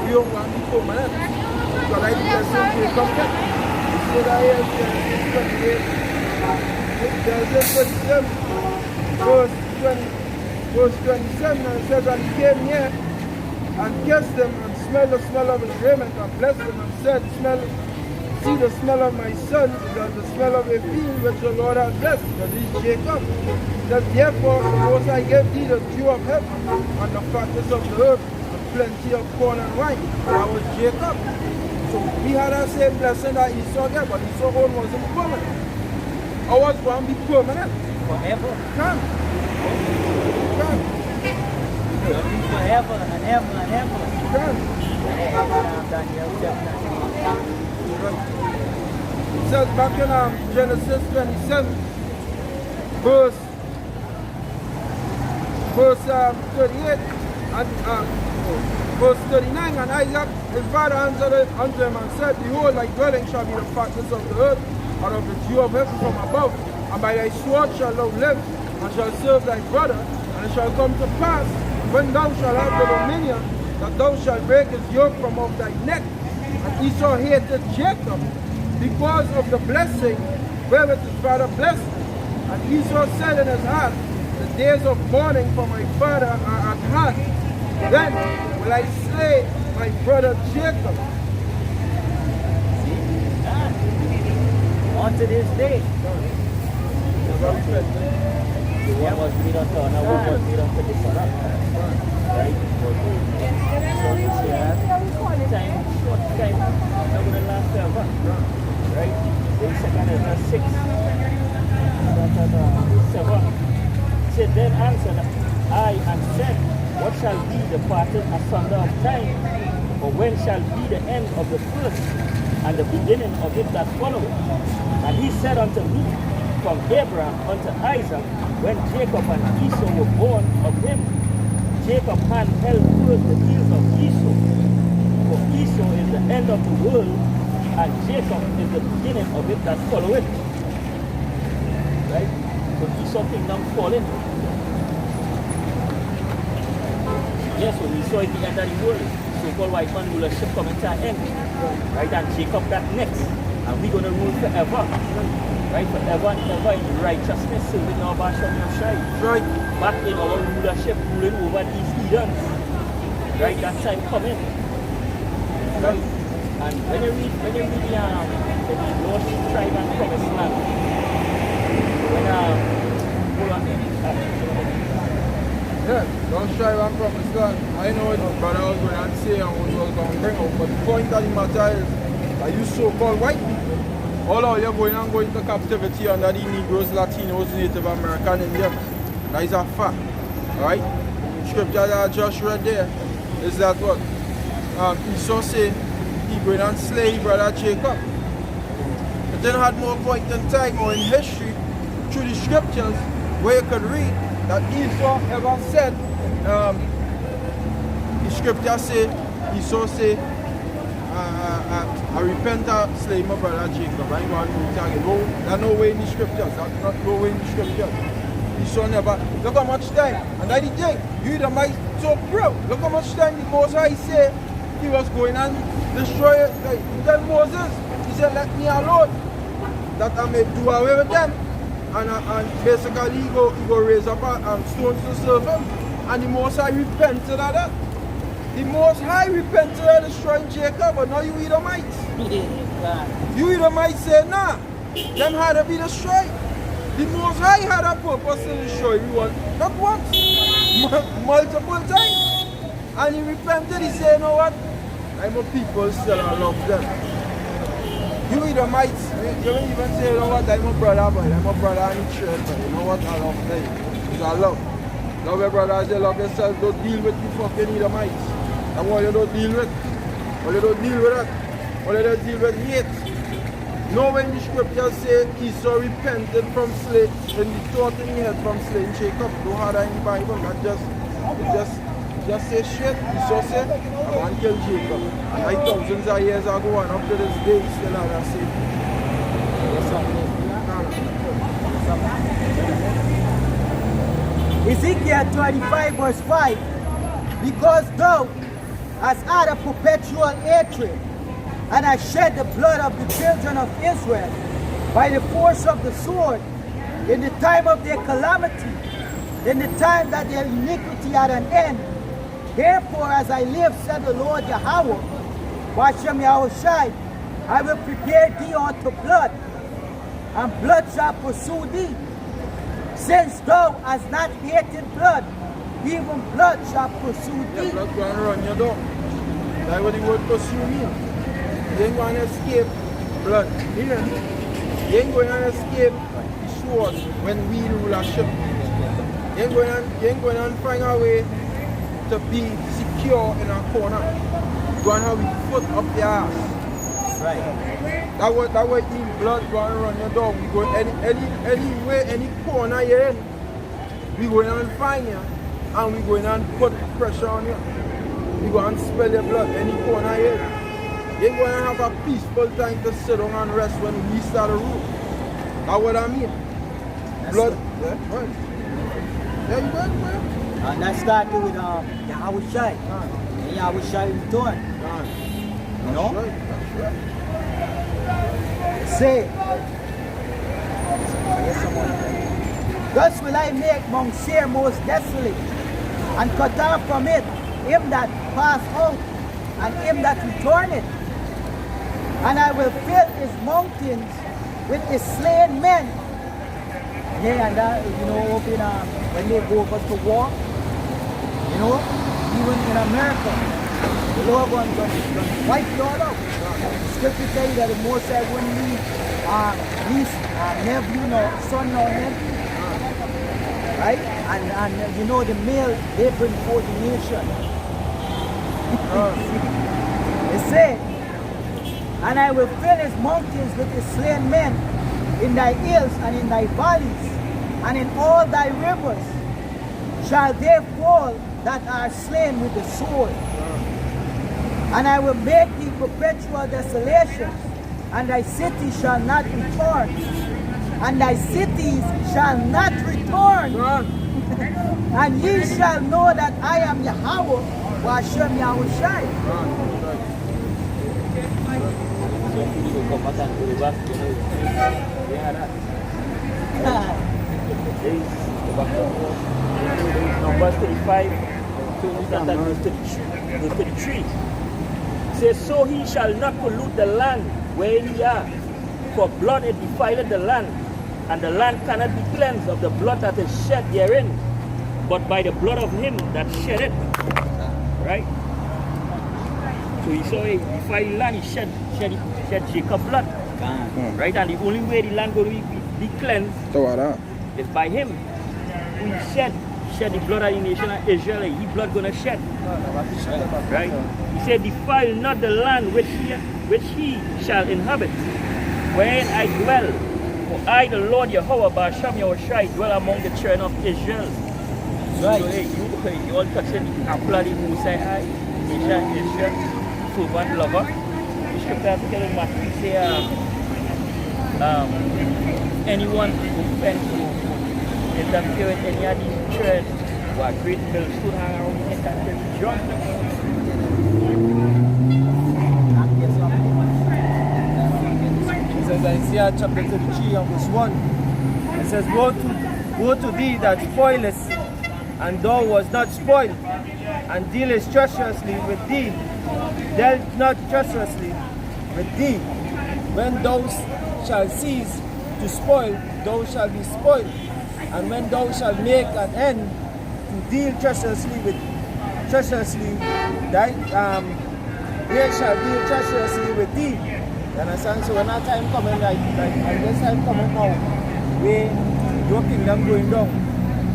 We don't want to be permanent. Because like the blessing Jacob get. He said I am Genesis 28. Genesis 27. Verse 27, and it says, and he came near and kissed them and smelled the smell of his raiment and blessed them and said, see the smell of my son is as the smell of a field which the Lord has blessed. That is Jacob. That therefore the Most High gave thee the dew of heaven and the fatness of the earth and plenty of corn and wine. That was Jacob. So we had that same blessing that Esau got, but Esau's own wasn't permanent. Ours going to be permanent. Forever. Come. It'll be forever and ever and ever. Come. Daniel chapter. It says back in Genesis 27, verse 38 and verse 39, and Isaac his father answered unto him and said, behold, thy dwelling shall be the fatness of the earth, and of the dew of heaven from above, and by thy sword shalt thou live, and shalt serve thy brother. And it shall come to pass, when thou shalt have the dominion, that thou shalt break his yoke from off thy neck. And Esau hated Jacob because of the blessing wherewith his father blessed him. And Esau said in his heart, the days of mourning for my father are at hand. Then will I slay my brother Jacob. On to this day. One was made on turn, and one was made on to this one. Right? Time, short time, not going to last forever. Right? Then second is 6. 7. Said then answered I and said, what shall be the parting asunder of time? Or when shall be the end of the first, and the beginning of it that followeth? And he said unto me, from Abraham unto Isaac, when Jacob and Esau were born of him, Jacob had held first the heels of Esau. For Esau is the end of the world, and Jacob is the beginning of it that followeth. Right? So Esau kingdom fallen. Yes, so Esau is the end of the world. So-called white man rulership coming to an end. Right? And Jacob that next. And we're going to rule forever. Right? Forever and ever in righteousness, serving our Basham Yoshai. Right. Back in our rulership, ruling over these Edens. Right? That time coming. Right? And when you read the lost tribe and promised land, when yeah, don't try and promise God. I know what brother was going to say and what he was going to bring out, but the point of the matter is that you so-called white people, all of you going into captivity under the Negroes, Latinos, Native American, Indians. That is a fact. Alright? Scripture that I just read there is that what? Esau said he going and slay his brother Jacob. But then had no point in time or in history through the scriptures where you could read that Esau ever said, the scripture say, Esau say, I repent of slaying my brother Jacob. I ain't going to tell you. No, there's no way in the scriptures. That's not no way in the scriptures. Esau never. Look how much time. And I did you the might so proud. Look how much time the Most High said he was going and destroy it. Like, he tell Moses, he said, let me alone, that I may do away with them. And basically he go raise up stones to serve him. And the Most High repented of that. The Most High repented of destroying Jacob, but now you Edomites. You Edomites say, nah, them had to be destroyed. The Most High had a purpose to destroy you, not once, multiple times. And he repented, he said, you know what? I'm a people still, I love them. You Edomites, you don't even say, you know what, I'm a brother, but I'm a brother in the church, but you know what, I love them. Because I love. Love your brothers, you love yourself, don't deal with you fucking Edomites. That's what you don't deal with. Or you don't deal with that. Or you don't deal with hate. No, when the scriptures say Esau repented from slaying, when the thought in the head from slaying Jacob, don't have that in the Bible, that just say shit. Esau said, I want to kill Jacob. And like thousands of years ago and up to this day, he still have that same. Ezekiel 25 verse 5. Because thou hast had a perpetual hatred, and hast shed the blood of the children of Israel by the force of the sword in the time of their calamity, in the time that their iniquity had an end. Therefore, as I live, said the Lord Yahweh, Hashem Yahushai, I will prepare thee unto blood, and blood shall pursue thee. Since thou hast not hated blood, even blood shall pursue thee. Blood going to run you down. That's what the word pursue means. You ain't going to escape blood. You ain't going to escape the sword when we rule a ship. You ain't going to find a way to be secure in a corner. Go and have your foot up the ass. Right. That way in blood going to run your dog. We go any corner you're in, we going and find you and we going and put pressure on you. We go and spell your blood any corner you're in. You're going to have a peaceful time to sit down and rest when we start a rule. That's what I mean. That's blood. it. Yeah, right. Yeah, you got it, man. And that started with Yahushai. And Yahushai returned. You know? That's right. Say, thus will I make Mount Seir most desolate, and cut off from it him that pass out, and him that returneth. And I will fill his mountains with his slain men. Yeah, and that, you know, up in, when they go over to war, you know, even in America, the Lord going to wipe you all out. The scripture tells you that the Most High wouldn't leave his nephew, nor son, nor nephew. Right? And you know, the male, they bring forth the nation. It said, and I will fill his mountains with his slain men, in thy hills and in thy valleys, and in all thy rivers shall they fall that are slain with the sword. And I will make thee perpetual desolation, and thy city shall not return, and thy cities shall not return. And ye shall know that I am Yahweh, Hashem Yahushai. Numbers 35, verse 33. Says, so he shall not pollute the land where he are, for blood it defileth the land, and the land cannot be cleansed of the blood that is shed therein, but by the blood of him that shed it. Right? So he saw a defiled land, he shed Jacob's blood. Right? And the only way the land going to be cleansed is by him. Who he shed the blood of the nation of Israel, and his blood going to shed. Right? He said, defile not the land which he shall inhabit, wherein I dwell. For I, the Lord Yahweh, Hashem Yahushai, dwell among the children of Israel. Right. So, you all touching the bloody Most High, Israel, fervent lover. The scripture has together Matthew say, anyone who interfere with any of these children who are great millstone hang around the neck and carry drunk. It says Isaiah chapter 33 and verse 1. It says, woe to thee that spoilest, and thou was not spoiled, and dealest treacherously with thee, dealt not treacherously with thee. When thou shalt cease to spoil, thou shalt be spoiled. And when thou shalt make an end to deal treacherously, they shall deal treacherously with thee. You understand? So when that time coming, like this time coming now, where your kingdom going down,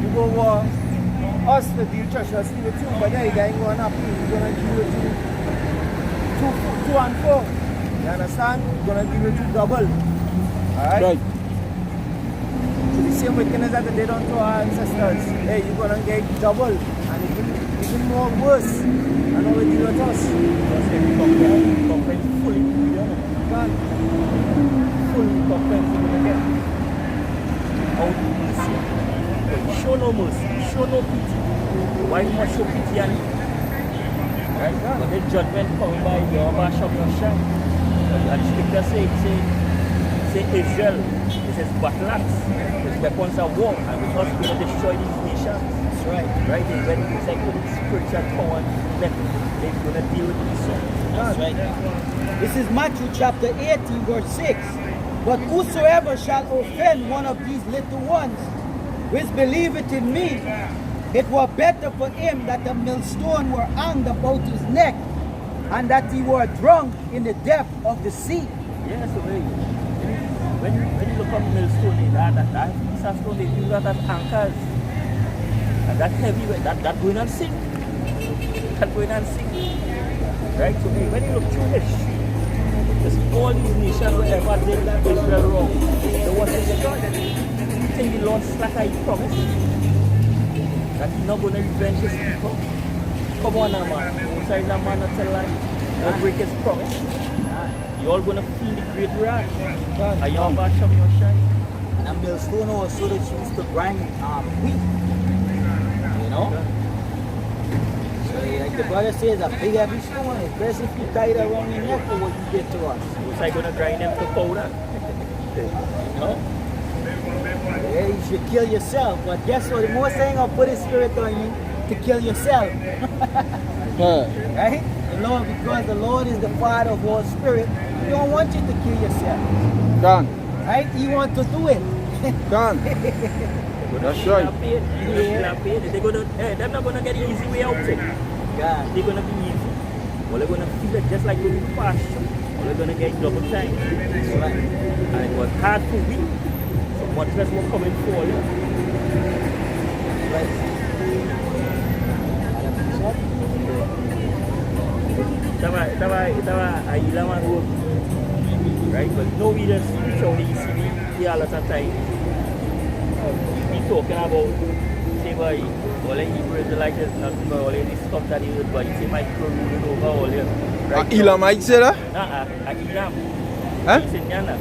you go war us to deal treacherously with you, but then you ain't going to happen. You're going to deal with you two and four. You understand? You're going to deal with you double. Alright? So the same wickedness that they did unto our ancestors, hey, you're going to get double, and even more worse. And how we deal with us. Just say we compare fully, you know. Fully comprehensive again. Out mercy. Show no mercy, show no pity. Why you must show pity on him? judgment coming by your Basham Yosha. And the scripture say Israel, it says battle axe, it's weapons of war, and with us going to destroy these nations. That's right. Right? And when it's like with spiritual power, they're going to deal with this. That's right. This is Matthew chapter 18, verse 6. But whosoever shall offend one of these little ones, which believeth in me, it were better for him that a millstone were hanged about his neck, and that he were drunk in the depth of the sea. Yes, so when you look at millstone, that piece of stone, they use that as anchors. And that heavy, that going and sink. That going and sink. Right? So when you look through history, there's all these nations wherever did Israel wrong. So what is God? You think the Lord slacker his promise? That he's not going to revenge his people? Come on now, man. Inside that man not tell lie. Don't break his promise. You're all going to feel the great wrath. Are you all about to show me your shine? And a millstone also that's used to grind wheat. You know? So like the brother says, a big heavy stone is best if you tie it around your neck for what you did to us. What's I going to grind them to powder? You know? Yeah, you should kill yourself. But guess what? The most thing I'll put his spirit on you to kill yourself. Right? The Lord, because the Lord is the Father of all spirit, He don't want you to kill yourself. Done. Right? He wants to do it. Done. That's right. They're not going to get the easy way out. God. They're going to be easy. Well, they're going to feel it just like when we fast. Well, they're going to get double time. That's right. And it was hard for me. So much less were coming for you. Right. Right? But no we just show the ECB here all the time. We talking about say boy, all the Hebrews like this, nothing but all this stuff that he would but he say my people ruling over all here. Right? Elamite say that? Elam. Huh? He's in Ghana.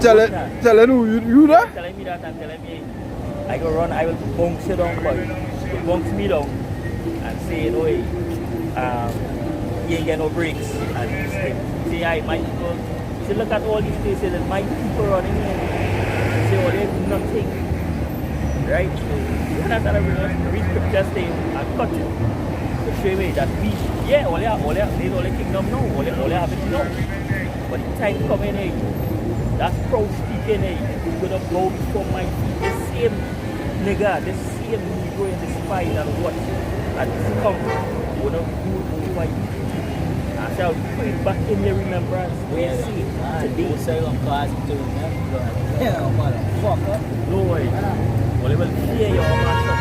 Tell him who you that? Telling me that and telling me I go run, I will bounce you down, boy. You bounce me down and say, you know, you ain't get no breaks and these things. Say, I my people, say, look at all these places and my people running in. Say, oh, there's nothing. Right? So, you understand that read scripture saying, I cut it. To show me that we, yeah, all the kingdom now, all they have it now. But the time coming in, that's proud speaking in, we're going to go before my feet. The same nigga, the same Negro in the spine and what, and this come, we're going to do what you do. I shall put it back in your remembrance. We see it today. Don't say I'm causing to remember. Yeah, motherfucker. No way. Well, it will fear your master.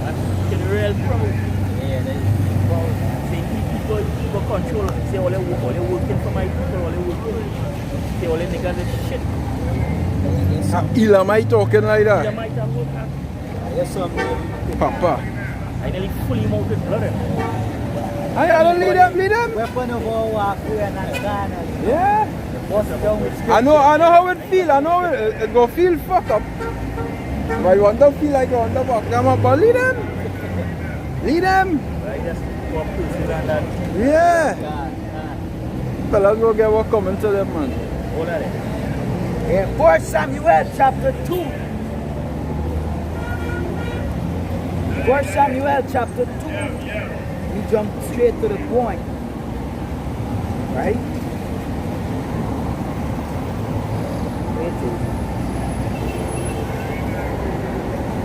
That's real proud. Yeah, that is proud. Say people control. Say all they working for my people, all they working. Say all they niggas is shit. Elamite talking like You that? might have worked out. Yes, sir. Papa. I nearly fully mounted blood. I don't lead them. Weapon of all warfare and understand. Yeah. Bust down with I know how it feel. I know it go feel fucked up. But you want to feel like you want to fuck them up, but lead them. Lead them. I just go up to that. Yeah. God. Fellas go get what coming to them, man. All of it. Yeah, 1 Samuel chapter 2. 1 Samuel chapter 2. We jump straight to the point. Right?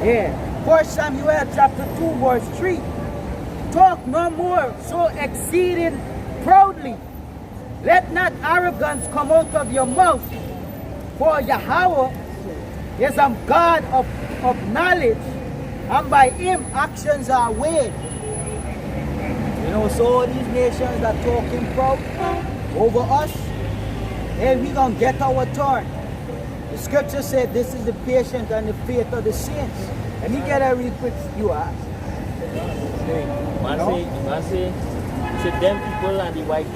Yeah. 1 Samuel chapter 2 verse 3. Talk no more so exceeding proudly. Let not arrogance come out of your mouth. For Yahweh is a God of knowledge, and by him actions are weighed. You know, so all these nations are talking proud over us, and we're going to get our turn. The scripture said this is the patience and the faith of the saints. Let me get a real quick few ask. Man say them people and the white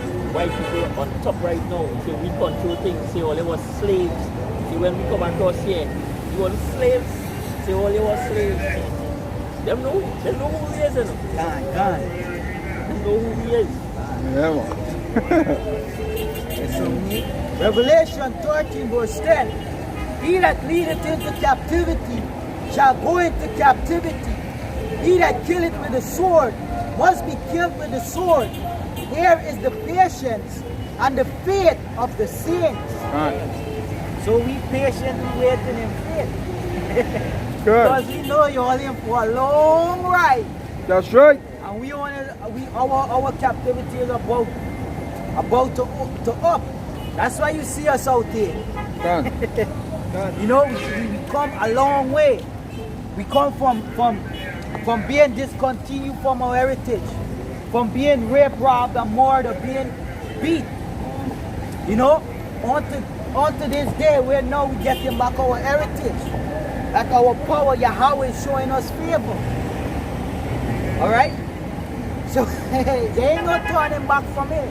people on top right now, say we control things, say all they was slaves. Say when we come across here, you want slaves, say all they was slaves. Them know who he is, you know. Gone. Them know who he is. Yeah, man. Yes, so, Revelation 13 verse 10. He that leadeth into captivity shall go into captivity. He that killeth with the sword must be killed with the sword. Here is the patience and the faith of the saints. Right. So we patiently waiting in faith. Good. Because we know you're all in for a long ride. That's right. And our captivity is about to up. That's why you see us out here. Done. You know, we come a long way. We come from being discontinued from our heritage, from being raped, robbed, and murdered, being beat. You know, onto this day where now we getting back our heritage. Like our power, Yahweh is showing us favor. Alright? So they ain't no turning back from it.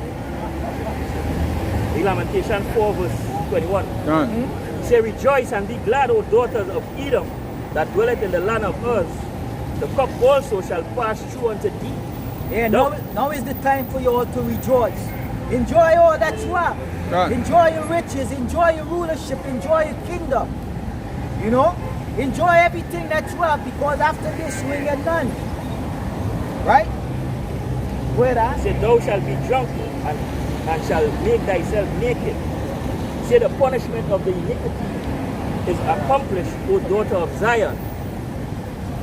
Lamentation 4 verse 21. Done. Say, rejoice and be glad, O daughters of Edom, that dwelleth in the land of Uz. The cup also shall pass through unto thee. Yeah, now is the time for you all to rejoice. Enjoy all that you have. Right. Enjoy your riches, enjoy your rulership, enjoy your kingdom. You know? Enjoy everything that you have, because after this you ain't get none. Right? Where that? Say, thou shalt be drunk and shall make thyself naked. Say, the punishment of the iniquity is accomplished, O daughter of Zion.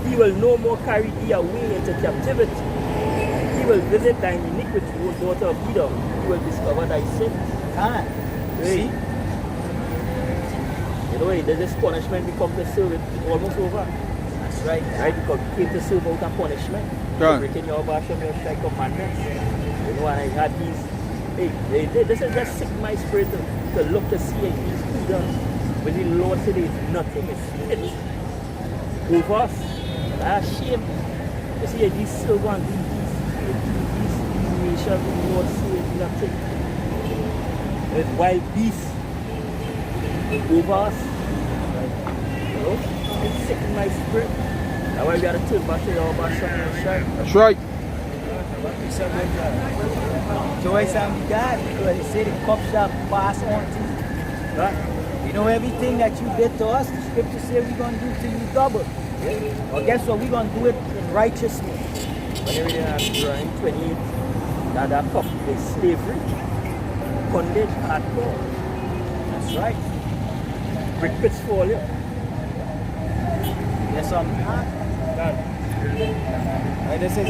He will no more carry thee away into captivity. He will visit thine iniquity, O daughter of Edom. He will discover thy sins. See? You know, this punishment become to serve it almost over. That's right. Right? Because you came to serve out a punishment. Right. Breaking your version, your strike commandments. You know, and I had these. Hey, this is just sick my spirit to look to see these heathens. When the Lord said there's nothing, it's it. Over us. That's shame. You see, these servants, these nations, the Lord says nothing. There's wild beasts over us. You know, it's sick in my spirit. That's why we gotta turn back to your version and shine. That's right. Joyce and be glad, because they say the cup shall pass on to you. Right? You know, everything that you did to us, the scripture says we're going to do to you double. Well, guess what? We're going to do it in righteousness. When you read in Drawing 28, that cup is slavery, bondage, hardcore. That's right. Brick pits fall you. Yes, Right, this is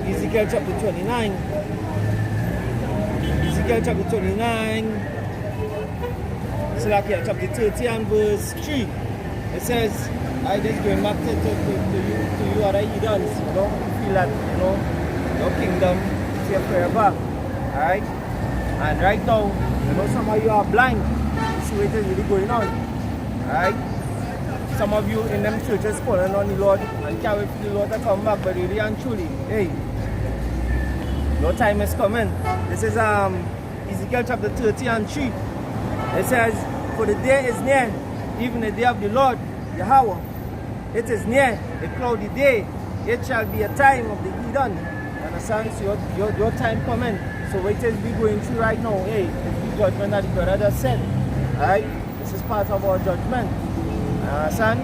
Ezekiel chapter 29. Ezekiel chapter 29, Slakia chapter 30 and verse 3. It says, I just going back to you other heathens, you know, you feel that, you know, your kingdom is here forever. Alright? And right now, you know, some of you are blind. You see what is really going on. Alright? Some of you in them churches calling on the Lord and can't wait for the Lord to come back, but really and truly, hey, your time is coming. This is Ezekiel chapter 30 and 3. It says, for the day is near, even the day of the Lord, Yahweh. It is near, a cloudy day. It shall be a time of the heathen. You understand? So your time coming. So what it is we going through right now, hey, it's the judgment that the brother just said. Alright? This is part of our judgment. Understand?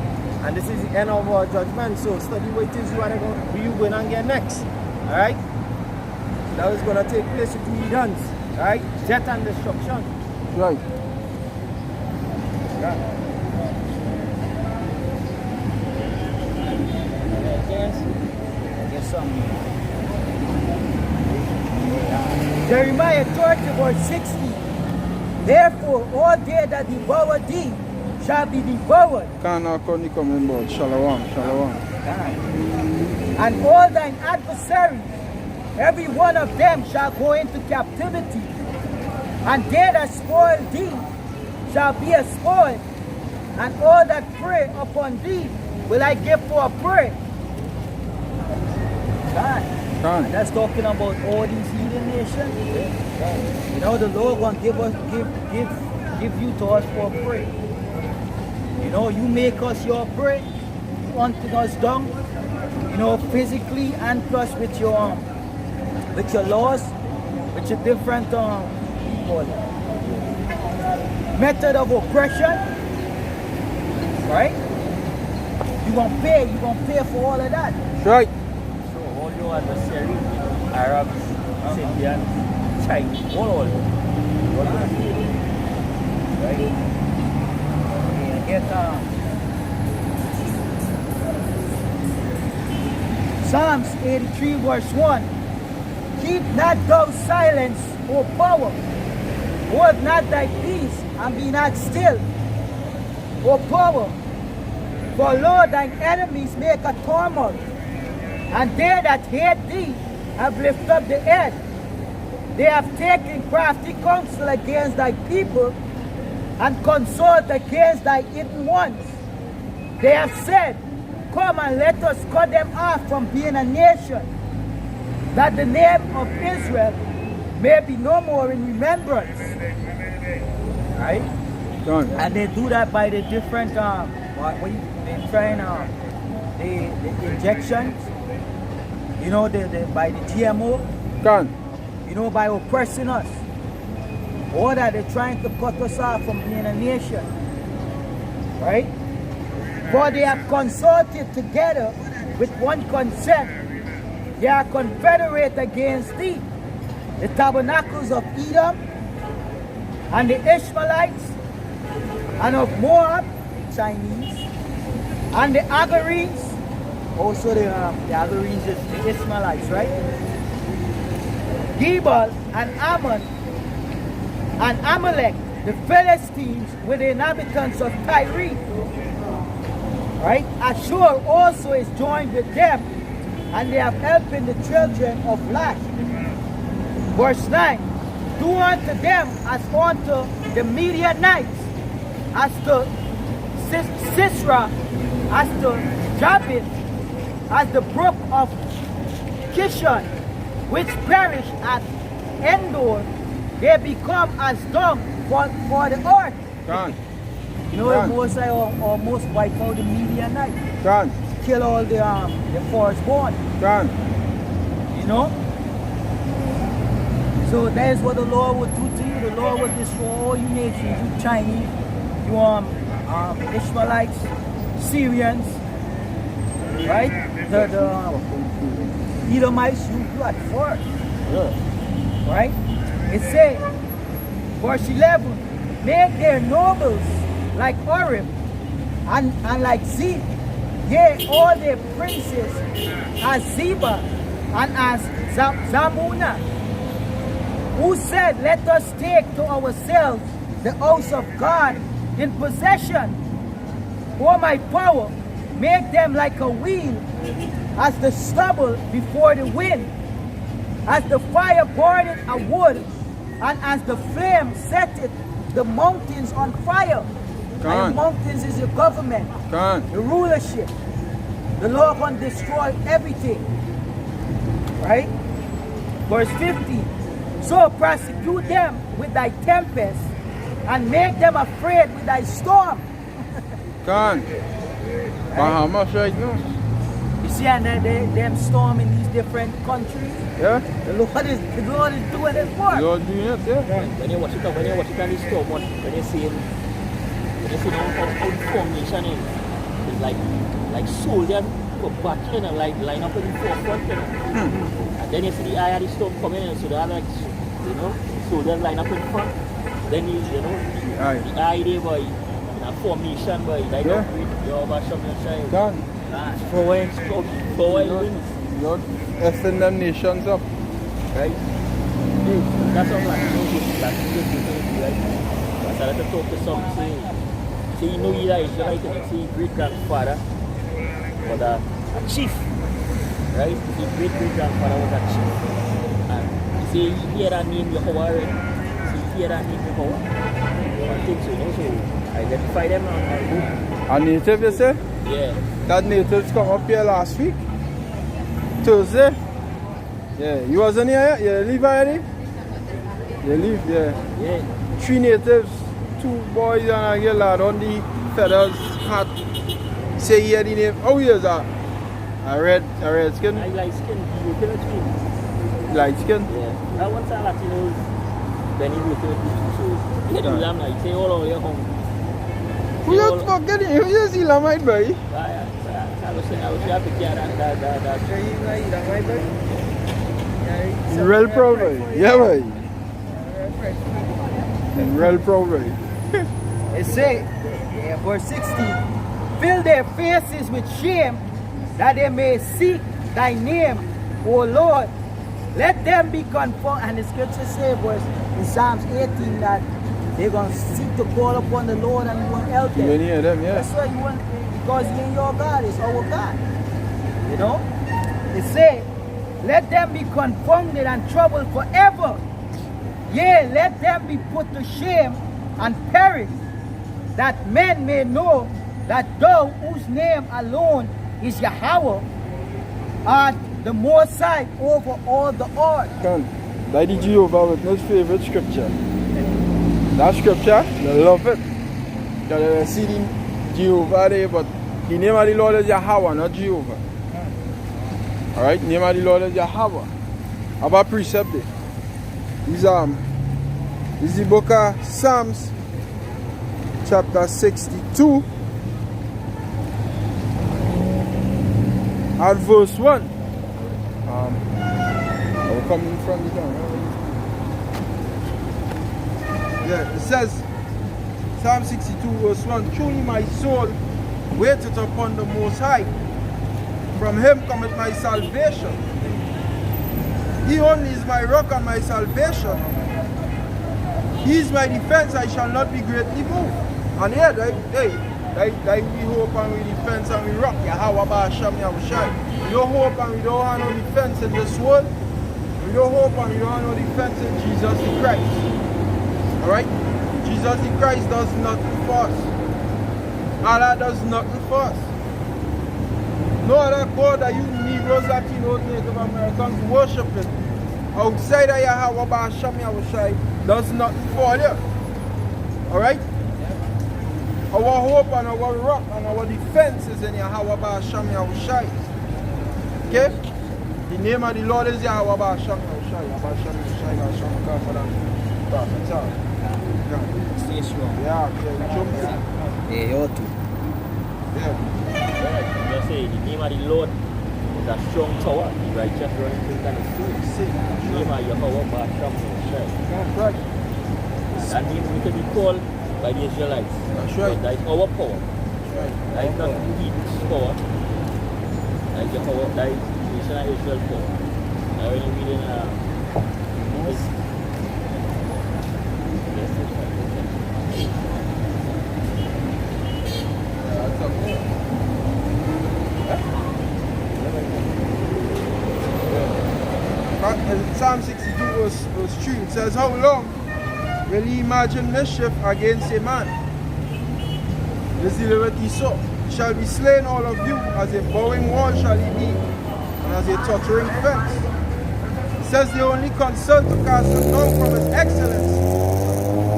And this is the end of our judgment. So study what it is you going to get next. Alright? That is going to take place with the heathens. Alright? Death and destruction. Right. Yeah. Yes, Jeremiah 30 verse 60. Therefore, all they that devour thee shall be devoured. Can't come in, but shalom, shalom. And all thine adversaries, every one of them shall go into captivity. And they that spoil thee shall be a spoil. And all that prey upon thee will I give for a prey. And that's talking about all these heathen nations. You know, the Lord gonna give you to us for a prey. You know, you make us your prey. hunting us down, you know, physically and plus with your laws, with your different method of oppression, right? You're gonna pay for all of that. Right. So all your adversaries, Arabs, Indians, Chinese, all of them. Right? Psalms 83 verse 1. Keep not thou silence, O power. Hold not thy peace, and be not still, O power. For lo, thine enemies make a tumult, and they that hate thee have lifted up the head. They have taken crafty counsel against thy people, and consult against thy hidden ones. They have said, come and let us cut them off from being a nation, that the name of Israel may be no more in remembrance. Right? Done. And they do that by the different the injections, you know, by the GMO, Done. you know, by oppressing us. Or that they're trying to cut us off from being a nation. Right? For they have consulted together with one consent. They are confederate against thee. The tabernacles of Edom and the Ishmaelites and of Moab, Chinese, and the Agarenes, also the Agarenes is the Ishmaelites, right? Gebal and Ammon and Amalek, the Philistines with the inhabitants of Tyre. Right? Ashur also is joined with them, and they have helped in the children of Lash. Verse 9. Do unto them as unto the Midianites, as to Sisera, as to Jabin, as the brook of Kishon, which perish at Endor. They become as dung for the earth. Done. You know, most I almost wipe out the Midianites. Done. Kill all the firstborn. Done. You know? So that is what the Lord would do to you. The Lord would destroy all you nations, you Chinese, you Ishmaelites, Syrians, right? The Edomites, you at first. Right? It says, verse 11, make their nobles like Oreb and like Zeb, yea, all their princes as Zeba and as Zamuna, who said, let us take to ourselves the house of God in possession. O my power, make them like a wheel, as the stubble before the wind, as the fire burneth a wood, and as the flame setteth the mountains on fire. And the mountains is your government, the rulership. The Lord can destroy everything. Right? Verse 15. So prosecute them with thy tempest, and make them afraid with thy storm. Gone. Right? Bahamas right now. You see, and them storm in these different countries. Yeah. The Lord is doing His work. You're doing it, yeah. When you watch it on the storm, when you see how the formation is, it's like soldiers go back in and like line up in the forefront, you know. And then you see the eye of the storm coming in, so they are like, you know, soldiers line up in front. Then you know, the eye there boy, in a formation boy, like you over shove your shine. Gone. For You're effing them nations up. right? That's all like that's good to right? I started to talk to some say you know you like and see great grandfather was a chief. Right? His great great grandfather was a chief. And see you hear that name Yehovah, right? See you hear that name Yehovah. I think so, you know, so identify them on book. A native, you say? Yeah. That natives come up here last week. Thursday. Yeah, you wasn't here yet? You leave already? You leave, yeah. Yeah. 3 natives, 2 boys and a girl lad on the feathers hat say he had the name. Oh, he is a red skin. I like skin. You can achieve. Light skin. Yeah. I want some Latinos. Then he will do it. So, you do them like say all over your home. Who the fuck get it? Who is he, Lamite boy? I was happy to get that. Real pro boy. Yeah, boy. Real pro boy. It say, verse 16, fill their faces with shame, that they may seek thy name, O Lord. Let them be conformed. And the scripture say, verse in Psalms 18, that they're going to seek to call upon the Lord and He will help them. You hear them, yeah. That's why you want, because He ain't your God, it's our God. You know? It say, let them be confounded and troubled forever. Yea, let them be put to shame and perish, that men may know that thou, whose name alone is Yahweh, art the Most High over all the earth. That is Jehovah Witness' favorite scripture. That scripture, I love it. You see the Jehovah there, but the name of the Lord is Yahweh, not Jehovah. Alright, the name of the Lord is Yahweh. How about precept there? This is the book of Psalms, chapter 62, at verse 1. I will come in from the down. Yeah, it says, Psalm 62, verse 1, truly my soul waiteth upon the Most High. From Him cometh my salvation. He only is my rock and my salvation. He is my defense, I shall not be greatly moved. And here, we hope and we defense and we rock. Yahweh Ba'asham Yahushai. We don't hope and we don't have no defense in this world. We don't hope and we don't have no defense in Jesus the Christ. Alright? Jesus the Christ does nothing for us. Allah does nothing for us. No other God that you Negroes, Latinos, Native Americans worshiping outside of Yahweh Ba'asham Yahushai does nothing for you. Alright? Our hope and our rock and our defense is in Yahweh Ba'asham Yahushai. Okay? The name of the Lord is Yahweh Ba'asham Yahushai. Ba'asham Yahushai, Ba'asham Yahushai. Stay strong. Yeah, jump in. Yeah, you ought to. Yeah. Just say the name of the Lord is a strong tower. The righteous run into it and is safe. The name of Yahweh Ba'asham Yahushai. That's right. That name we can be called by the Israelites. That's right. That is our power. That's right. That is not Edom's power. That is Yahweh. That is nation of Israel power. Now when you read in this. Psalm 62 verse 3, it says, how long will he imagine mischief against a man? This delivereth so. He shall be slain all of you, as a bowing wall shall he be, and as a tottering fence. It says they only consent to cast him down from his excellence.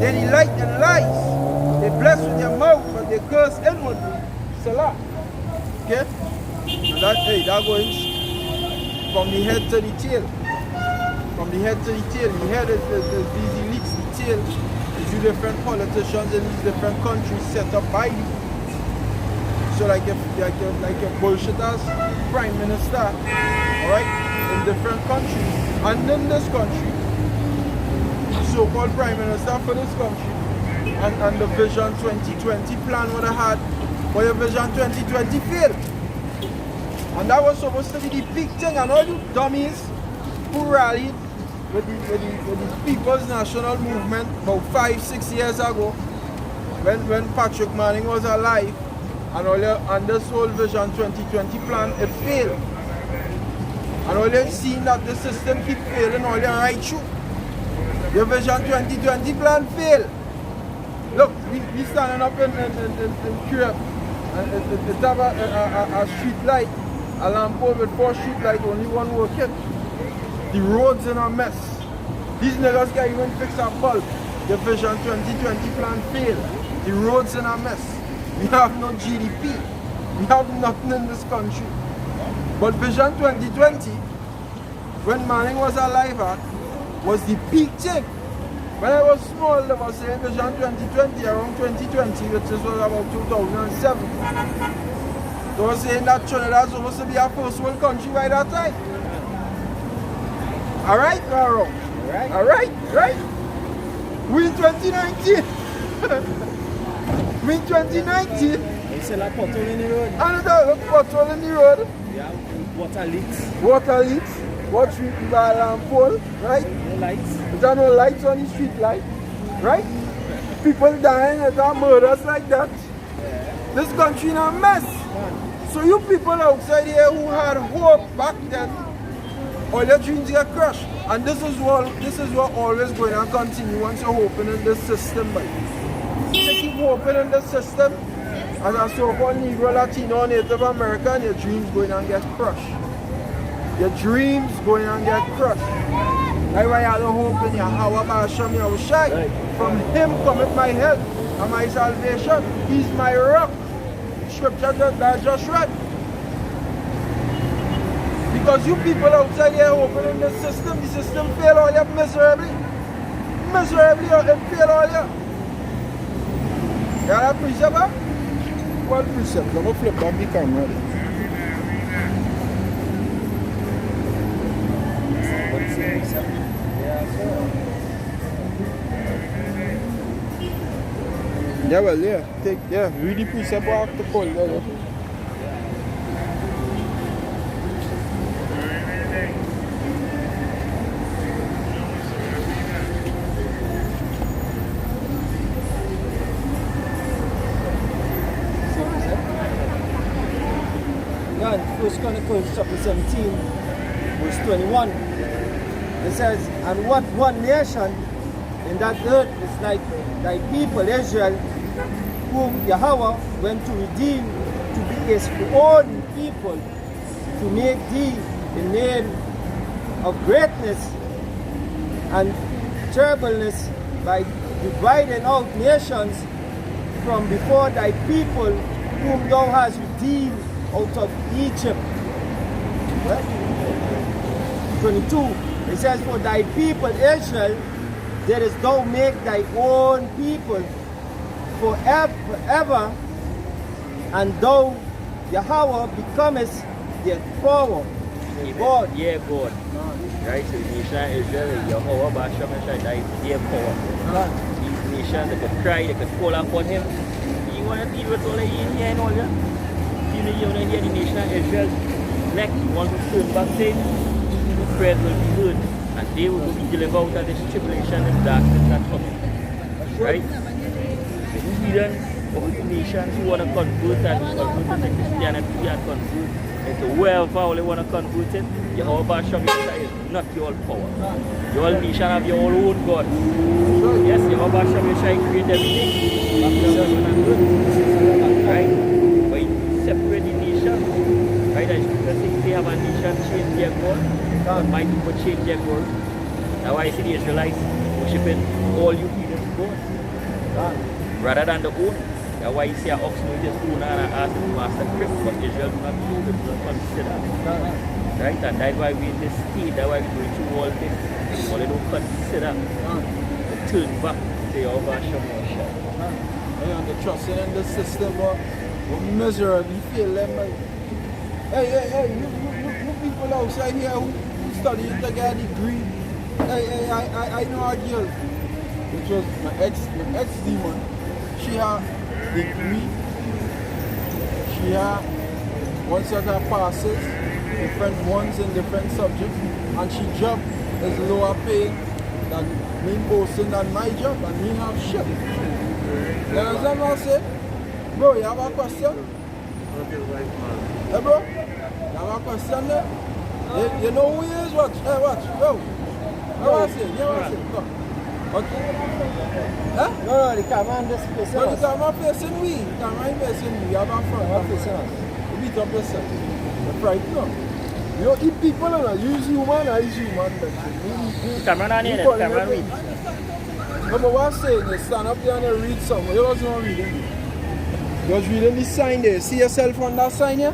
They delight in lies. They bless with their mouth, but they curse inwardly. Salah. Okay? And that goes from the head to the tail. From the head to the tail. The head is these elites, the tail is you different politicians in these different countries set up by you. So like a bullshitters prime minister, alright, in different countries. And in this country, so-called prime minister for this country, and the Vision 2020 plan would have had, but your Vision 2020 failed. And that was supposed to be the big thing, and all you dummies who rallied with the People's National Movement about 5-6 years ago, when Patrick Manning was alive, and this whole Vision 2020 plan, it failed. And all you've seen that the system keep failing all your right through. Your Vision 2020 plan failed. Look, we standing up in Europe, and it have a street light, a lamp with 4 street lights, only one working. The roads in a mess. These niggas can't even fix a bulb. The Vision 2020 plan failed. The roads in a mess. We have no GDP. We We have nothing in this country. But Vision 2020, when Manning was alive at, was the peak thing. When I was small, they were saying Vision 2020 around 2020, which was about 2007. They were saying that Trinidad was supposed to be a first world country by that time. Alright, or wrong? Alright, right? We in 2019. We in 2019. You see like pothole in the road? And the pothole in the road. Yeah, water leaks. Water leaks. What street people are pole, right? No lights. There are no lights on the street light, right? People dying and there are murders like that. This country in a mess. So you people outside here who had hope back then, all your dreams get crushed. And this is what always going to continue once you're hoping in this system, man. You keep hoping in this system as a so-called Negro, Latino, Native American, your dreams going to get crushed. Your dreams going to get crushed. That's why I don't hope in Yahweh Basham Yahushai. From him cometh my help and my salvation. He's my rock. Scripture that I just read. Because you people outside here hoping in the system fail all you miserably. Miserably, it fail all you. You got a precept? What precept? I'm going to flip back the camera. Yeah, well, yeah. Read the precept back to Paul. Yeah. First Chronicles chapter 17, verse 21. It says, and what one nation in that earth is like thy people Israel, whom Yahweh went to redeem to be his own people, to make thee the name of greatness and terribleness by dividing out nations from before thy people, whom thou hast redeemed out of Egypt. Right? 22. It says, for thy people Israel, didst thou make thy own people forever, and thou, Yahweh, becomest their power. God. Yeah, God. Right? So the nation Israel, Yahweh, Basham, and that is their power. These nations, they could cry, they could call upon him. You want to deal with all the in here and all that? You want to hear the nation of Israel next, you want to turn back saying, the prayer will be heard, and they will be delivered out of this tribulation and darkness that's coming. Right? The heathen, all the nations who want to convert and convert into Christianity and convert into wherever they want to convert it, Yahweh Basham is not your power. Your nation have your own God. Yes, Yahweh Basham create everything. Right? Separate the nation, right? As they have a nation change their God, my people change their God. That's why I see the Israelites worshiping all you heathen gods rather than the own. That's why you see an ox know his owner and ask the master Christ, but Israel do not know, they do not consider. Right? And that's why we in this state, that's why we're going through all this. All they don't consider. They turn back to your Basham. And they're trusting in the system, but we're miserably feel them like, hey, you people outside here who study to get a degree. Hey, I know a girl, which was my ex-demon. She had degree, she had one set of passes, different ones in different subjects, and she job is lower paying than me posting than my job, and me have shit. You understand what I say? Bro, you have a question? Hey bro, you have a question there? You know who he is? Watch, hey watch, bro. What I say? You know what I say? Come. Okay. Huh? No, the camera just facing No, the us. camera facing we. The camera facing we. You have a front. Facing us. You beat up yourself. You're frightened now. You don't eat people and use human, I use human. Camera on here, camera read. No, but what I'm saying is stand up there and read something. You don't want to read it. Just reading this sign there. See yourself on that sign here?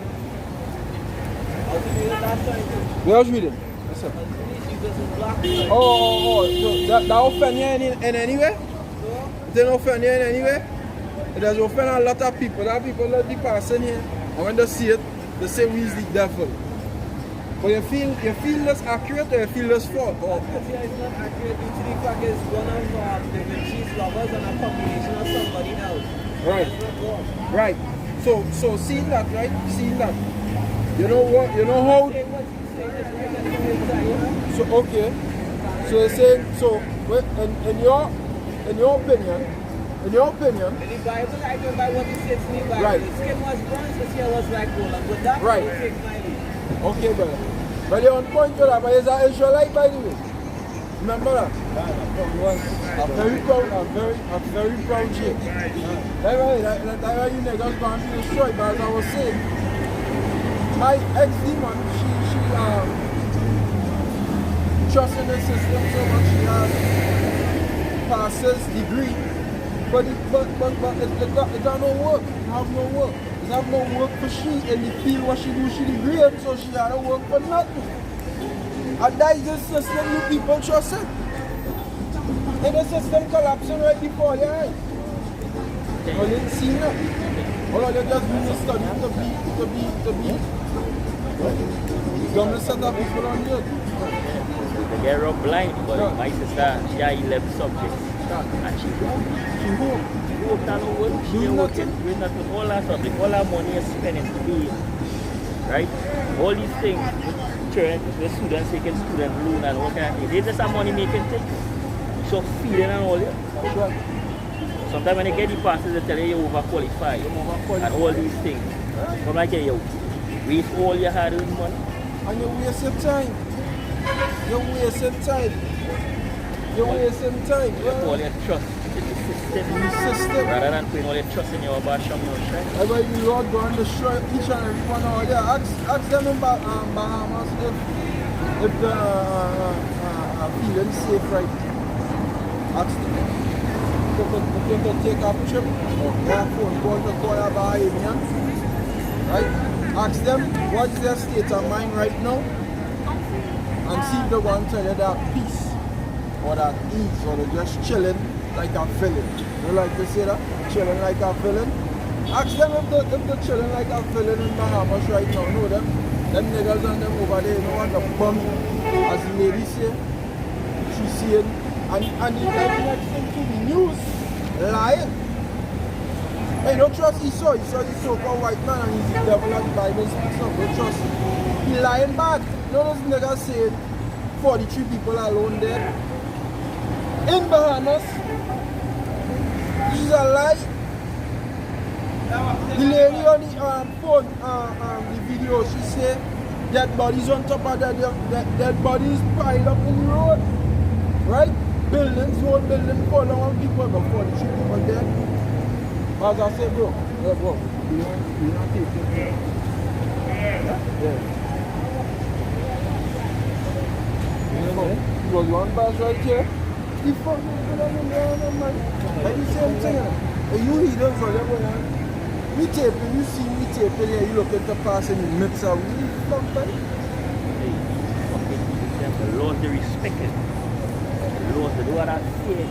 Where was reading? Yes, sir. Oh. So that offend you in any way? It didn't offend you in any way? It does offend a lot of people. That people love the person here. And when they see it, they say we is the devil. But you feel less accurate or you feel less false? Well, it's not accurate due to the fact it's one of the cheese lovers and a combination of somebody else. Right. That's not God. Right. So seeing that, right? Seeing that. You know what? You know how? Say what you say, that's right, that's the way it's at, you know? So okay. So you're saying in your opinion. In the Bible, I go by what it says in the Bible. Right. The skin was bronze, the hair was like gold. And with that, Right. you take my lead. Okay, brother. But you're on point to that, but he's an Israelite by the way. Remember that? I'm very proud Jake. That's why you niggas gonna be destroyed, but as I was saying, my ex-demon, she trusts in the system so much she has passes degree. But it don't no work. It have no work. It have no work for she and the field what she do, she degrade, so she had to work for nothing. And that is the system you people trust it. And the system collapsing right before your eyes. You didn't see it. All of you just do the study to be. Government set up people on here. They get rubbed blind, but my sister, she had 11 subjects. And she worked on her work. She working, doing nothing, all that stuff. All her money is spending to be, right? All these things, the students taking student loan and all kind of things. They just a money making thing. So feeding and all that. Sometimes when they get the passes, they tell you you're overqualified. And all these things. But like you waste all your hard earned money. And you waste your time. You waste your time. You put all your trust in the system. Rather than putting all your trust in your basham, right? That's why you Lord go and destroy each and every one out there. Ask them in Bahamas if the feeling safe right. Ask them. If you can take a trip or a phone call to call a Bahamian, right? Ask them what's their state of mind right now and see if they want to tell you that peace or that ease or they're just chilling like a villain. You like to say that? Chilling like a villain? Ask them if they're chilling like a villain in Bahamas right now. No, them niggas and them over there, you know what, the bum, as the lady say, she's saying, and the next thing to the news, lying. Hey, don't trust Esau. Esau is a so-called white man and he's the devil and the Bible speaks of. Don't trust him. He lying bad. You know those niggas saying 43 people alone dead in Bahamas. This is a lie. The lady on the phone, the video, she said dead bodies on top of dead bodies piled up in the road. Right? Buildings, whole building full of people, but 43 people dead. As I say, bro, we not taking it. Yeah. There was one bus right here. The fuck is man? Like the same thing. And you hear for them, we taping, you see me taping here, you look at the pass and you mix up. We fuck that. The laws they respect it. The laws they do what I say.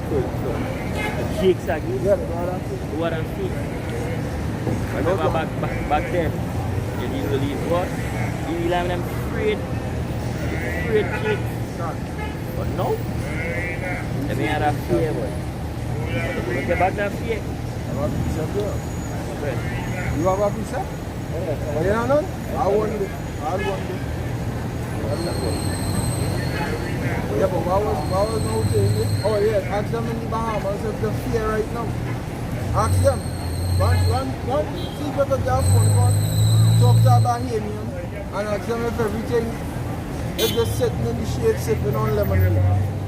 The jakes are good. Yeah, the What I'm feet. I remember back then, you didn't believe what? You will have them afraid jakes. But no, they may have that fear, boy. Look back that fear. You have a pizza? Yeah. You know none? I want it. Yeah, but what was no thing? Oh yeah, ask them in the Bahamas if they fear right now. Ask them. One, see if they got phone call, talk to a Bahamian and ask them if everything, if they're sitting in the shade sipping on lemonade.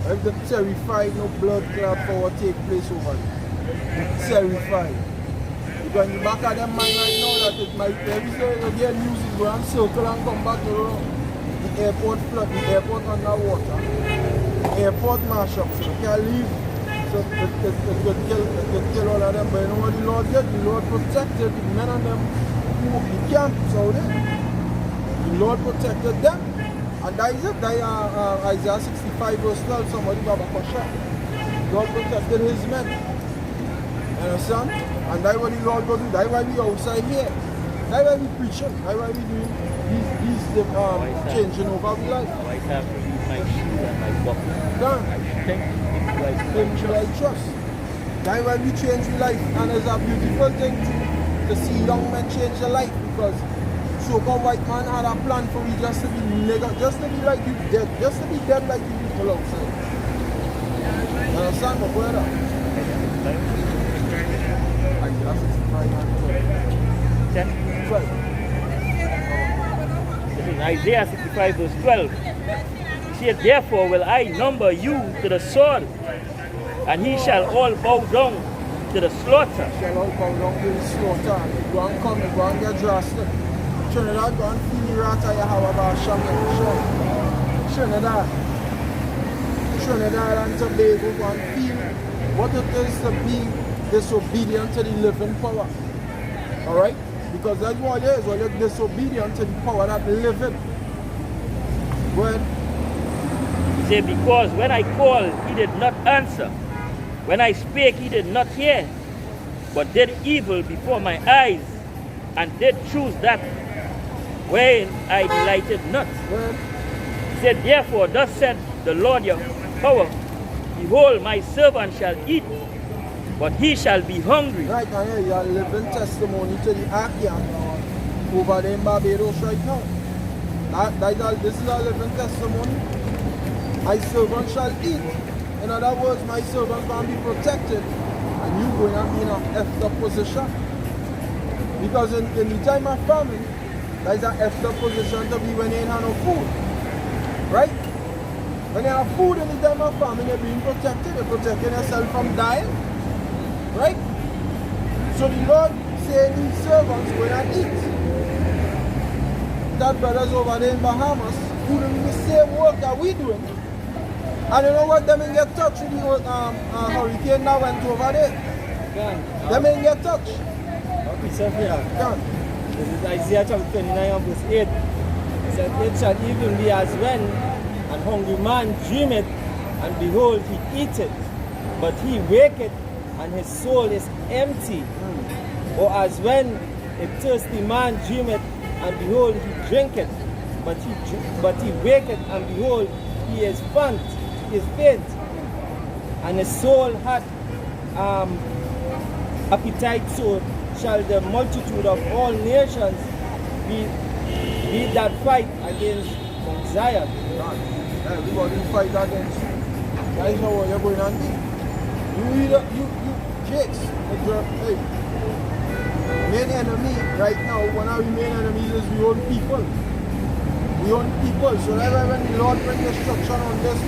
If they're terrified, no blood clot for what take place over there. Terrified. Because in the back of their mind right now that it might every day again news is go and circle and come back to the airport flood, the airport underwater. Airport mash up, so they can't leave. So it could kill all of them. But you know what the Lord did? The Lord protected the men and them who the camps out there. The Lord protected them. And that is it. That Isaiah 65 verse 12, somebody got a shot. God protected his men. You understand? And that's what the Lord will do. That's why we outside here. That's why we preaching. That's why we doing these changing over our life. I have to use my shoe and my buckle. Done. I think Change like trust. That's why we change your life. And it's a beautiful thing to see young men change their life, because so-called white man had a plan for you just to be nigger, just to be like you dead, just to be dead like you people outside. You understand my brother? Isaiah 65 verse 12. He said, therefore will I number you to the sword, and he shall all bow down to the slaughter. Shall all bow down to the slaughter. Go and come, go and get drastic. Trinidad, go and feel the rat of Yahweh Hashem. Trinidad and Tobago, go and feel what it is to be disobedient to the living power. Alright? Because that's what it is. When you're disobedient to the power that living. Go ahead. He said, because when I called, he did not answer. When I spake, he did not hear, but did evil before my eyes, and did choose that wherein I delighted not. He said, therefore, thus said the Lord your power, behold, my servant shall eat, but he shall be hungry. Right now, you are living testimony to the Akian over there in Barbados right now. This is a living testimony. My servant shall eat. In other words, my servant can be protected, and you going to be in a effed up position. Because in the time of famine, that is an effed up position to be when you ain't have no food. Right? When you have food in the time of famine, you're being protected. You're protecting yourself from dying. Right? So the Lord said his servants going to eat. That brothers over there in Bahamas who doing the same work that we doing. And you know what? Them ain't get touched with the hurricane that went over there. Them ain't get touched. This is Isaiah chapter 29 verse 8. It said, it shall even be as when an hungry man dreameth, and behold, he eateth, but he waketh, and his soul is empty. Or as when a thirsty man dreameth, and behold, he drinketh, but he waketh, and behold, he is faint, and his soul hath appetite. So shall the multitude of all nations be that fight against Mount Zion. Everybody fight against you. That is not what you're going on. You kids, hey, main enemy right now, one of the main enemies is we own people. We own people. So that's why when the Lord brings destruction on this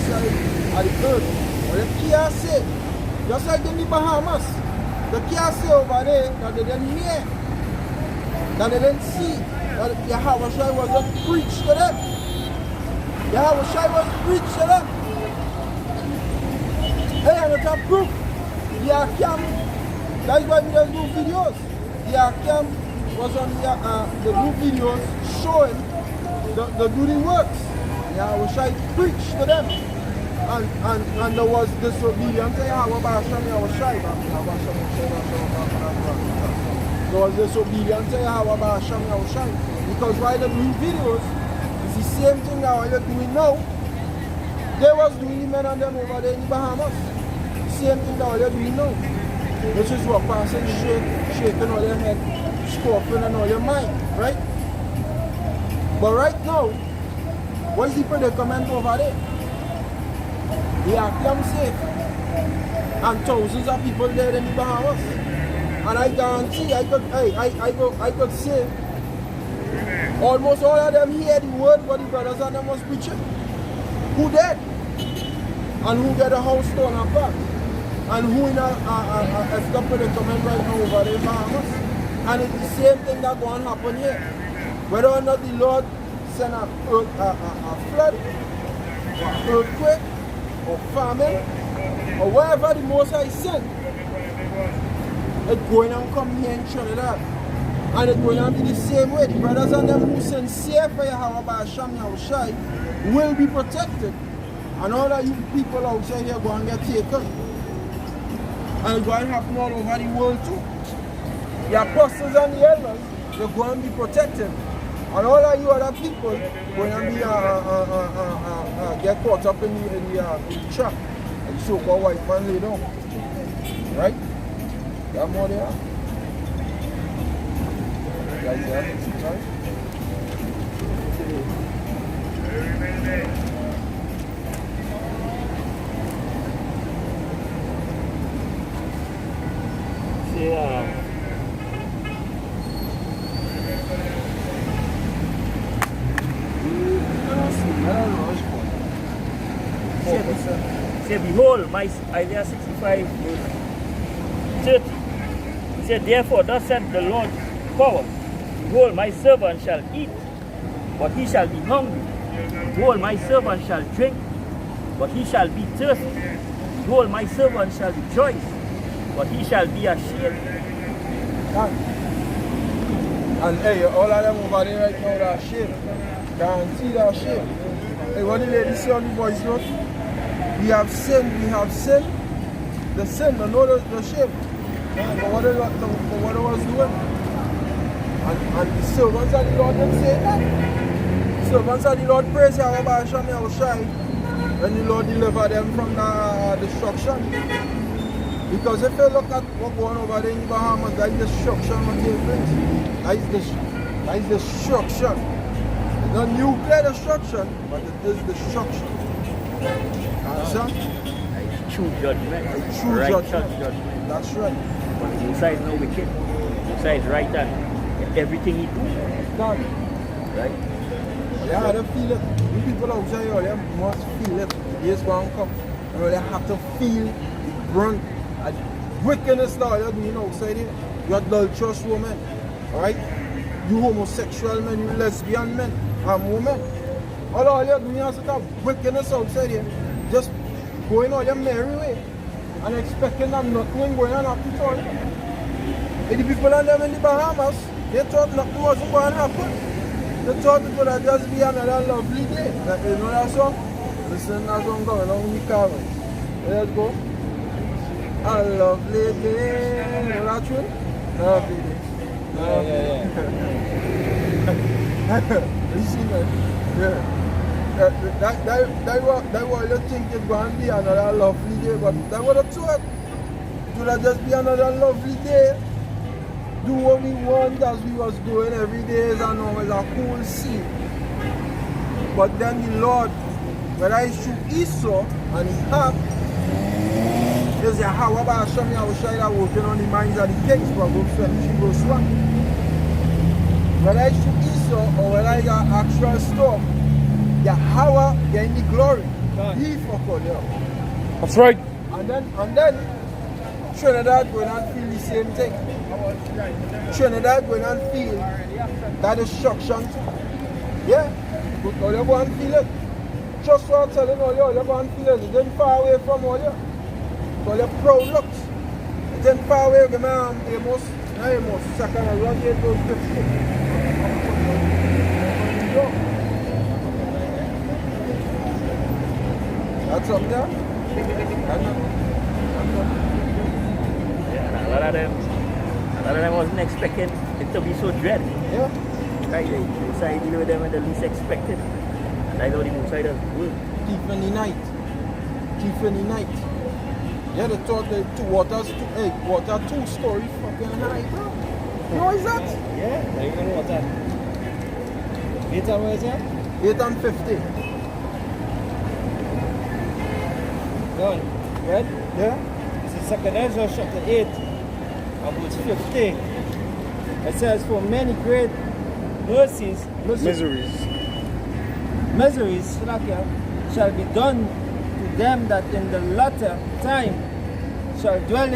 side of the earth, well, they can't say, just like in the Bahamas, they can't say over there that they didn't hear, that they didn't see, that Yahweh wasn't preached to them. Yahweh was preached to them. Hey, and it's a proof. The Akim, that's why we just do videos. The Akim was on the new videos showing the doing works. Yahweh preached to them. And there was disobedience to Yahweh by Hashem Yahweh. There was disobedience to Yahweh by Hashem Yahweh. Because while the new videos, it's the same thing that you're doing now. They was doing the men and them over there in the Bahamas. Same thing that you're doing now. Which is what passing shaking all your head, scoffing and all your mind, right? But right now, what is the predicament over there? They are come safe. And thousands of people there in the Bahamas. And I guarantee I could say almost all of them hear the word what the brothers and them was preaching. Who dead? And who get a house torn apart? And who in a predicament right now over there in Bahamas? And it's the same thing that going to happen here. Whether or not the Lord send a flood, or earthquake, or famine, or wherever the Most High sent, it's going to come here in Trinidad. And it's going to be the same way. The brothers and them who sincere for Yahweh by Hashem Yahushai will be protected. And all of you people outside here go and get taken. And it's going to happen all over the world too. The apostles and the elders, they're going to be protected. And all of you other people going to be get caught up in the trap. And the so-called white man lay down. Right? That's more they are. Guys, right? Say, behold, my Isaiah 65 verse 30. He said, therefore, thus said the Lord power, behold, my servant shall eat, but he shall be hungry. Behold, my servant shall drink, but he shall be thirsty. Behold, my servant shall rejoice, but he shall be ashamed. And hey, all of them over there right now, they're ashamed. Guarantee they're ashamed. Hey, what the lady say on the voice note? We have sinned. The sin, the know the shame. But what they was doing. And the servants of the Lord didn't say that. The servants of the Lord praise Yahweh by Hashem Yahushai when the Lord delivered them from the destruction. Because if you look at what's going over there in the Bahamas, that is destruction what takes place. That is destruction. It's not nuclear destruction, but it is destruction. Understand? It's true judgment. It's true judgment. That's right. But Musa is no wicked. Musa is right and everything he do. Done. Right? Yeah, they feel it. You people outside here, they must feel it. The days going to come. You know, they have to feel the brunt and wickedness now you're doing outside here. You adulterous women. Alright? You homosexual men, you lesbian men, and women. All you're doing is sort of wickedness outside here. Just going on your merry way and expecting that nothing going on happen to you. The people and them in the Bahamas, they thought nothing wasn't going to happen. They thought it would just be another lovely day. You know that song? Listen, that song going on with the covers. Let's go. A lovely day. You know that tune? Lovely day. Yeah. You see, man? Yeah. That what you think it's going to be another lovely day, but that would have thought. It would have just be another lovely day. Do what we want as we was doing every day is always a cool scene. But then the Lord, whether it's through Esau and his heart, is Yahweh by Hashem Yahushai that working on the minds of the kings, Proverbs 23 verse 1. Whether it's through Esau or whether it's an actual storm, Yahweh getting the glory. He fuck all yeah. That's right. And then Trinidad going and feel the same thing. Trinidad going and feel that destruction too. Yeah. But all you go and feel it. Just what I'm telling all you go and feel it. It ain't far away from all you. All your proud looks. It ain't far away from Amos, second and run here to 50. That's up there? Yeah, a lot of them wasn't expecting it to be so dread. Yeah. Right, the Musa deal with them when the least expected. And I know the Musa does good. Thief in the night. Yeah, they thought the water 2-story fucking high, bro. You know what is that? Yeah, like you know what that. 8 and what is that? 8 and 50. Done. Right? Yeah? This is 2nd Ezra chapter 8, verse 50. It says, for many great miseries shall be done to them that in the latter time shall dwell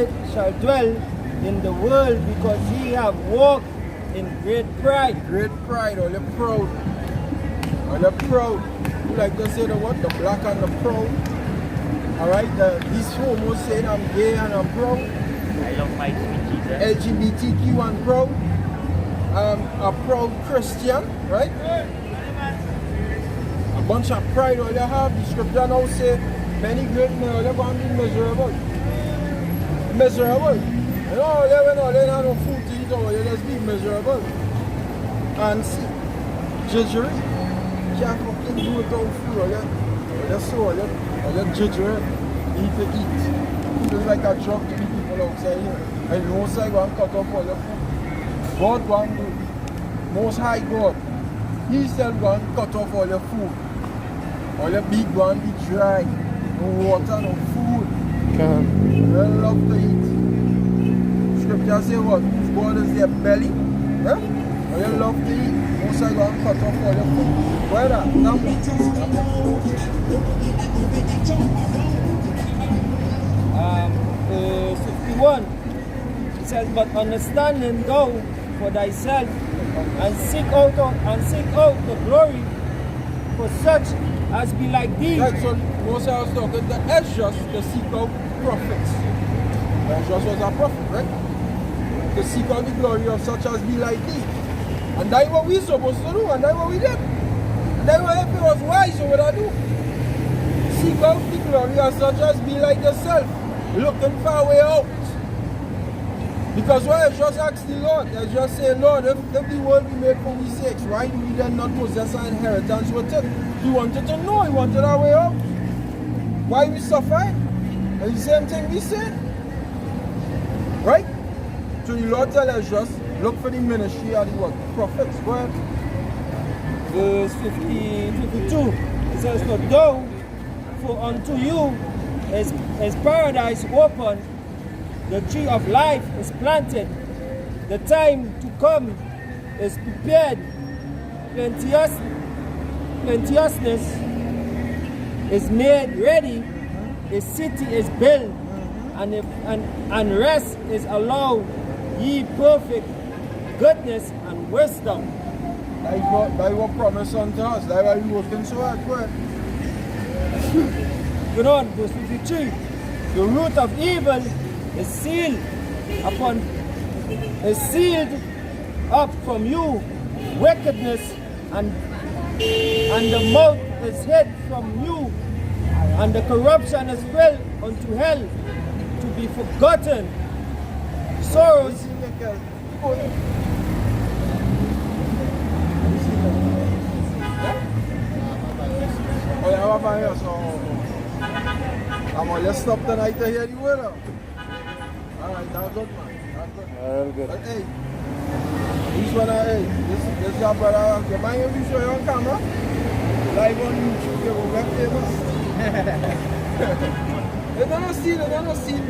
in the world, because ye have walked in great pride. Great pride, all you're proud. All you're proud. You like to say the what? The black and the proud. Alright, this homo saying I'm gay and I'm proud. I love my sweet Jesus. LGBTQ and proud. A proud Christian, right? A bunch of pride all you have. The scripture now say many great men are going to be miserable. Miserable. You know, when they have no food to eat, or you just be miserable. And see, judgery. Can't fucking do it without food, or you so, you judgery. Eat to eat. Food is like a drug to the people outside here. And you outside go and cut off all your food. God go and do it. Most High God. He still go and cut off all your food. All your big go and be dry. No water, no food. You love to eat. Scripture say what? God is their belly. Yeah? All you love to eat. Most High go and cut off all your food. Where that? Verse 51. It says, but understanding thou for thyself and seek out the glory for such as be like thee. Right, so Moses was talking to Ezra to seek out prophets. Ezra was a prophet, right? To seek out the glory of such as be like thee. And that's what we're supposed to do, and that's what we did. And that's what if it was wise, so what I do? Seek out the glory of such as be like yourself, looking for a way out. Because when I just asked the Lord, I just say, Lord, if the world we made for we sakes, why do we then not possess an inheritance with it? He wanted to know, he wanted our way out. Why we suffer? It's the same thing we say. Right? So the Lord tells us just look for the ministry of the what? Prophets. Go ahead. Verse 52. It says, for unto you is paradise open, the tree of life is planted, the time to come is prepared, plenteousness is made ready, a city is built, and rest is allowed, ye perfect goodness and wisdom. That's what promised unto us. That's why we working so hard. Go ahead. Go on, verse 53. The root of evil is sealed up from you, wickedness, and the mouth is hid from you, and the corruption is filled unto hell, to be forgotten. Sorrows. Oh, yeah, I'm here, so I'm going to stop tonight to hear the word. Alright, that's good, man. That's good. Very good. But hey, this one, this is your brother. You mind if you show you on camera? Live on YouTube, you will get famous. They don't see,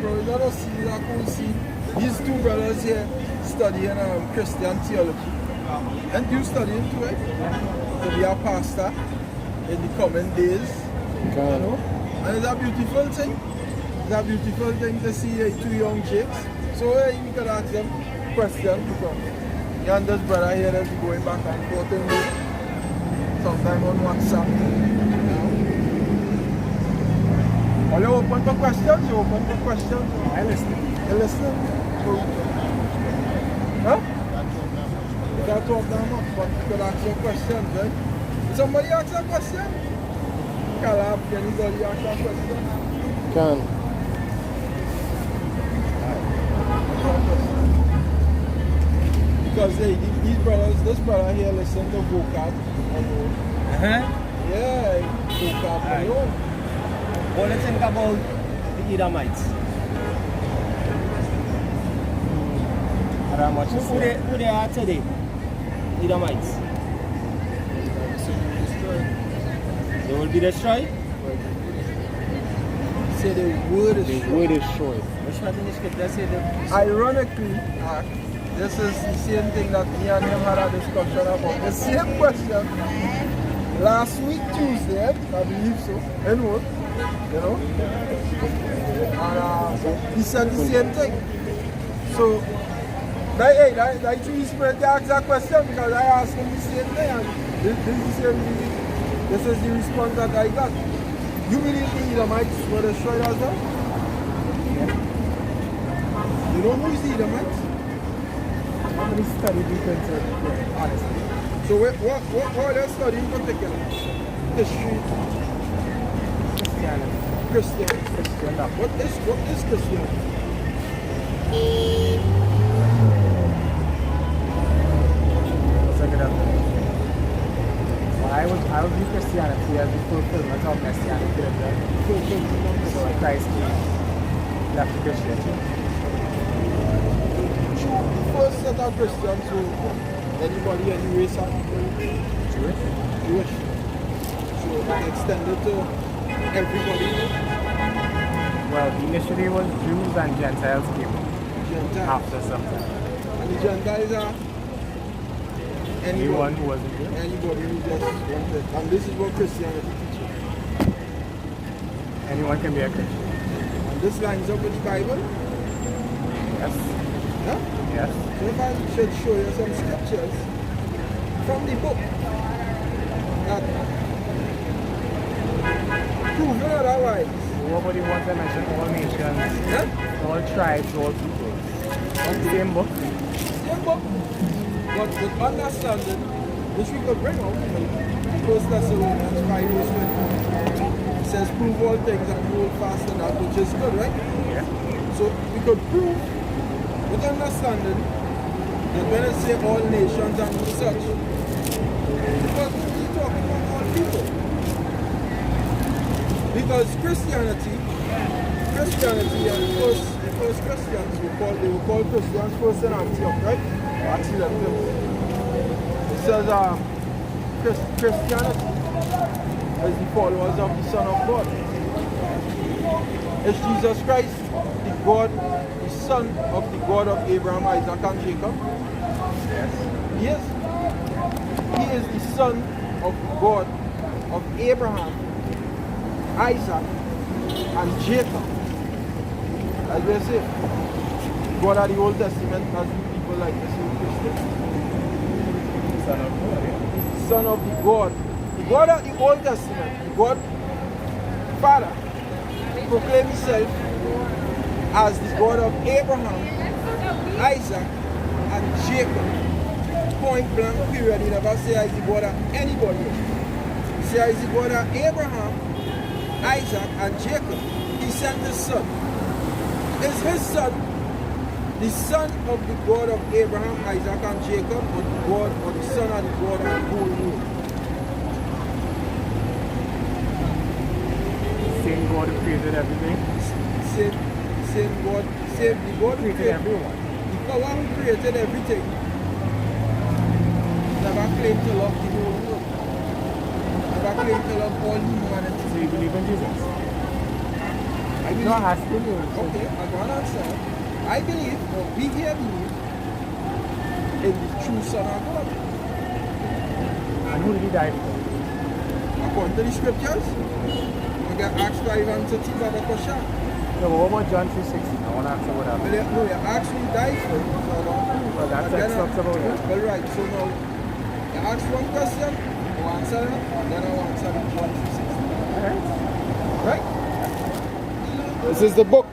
bro. They don't see, they don't see. These two brothers here studying Christian theology. And you studying too, right? To be a pastor in the coming days. Okay. You know? And it's a beautiful thing. It's a beautiful thing to see two young chicks. So you can ask them questions because you and this brother here is going back and forth in with sometime on WhatsApp. You know? Are you open for questions? You open for questions? I listen. You listening? So, huh? You can't talk that much, but you can ask your questions, right? Did somebody ask a question? Can anybody ask a question? Can. Because these brothers, this brother here listen to vocab. Yeah, vocab. Right. What do you think about the Edomites? Who they are today? Edomites. They will be destroyed? Say the word is The word is short. Which one in the scripture say that? Ironically, this is the same thing that me and him had a discussion about. The same question last week, Tuesday, I believe so, in work, you know. And he said the same thing. So, that true spirit asked that question because I asked him the same thing. And this is the response that I got. You believe the Edomites were destroyed as well? You know who is the Edomites? How many study deep into it, honestly? So what are they studying in particular? History. Christianity. Christian. What is Christianity? Check it out. Well, I would view Christianity as the fulfillment of Messianic religion. So Christ left Christianity. First set of Christians who anybody, any race of people? Jewish. So it extended to everybody. Well, initially it was Jews and Gentiles came Gentiles. after some time. And the Gentiles are Anyone who wasn't Jewish. Anybody who just wanted. And this is what Christianity teaches. Anyone can be a Christian. And this lines up with the Bible. Yes. Huh? Yes. So if I should show you some scriptures from the book that prove it otherwise. Nobody wants to mention all nations, all tribes, all people. Same book. Same book. But with understanding, which we could bring out, like 1 Thessalonians 5 verse 21. It says, prove all things and hold fast in that which is good, right? Yeah. So we could prove with understanding that when I say all nations and such, because we're talking about all people. Because Christianity and the first Christians they were called Christians first in Antioch, right? Actually, that it says Christianity is the followers of the Son of God. Is Jesus Christ the Son of the God of Abraham, Isaac, and Jacob? Yes. He is. He is the Son of God of Abraham, Isaac, and Jacob. As we say, God of the Old Testament, as people like to say Christian. Son of God, yeah. Son of the God. The God of the Old Testament, the God Father, proclaimed himself as the God of Abraham, Isaac, and Jacob. Point blank period. He never said he's the God of anybody. He said he's the God of Abraham, Isaac, and Jacob. He sent his son. Is his son the son of the God of Abraham, Isaac, and Jacob, or the God, or the son of the God of the whole world? Same God who created everything. Same God, the God who Created everyone. the power who created everything never claimed to love the whole world. Never claimed to love all humanity. So you believe in Jesus? I believe. No, asking you. Okay, I don't answer. I believe, or we here believe, in the true Son of God. And who did he die for? According to the scriptures, we get Acts 5 and 13 about the question. No, but what about John 3:16? I want to answer what Well, happened. no, you actually died for it. So I don't prove. Well, that And then text talks about that. Well, right, so now, you ask one question, you answer it, then I answer the John 3:16. Right? This is the book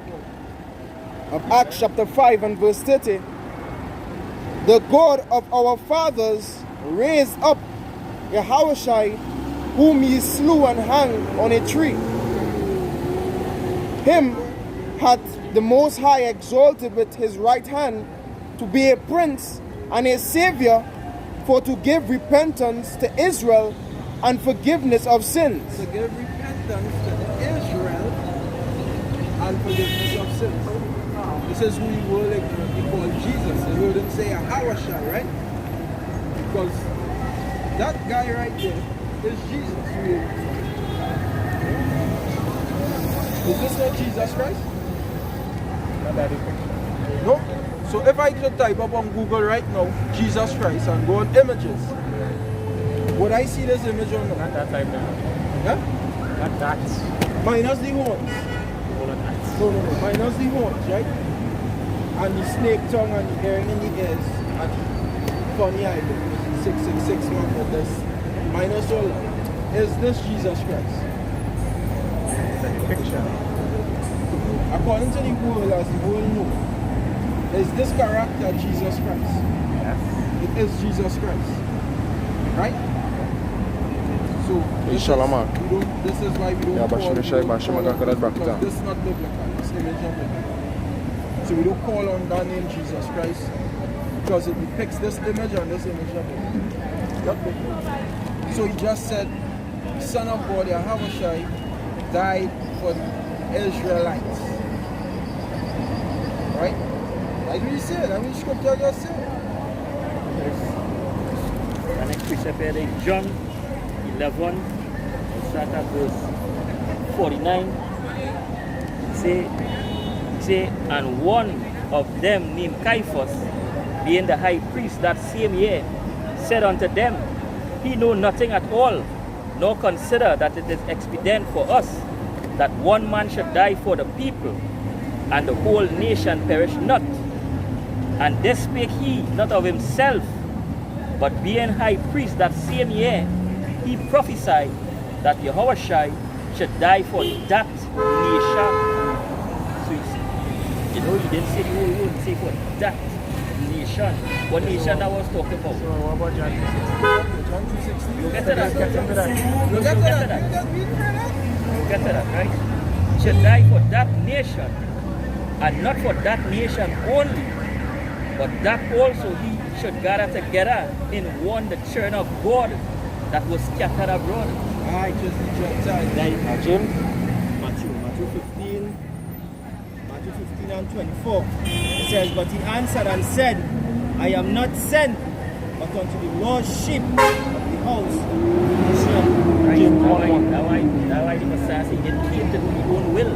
of Acts chapter 5 and verse 30. The God of our fathers raised up Yahushua, whom ye slew and hung on a tree. Him hath the Most High exalted with his right hand to be a prince and a savior, for to give repentance to Israel and forgiveness of sins. To give repentance to Israel and forgiveness of sins. This is who he will call Jesus. He wouldn't say Yahushua, right? Because that guy right there is Jesus. Is this not Jesus Christ? Not that is. No. So if I could type up on Google right now, Jesus Christ, and go on images, would I see this image or not? Not that type of. Yeah? Not that. Minus the horns. All of that. No. Minus the horns, right? And the snake tongue and the earring in the ears and the funny eyelids. 666 one with this. Minus all that. Is this Jesus Christ? fiction. According to the world, as the world know, is this character Jesus Christ? Yes. It is Jesus Christ. Right? So this is why we don't call because this is not biblical. This image is not biblical. So we don't call on that name Jesus Christ because it depicts this image and this image of biblical. So he just said, the Son of God, Yahushua, died for the Israelites. Right? Like we said, I mean scripture just said. The next precept here is John 11, we'll start at verse 49. Say, and one of them named Caiaphas, being the high priest that same year, said unto them, he know nothing at all, nor consider that it is expedient for us that one man should die for the people, and the whole nation perish not. And this spake he not of himself, but being high priest that same year, he prophesied that Yahushua should die for that nation. So he didn't say the whole world, he said for that nation. What nation that was talking about? So what about John 3:16? Look at that. Get into that. Look at that. Look at that, right? He should die for that nation, and not for that nation only, but that also he should gather together in one the church of God that was scattered abroad. Alright, just the Gentiles. Matthew 15 and 24. It says, but he answered and said, I am not sent but unto the lost sheep of the house of Israel. Right? That's why the Messiah said he didn't came to do his own will,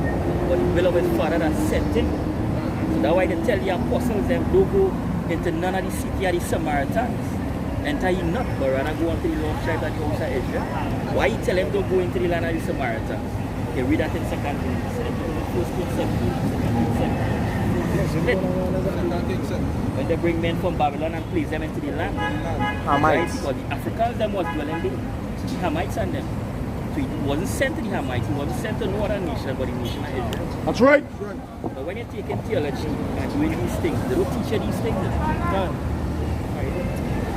but the will of his Father that sent him. So that's why they tell the apostles them don't go into none of the city of the Samaritans. Enter ye not, but rather go unto the lost tribe that comes to Israel. Why he tell them don't go into the land of the Samaritans? You read that in 2 Kings, First Kings 17. Split. When they bring men from Babylon and place them into the land. Right? Because the Africans them was dwelling there. The Hamites and them. So he wasn't sent to the Hamites, he wasn't sent to no other nation but the nation of Israel. That's right. But when you're taking theology and doing these things, they don't teach you these things.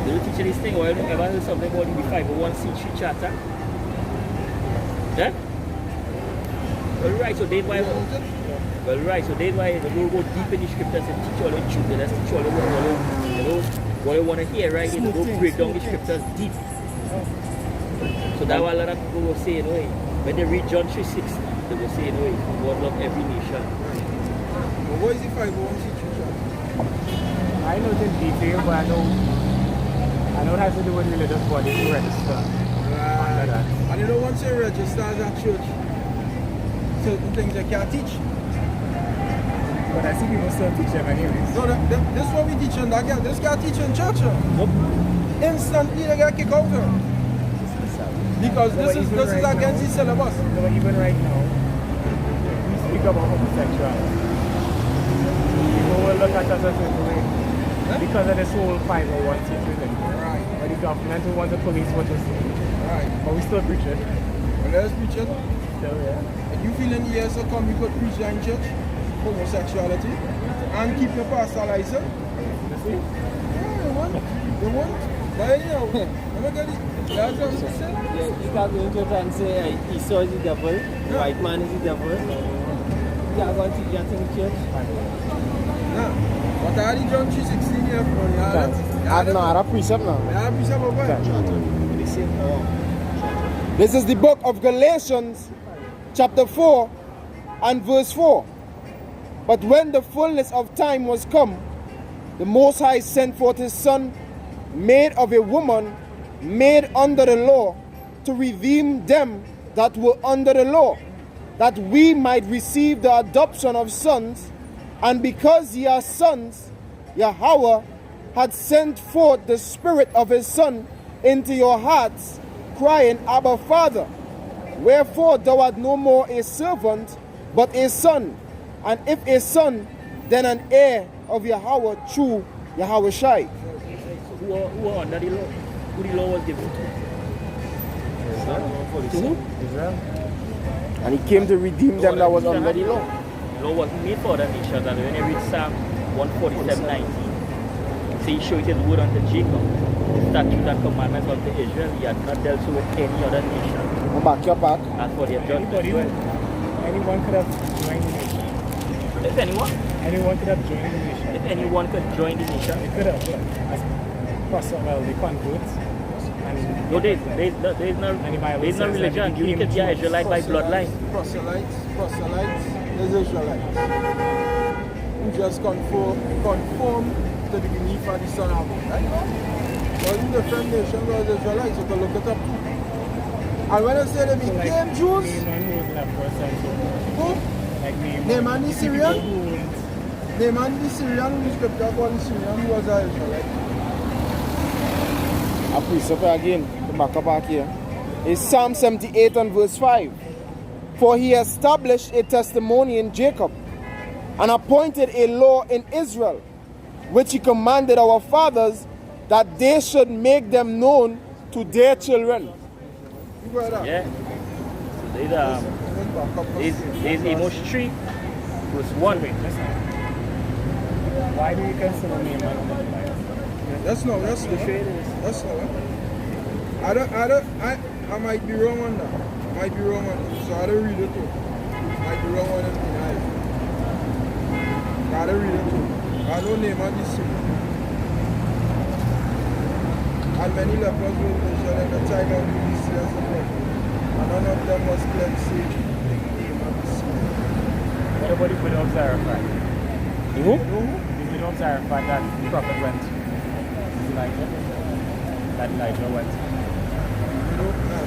They don't teach you these things. Or you ever heard something about the 501c3 charter? Yeah? Well, right, so that's why they don't go deep in the scriptures and teach all the truth. They just teach all the what they want to hear, right? They don't break down the scriptures deep. So that's why a lot of people will say, when they read John 3:6, they will say, God love every nation. But what is the 501c3 charter? I know it in detail, but I know it has to do with religious bodies to register. Right. And you know, once you register as a church, certain things you can't teach. But I see people still teach them anyways. No, this is what we teach in that. This guy teach in church. Nope. Instantly they get kicked out. Because this is against the syllabus. No, but even right now, we speak about homosexuality. People will look at us a certain way because of this whole 501c3 thing. Right. Or the government who wants to police what you say. Right. But we still preach it. Well, let's preach it. Still, yeah. And you feel in years to come you could preach that in church? Homosexuality and keep your pastor license? You see? Yeah, you want? But anyhow, let me get it. That's what I'm saying. You can't go into it and say Esau is the devil, white man is the devil. You can't go and teach that in the church. Nah. But I already John 3:16 here for you. I precept now. I precept of what? This is the book of Galatians, chapter 4 and verse 4. But when the fullness of time was come, the Most High sent forth his Son, made of a woman, made under the law, to redeem them that were under the law, that we might receive the adoption of sons. And because ye are sons, Yahweh had sent forth the Spirit of his Son into your hearts, crying, Abba, Father. Wherefore thou art no more a servant, but a son. And if a son, then an heir of Yahweh through Yahweh Shai. Who are under the law? Who the law was given to? Israel. To who? Israel. And he came to redeem them that was under the law. Law wasn't made for other nations. And when you read Psalm 147:19, so he showed his word unto Jacob, the statutes and commandments unto Israel. He had not dealt so with any other nation. Come back, your back. As for their judgment, Anyone could have joined the nation. if anyone, Anyone could have joined the nation. if anyone could join the nation, They could have, as well, they converts. And no, there's no religion. You could be an Israelite by bloodline. Proselytes, there's Israelites. Who just conform to the belief of the Son of God. Right? All the different nations was Israelites, you can look it up too. And when I say they became Jews, who? Naaman the Syrian? Naaman the Syrian, who the scripture called the Syrian, who was an Israelite. I precept again, come back here. It's Psalm 78 and verse 5. For he established a testimony in Jacob and appointed a law in Israel, which he commanded our fathers that they should make them known to their children. Yeah. So there's Amos 3, verse 1. why do you consider me a man? That's no. That's no. I might be wrong on that. So I don't read it too. Might be wrong on it. I don't read it too. I know name and this city. And many lepers were mentioned at the time of the serious prophet. And none of them was cleansed. What about if we don't clarify? Who? If we don't clarify that the prophet went to Elijah, that Elijah went.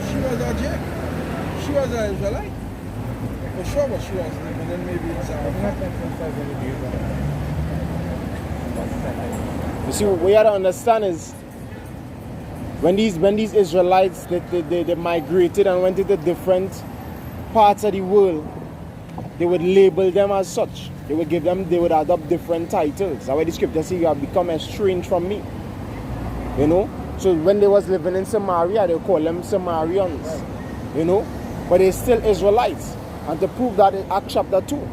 She was a Jack. She was an Israelite. For sure, but she was living then maybe it's You see, what we have to understand is when these Israelites they migrated and went into different parts of the world, they would label them as such. They would adopt different titles. That's why the scripture says you have become estranged from me. You know? So when they was living in Samaria, they call them Samarians. You know? But they're still Israelites. And to prove that in Acts chapter 2.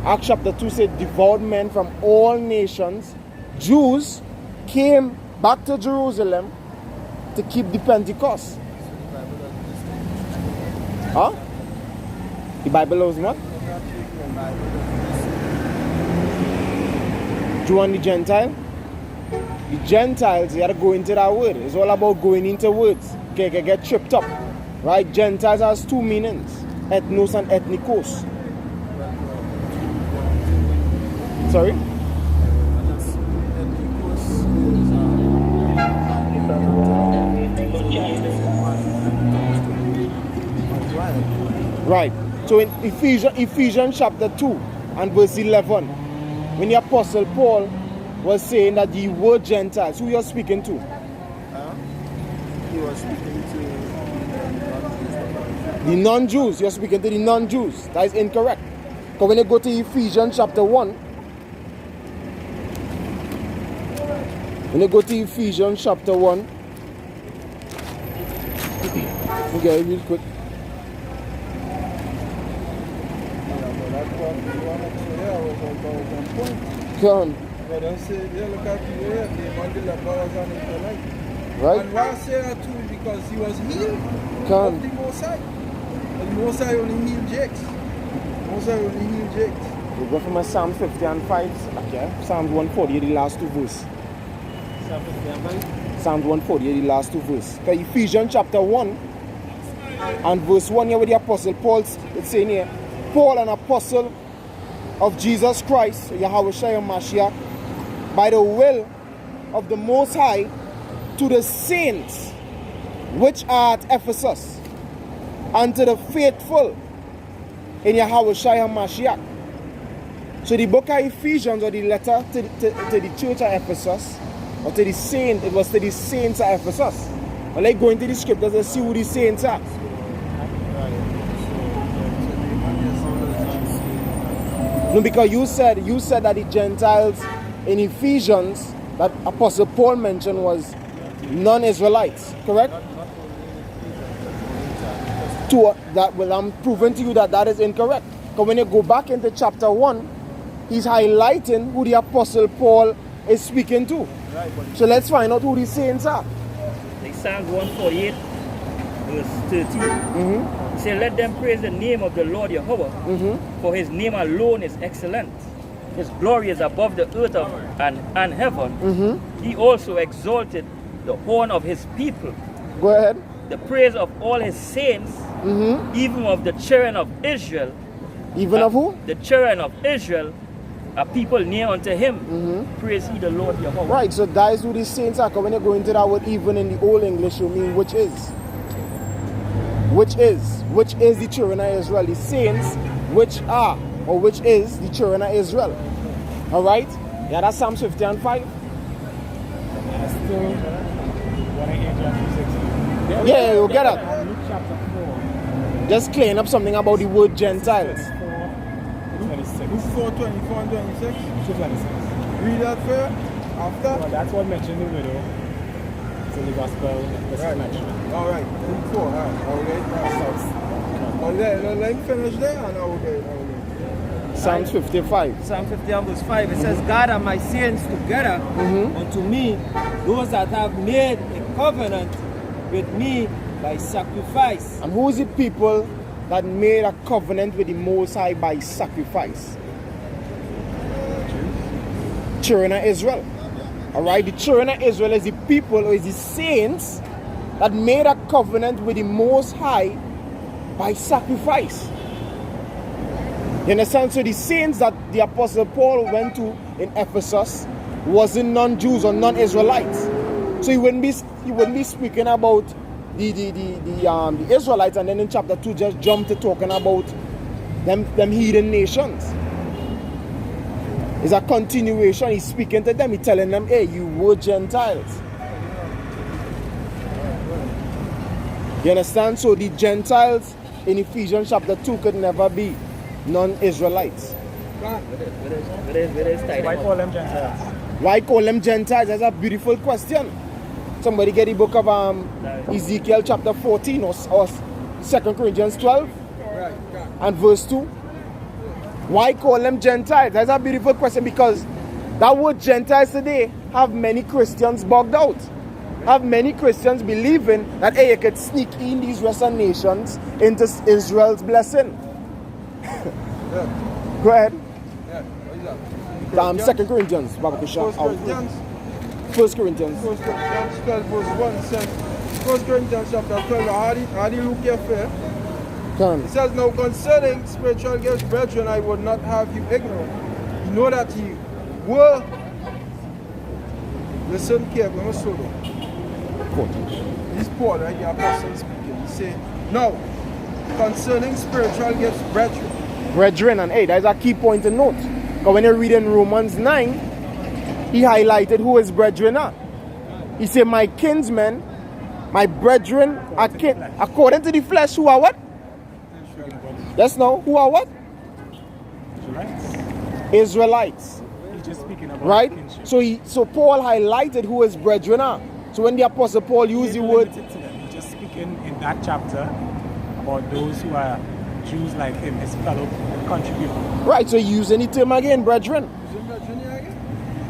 Acts chapter 2 said devout men from all nations, Jews, came back to Jerusalem to keep the Pentecost. Huh? The Bible knows what? Jew and the Gentile? The Gentiles, they are going into that word. It's all about going into words. Okay, get tripped up. Right? Gentiles has two meanings. Ethnos and ethnikos. Sorry? Right. So in Ephesians chapter 2 and verse 11, when the Apostle Paul was saying that you were Gentiles, who you're speaking to? He was speaking to the non-Jews. You're speaking to the non-Jews. That is incorrect. Because when you go to Ephesians chapter 1, when you go to Ephesians chapter 1, okay, real quick. Come on. But I say, yeah, look at you here, the mandela powers on Israelite. Right? And why I say that too? Because he was healed Come. of the Mosai. And the Mosai only healed Jakes. We go from Psalm 50 and 5, okay? Psalms 140, the last two verses. Psalm 50 and 5? Psalms 140, the last two verses. Okay, Ephesians chapter 1 and verse 1 here with the Apostle Paul, it's saying here, Paul, an apostle of Jesus Christ, Yahweh Mashiach, by the will of the Most High, to the saints which are at Ephesus, and to the faithful in Yahweh Mashiach. So the book of Ephesians, or the letter to the church of Ephesus, or to the saint, it was to the saints of Ephesus. But like going to the scriptures to see who the saints are. No, because you said that the Gentiles in Ephesians that Apostle Paul mentioned was non-Israelites, correct? to that. Well, I'm proving to you that that is incorrect. Because when you go back into chapter 1, he's highlighting who the Apostle Paul is speaking to. So let's find out who these saints are. Like Psalms 148, verse 13. He said, let them praise the name of the Lord Jehovah, for his name alone is excellent. His glory is above the earth and heaven. He also exalted the horn of his people. Go ahead. The praise of all his saints, even of the children of Israel. Even of who? The children of Israel, a people near unto him. Praise ye the Lord Jehovah. Right, so that is who these saints are. Because when you go into that word, even in the Old English, you mean which is. Which is the children of Israel. The saints, which are, or which is the children of Israel. Alright? Yeah, that's Psalms 50 and 5. That's still 1 Yeah, you'll get it. Luke chapter 4. Just clean up something about the word Gentiles. 26. Luke 4, 24 and 26. 26. Read that for after. Well, that's what mentioned the widow. It's in the gospel. This is mentioned. Alright, Luke 4. Alright. Let me finish there and okay. Psalms 55. Psalm 50 and verse 5, it says, God and my saints together unto me, those that have made a covenant with me by sacrifice. And who is the people that made a covenant with the Most High by sacrifice? Children of Israel. Alright, the children of Israel is the people, or is the saints that made a covenant with the Most High by sacrifice. You understand? So the saints that the Apostle Paul went to in Ephesus wasn't non-Jews or non-Israelites. So he wouldn't be speaking about the Israelites, and then in chapter 2 just jump to talking about them heathen nations. It's a continuation. He's speaking to them. He's telling them, hey, you were Gentiles. You understand? So the Gentiles in Ephesians chapter 2 could never be non-Israelites. Why call them Gentiles? Why call them Gentiles? That's a beautiful question. Somebody get the book of Ezekiel chapter 14 or 2 Corinthians 12 and verse 2. Why call them Gentiles? That's a beautiful question, because that word Gentiles today have many Christians bugged out. Have many Christians believing that, hey, you could sneak in these Western nations into Israel's blessing. Go ahead. Yeah, 2 Corinthians, Baba Kusha. 1 Corinthians. 1 Corinthians 12 verse 1 says, 1 Corinthians chapter 12, how do you look here? Come. It says, now concerning spiritual gifts, brethren, I would not have you ignorant. You know that ye were. Listen carefully, I'm solo. This Paul, right, the apostle speaking. He say, now, concerning spiritual gifts, Brethren, and hey, that's a key point to note. Because when you read in Romans 9, he highlighted who his brethren are. He said, my kinsmen, my brethren are according to the flesh, who are what? Yes, no, who are what? Israelites. He's just speaking about right? kinship. So Paul highlighted who his brethren are. So when the Apostle Paul used the word, He's just speaking in that chapter about those who are Jews like him, his fellow contributors. right, so he used any term again, brethren.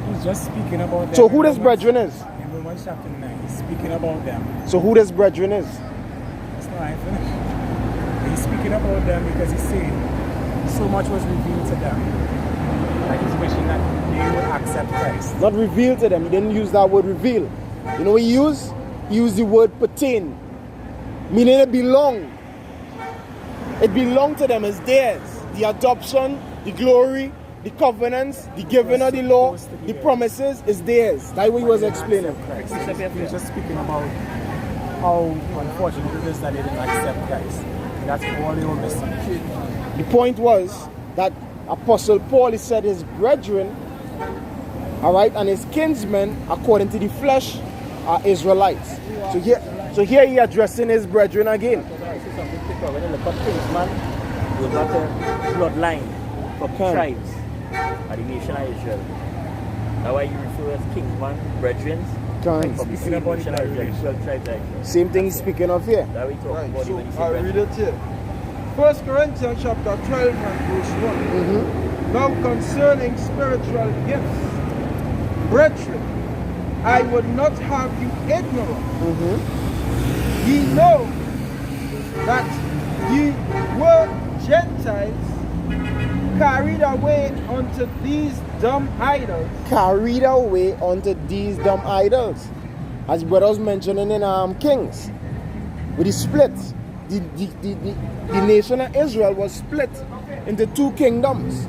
He's just speaking about them. So who this brethren is? In Romans chapter 9, he's speaking about them. So who this brethren is? That's not I finished. He's speaking about them because he's saying so much was revealed to them. Like he's wishing that they would accept Christ. Not revealed to them. He didn't use that word reveal. You know what he used? He used the word pertain, meaning it belonged. It belonged to them as theirs. The adoption, the glory, the covenants, the giving of the law, the promises is theirs. That's what he was explaining. He's just speaking about how unfortunate it is that they didn't accept Christ. That's all they were missing. The point was that Apostle Paul, he said his brethren, all right, and his kinsmen, according to the flesh, are Israelites. So here he addressing his brethren again. When you look at kinsman, you've got a bloodline from tribes of the nation of Israel. That's why you refer as kinsman, brethren, Can't. From the Speaking about it, traditional like, Israel tribe like that. Same thing he's speaking of here. That we talk Right, about so when he I said read it here. 1 Corinthians chapter 12 and verse 1. Now concerning spiritual gifts, brethren, I would not have you ignorant. Ye know that ye were Gentiles carried away unto these dumb idols. Carried away unto these dumb idols. As brothers mentioning in Kings. With the split. The nation of Israel was split into two kingdoms.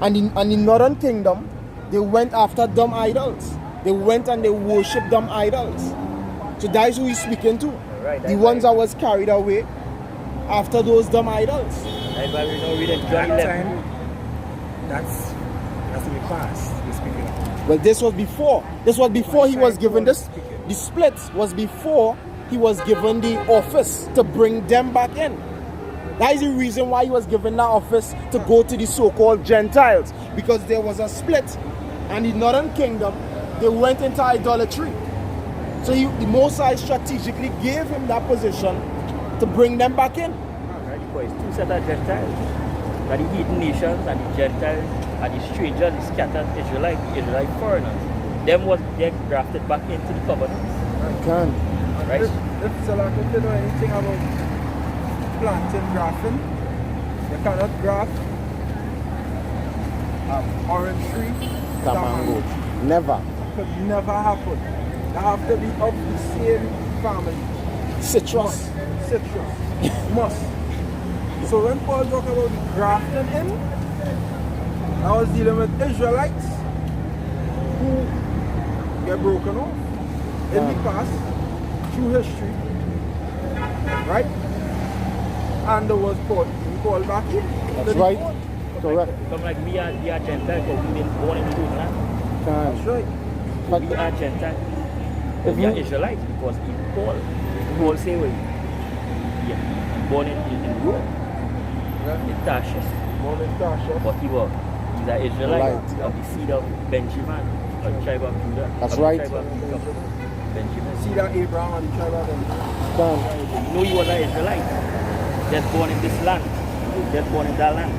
And in the northern kingdom, they went after dumb idols. They went and they worshipped dumb idols. So that's who he's speaking to. Right, The ones that was carried away after those dumb idols. That's why we know we didn't That join them. time, that's in the past. We're speaking of. Well, this was before. This was before he was given this. The split was before he was given the office to bring them back in. That is the reason why he was given that office to go to the so-called Gentiles. Because there was a split. And the northern kingdom, they went into idolatry. So the Most High strategically gave him that position to bring them back in. Right, because two set of Gentiles. That the heathen nations and the Gentiles and the strangers, the scattered Israelite foreigners. Them was they grafted back into the covenants. Can. Right? If Salak, if you know anything about planting grafting, you cannot graft an orange tree, Tamango. Never. could never happen. They have to be of the same family. Citrus. Citrus. Must. So when Paul talk about the grafting in, I was dealing with Israelites who get broken off in the past through history. Right? And there was Paul back in. That's right. Correct. Come like we are Gentiles, but we been born in the land. Can. That's right. But We are Gentiles. But we are Israelites because Paul say we born in Rome. In Tarshish. Born in Tarshish. But he's an Israelite Right. of the seed of Benjamin, of the tribe of Judah. That's of the right. tribe of Benjamin. See that Abraham and the tribe of them. can. You know he was an Israelite. Just born in this land. Just born in that land.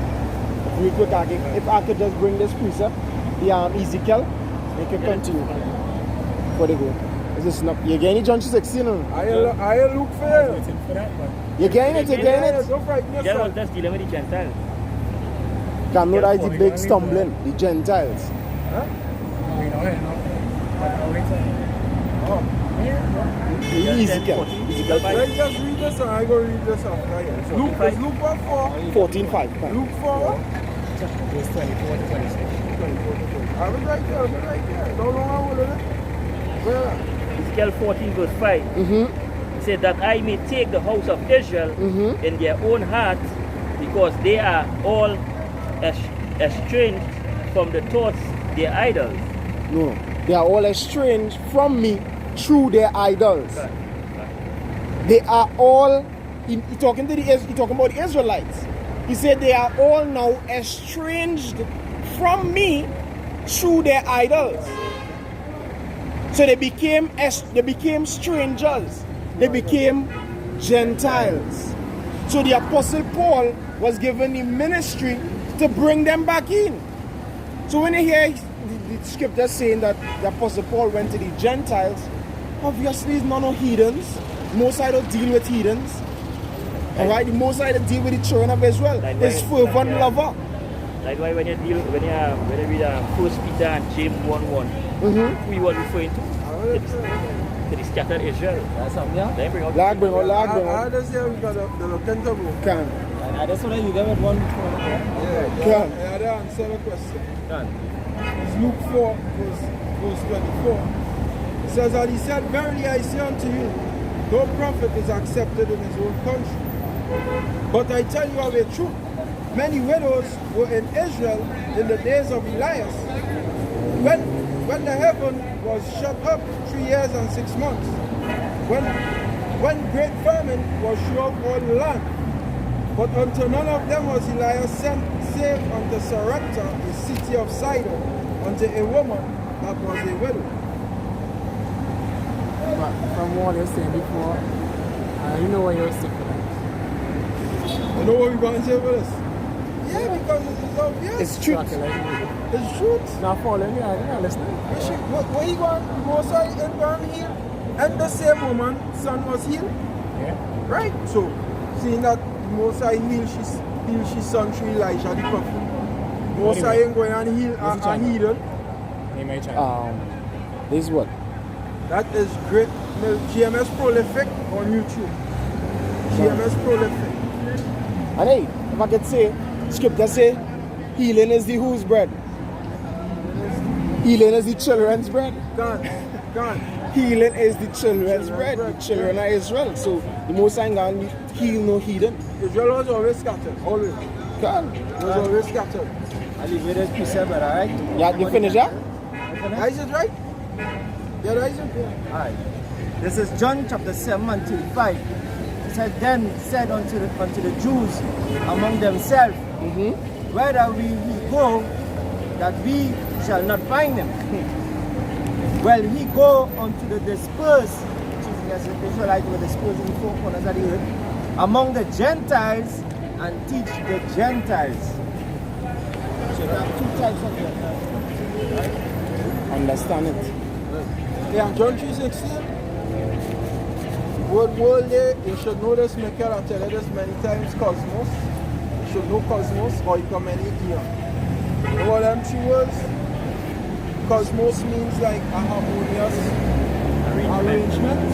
Real quick, if I could just bring this precept, the Ezekiel, they can continue. Before they go. Is this not? You getting it, John 16? I look for you. Waiting for that, but You getting it? You getting it? Don't frighten Just yourself. was just dealing with the Gentiles. Can know that is the big stumbling, the Gentiles. we know it, no? But I'll wait till- The Ezekiel. Ezekiel 5. Let's just read this and I go read this after you. Luke 4. 14:5. Luke 4. Verse 24 to 26. I was right there. Don't know how old it is. Where? Ezekiel 14 verse 5. He said that I may take the house of Israel in their own heart, because they are all estranged from the thoughts their idols. No, they are all estranged from me through their idols. They are all. He talking about the Israelites. He said they are all now estranged from me through their idols. So they became strangers. They became Gentiles. So the Apostle Paul was given the ministry to bring them back in. So when you hear the scripture saying that the Apostle Paul went to the Gentiles, obviously it's not no heathens. Most I don't deal with heathens. Alright, the most I deal with the children of Israel. It's fervent lover. Like why when you read 1 Peter and James 1:1, who he was referring to? To the scattered Israel. That's something, yeah? Then bring out Lag bring out. I just say we got the Locenta book. Can. And I just want to leave them with one before. Yeah, I don't answer the question. It's Luke 4, verse 24. It says, and he said, verily I say unto you, no prophet is accepted in his own country. But I tell you of a truth, many widows were in Israel in the days of Elias, when the heaven was shut up 3 years and 6 months, when great famine was throughout all the land. But unto none of them was Elias sent, save unto Sarepta, the city of Sidon, unto a woman that was a widow. from what you were saying before, you know what you were saying for that. You know what we're going to say for this? Yeah, because it's obvious. It's truth. It's truth. Not following me, I didn't listen. What he going to go outside and go and heal? And the same woman, son was healed. Yeah. Right? So, seeing that Most High healed his son through Elijah the prophet. Most High ain't going and heal and heal. Name my channel. This is what? That is great. GMS Prolific on YouTube. GMS Prolific. And hey, if I could say, scripture say, healing is the whose bread? Healing is the children's bread. Gone. Healing is the children's bread. The children of Israel. So the Most High God heal no heathen. Israel was always scattered. Always. God. It was always scattered. I leave with this precept, alright? Yeah, you finish that? Is it right? Yeah, that is it. Alright. This is John chapter 7 until 5. It said, then said unto the Jews among themselves, Whether we go, that we shall not find him. Well, he go unto the dispersed, which is as the Israelites were dispersed in the four corners of the earth, among the Gentiles, and teach the Gentiles. So there are two types of Gentiles. Right? Understand it. Yeah, John 3:16. Word there, you should know this, Michael, I tell you this many times, cosmos. You should know cosmos, oikomene, eon. You know what them three words? Cosmos means like a harmonious arrangement.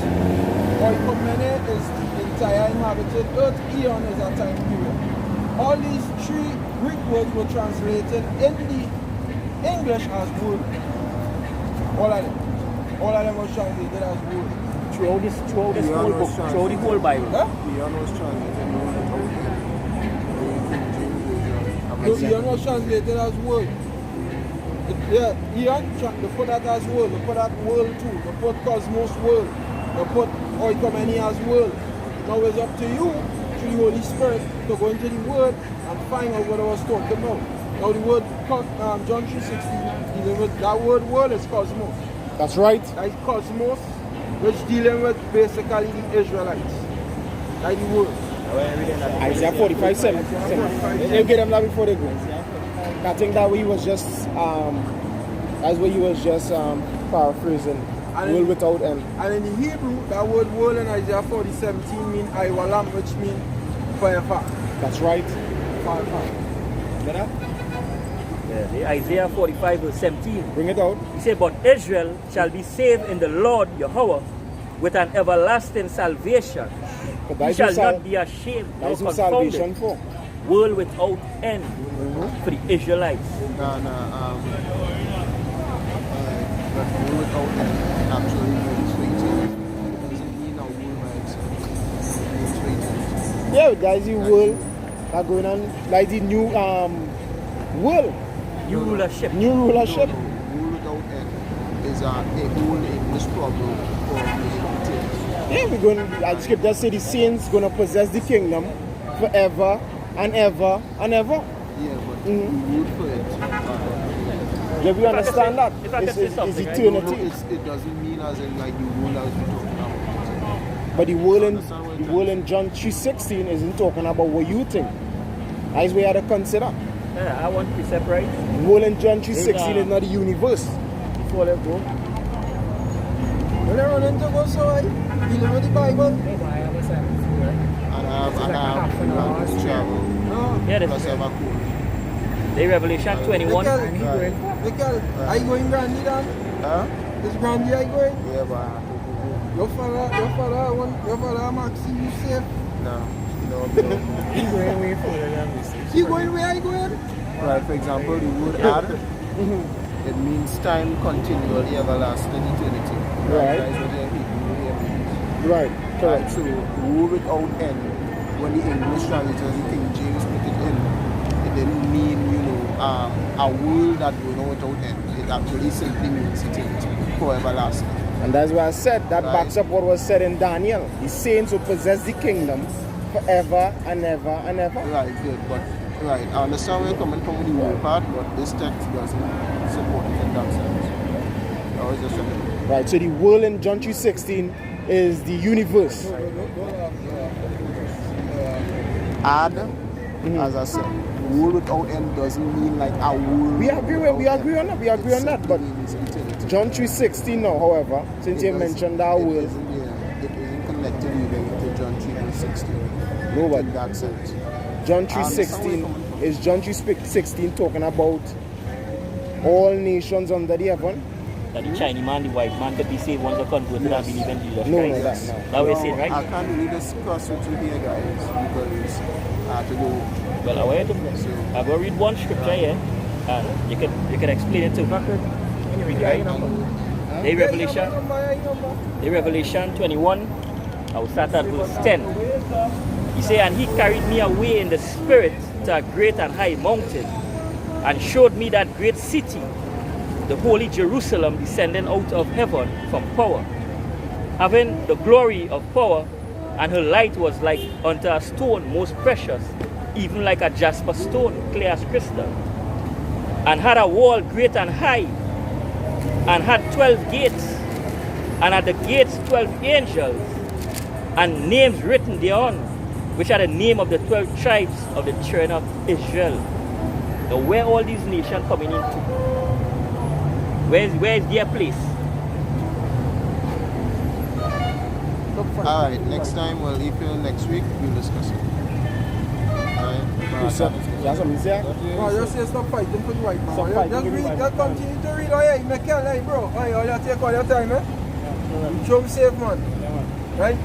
Oikomene is the entire inhabited earth. Eon is a time period. All these three Greek words were translated in the English as word. All of them. All of them was translated as word. Throughout this whole book, throughout the whole Bible. Huh? Eon was translated No, Eon was translated as word. Yeah, Eon, they put that as world, they put that world too, they put cosmos world, they put oikomene as world. Now it's up to you, through the Holy Spirit, to go into the word and find out what I was talking about. Now the word, John 3:16, that word world is cosmos. That's right. That is cosmos, which dealing with basically the Israelites. That's the word. Isaiah 45:7. They'll get them that before they go. I think that he was just, that's what he was just paraphrasing. World without end. And in the Hebrew, that word world in Isaiah 40:17 means Iwalam, which means forever. That's right. Forever. Better? Yeah, the Isaiah 45 verse 17. Bring it out. He said, but Israel shall be saved in the Lord Yahweh with an everlasting salvation. He shall not be ashamed That nor is what salvation confounded. for. World without end for the Israelites. but world without end actually means waiting. It doesn't mean a world by itself. It means waiting. Yeah, guys, the world are going on like the new world. New rulership. New rulership. No, world without end is a whole English problem for things. Yeah, we're going to, like scripture say, the saints going to possess the kingdom forever and ever and ever. Yeah, but the word for it. Yeah, we understand that. If I could say It's something, right? eternity. It doesn't mean as in like the world as we're talking about. But the world in John 3:16 isn't talking about what you think. That's what you have to consider. Yeah, I want to be separate. The world in John 3:16 is not the universe. Before they go. When I run into go so I dealing with the Bible. And I have plans to travel. Yeah, Plus I that's have a cool. the Revelation 21. Mikkel, are you going Brandy then? Huh? Is Brandy are you going? Yeah, but I have to go. Your father Maxi, you safe? No. He's going way further than this. You going where are you going? Right, for example, the word ad, it means time continually, everlasting, eternity. Right. That is what the Hebrew here means. Right, Right, correct. so world without end, when the English translators, the King James put it in, it didn't mean, a world that will not without end. It actually simply means eternity, for everlasting. And that's why I said that Right. backs up what was said in Daniel. The saints will possess the kingdom forever and ever and ever. Right, good, but right, I understand where you're coming from with the word part, but this text doesn't support it in that sense. I was just saying. Right, so the world in John 3:16 is the universe. Add, as I said, world without end doesn't mean like a world. We agree on that, but John 3:16 now, however, since you mentioned that word. It isn't connected either to John 3:16. No, but in that sense. John 3:16 is John 3:16 talking about all nations under the heaven? That the Chinese man, the white man could be saved once they converted and believe in Jesus No, Christ. that's not. That we say, right? I can't really discuss with you here, guys, because I have to go. Well, I want to I'm going to read one scripture here, and you can explain it to the Revelation 21. I will start at verse 10. He said, and he carried me away in the spirit to a great and high mountain, and showed me that great city, the holy Jerusalem, descending out of heaven from power, having the glory of power, and her light was like unto a stone most precious, even like a jasper stone, clear as crystal, and had a wall great and high, and had 12 gates, and at the gates 12 angels, and names written thereon, which are the name of the 12 tribes of the children of Israel. Now where all these nations coming into? Where is their place? Alright, next time, well, if next week, we'll discuss it. You have something to say? No, just say stop fighting for the white man. Stop fighting for the white Just man. continue to read. Oh, yeah, make your life, bro. Oh, yeah, you take all your time, eh? You show me safe, man. Right?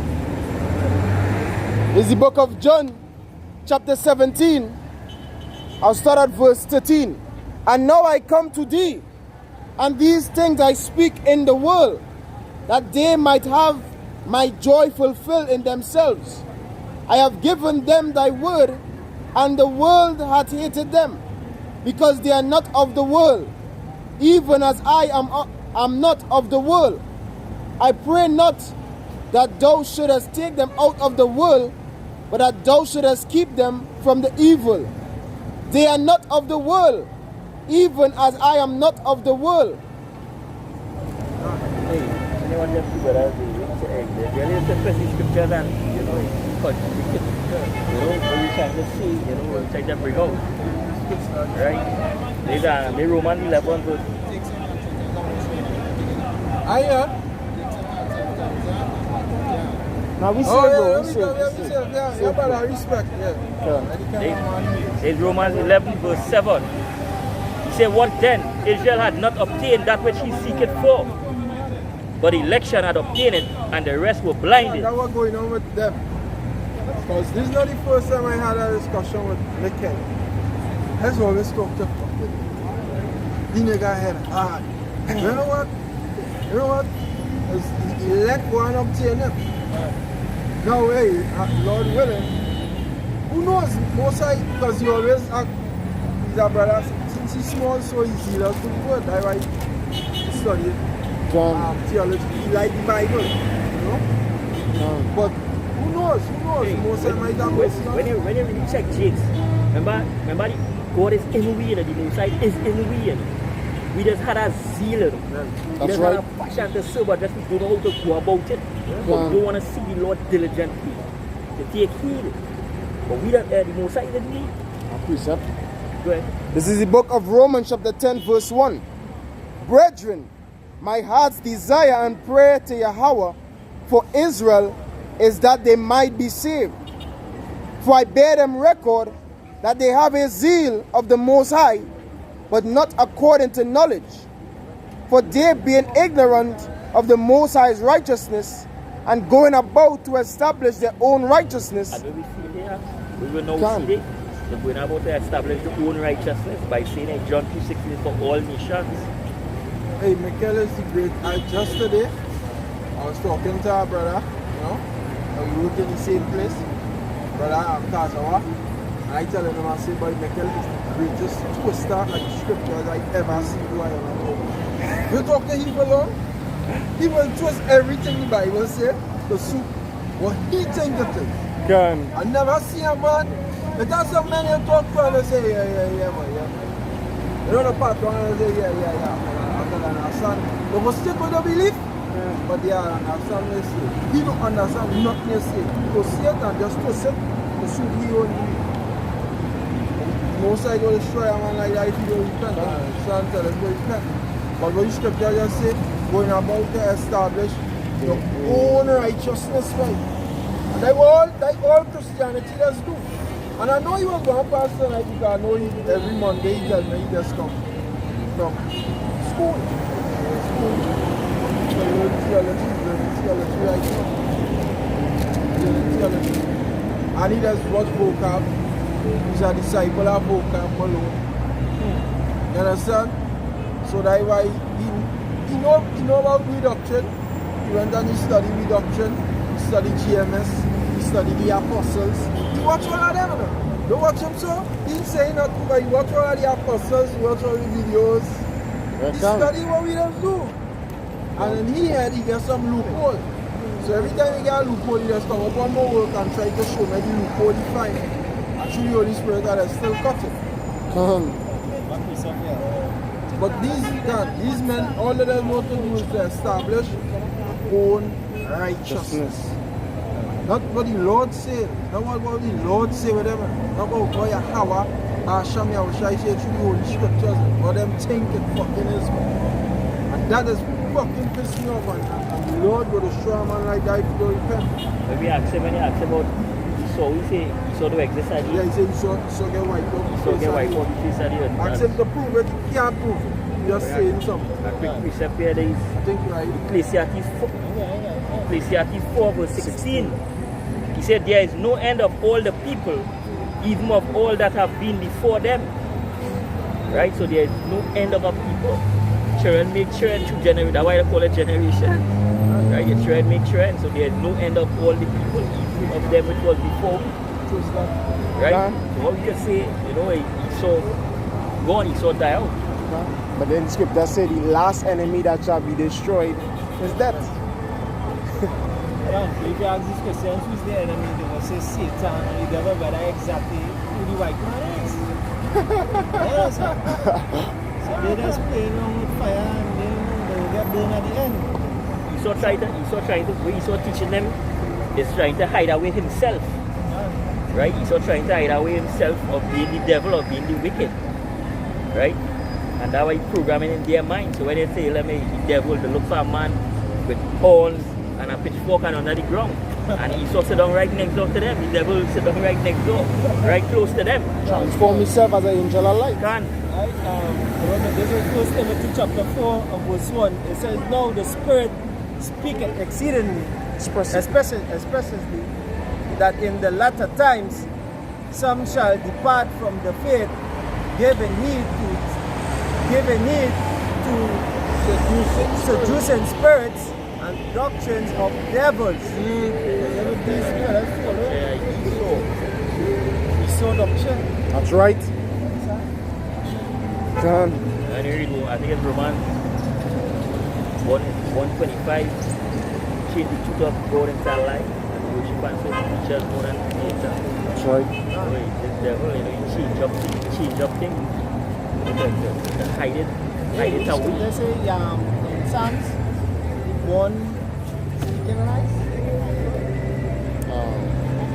It's the book of John, chapter 17. I'll start at verse 13. And now I come to thee, and these things I speak in the world, that they might have my joy fulfilled in themselves. I have given them thy word, and the world hath hated them, because they are not of the world, even as I am not of the world. I pray not that thou shouldest take them out of the world, but that thou shouldest keep them from the evil. They are not of the world, even as I am not of the world. Right? These Romans 11 verse. Now we say, Oh, bro, yeah, yeah, brother, respect, yeah. In Romans 11 verse 7, he said, what then? Israel had not obtained that which he seeketh for, but election had obtained it, and the rest were blinded. That's what's going on with them. Because this is not the first time I had a discussion with Mikel. That's always talk to fuck with him. The nigga head hard. You know what? You know what? He let one obtain him. Now, hey, Lord willing, who knows? Most I, because he always act, he's a brother, since he's small, so he's loves to word. That's why he studied theology. He like the Bible, you know? But who knows? Hey, Most I might have when you really check James, remember God is anywhere, the Most High is anywhere. We just had a zeal, we That's just right. had a passion to serve, but just we don't know how to go about it. But we don't want to see the Lord diligently, to take heed. But we don't, the Most High didn't need. Precept. Go ahead. This is the book of Romans chapter 10 verse 1. Brethren, my heart's desire and prayer to Yahweh for Israel is that they might be saved. For I bear them record that they have a zeal of the Most High, but not according to knowledge. For they being ignorant of the Most High's righteousness, and going about to establish their own righteousness. And when we see here, we will now see they're going about to establish their own righteousness by saying in John 2:16 for all nations. Hey, Mikel is the great. Just today, I was talking to our brother, you know, and we work in the same place, brother Kazawa, and I tell him, I say, boy, Mikel is the greatest twister and scriptures I ever seen. You talk to him alone, he will twist everything the Bible says to suit what he thinks it is. I never see a man, but that's some men you talk to and they say, yeah, man. You know the part one and they say, yeah. understand. They go stick with the belief, but they understand what you say. He don't understand nothing you say. He go see it and just twist it to suit his own belief. Most I go destroy a man like that if he don't repent. Son tell him to repent. But what the scripture just say, going about to establish your own righteousness, right? And that's all Christianity does do. And I know he was going past tonight because I know every Monday he tells me he just come from school. So you learn theology right now. Theology. And he does watch vocab. He's a disciple of vocab alone. You understand? So that's why he know about reduction. He went and he studied reduction. He studied GMS. He studied the apostles. He watched all of them. Don't watch him, sir. He didn't say nothing, but he watched all of the apostles. He watched all the videos. He studied what we don't do. And in his head, he gets some loophole. So every time he get a loophole, he just come up one more work and try to show me the loophole he find. Actually, the Holy Spirit that is still cutting. But these men, all of them want to do is to establish own righteousness. Not what the Lord said. Not what the Lord said with them. Not about what Yahweh, Hashem, Yahushua say through the Holy Scriptures. What them think it fucking is. And that is fucking pissing me off. And the Lord will destroy a man like that if you don't repent. When he asked about Esau, he say Esau don't exist at the Yeah, he said Esau get wiped out. Esau get wiped out the face at the earth. Ask him to prove it, he can't prove it. He's just saying something. A quick precept here there is I think you're right. Ecclesiastes 4 verse 16. He said there is no end of all the people, even of all that have been before them. Right? So there is no end of a people. Children make children through generation. That's why they call it generation. Right? Your children make children. So there is no end of all the people, even of them which was before. Right? So how you can say, you know, Esau gone, Esau die out. But then the scripture said the last enemy that shall be destroyed is death. If you ask these Christians who's the enemy, they will say Satan and the devil, but that's exactly who the white man is. Yes, sir. So they just play around with fire and they will get burned at the end. Esau teaching them is trying to hide away himself. Right? Esau trying to hide away himself of being the devil, of being the wicked. Right? And that's why he's programming in their mind. So when they say, let me, the devil, they look for a man with horns and a pitchfork and under the ground. And Esau sit down right next door to them. The devil sit down right next door, right close to them. Transform himself as an angel of light. Can. This is 1 Timothy chapter 4 of verse 1. It says, now the Spirit speaketh exceedingly, especially that in the latter times some shall depart from the faith, giving heed to seducing spirits and doctrines of devils. Esau doctrine. That's right. John. And you read, I think it's Romans 1:25. Change the truth of God into a lie, and worship and serve teachers more than creator. That's right. The devil, you know, he change up things. Hide it away. Let's say in Psalms 1, speaking right?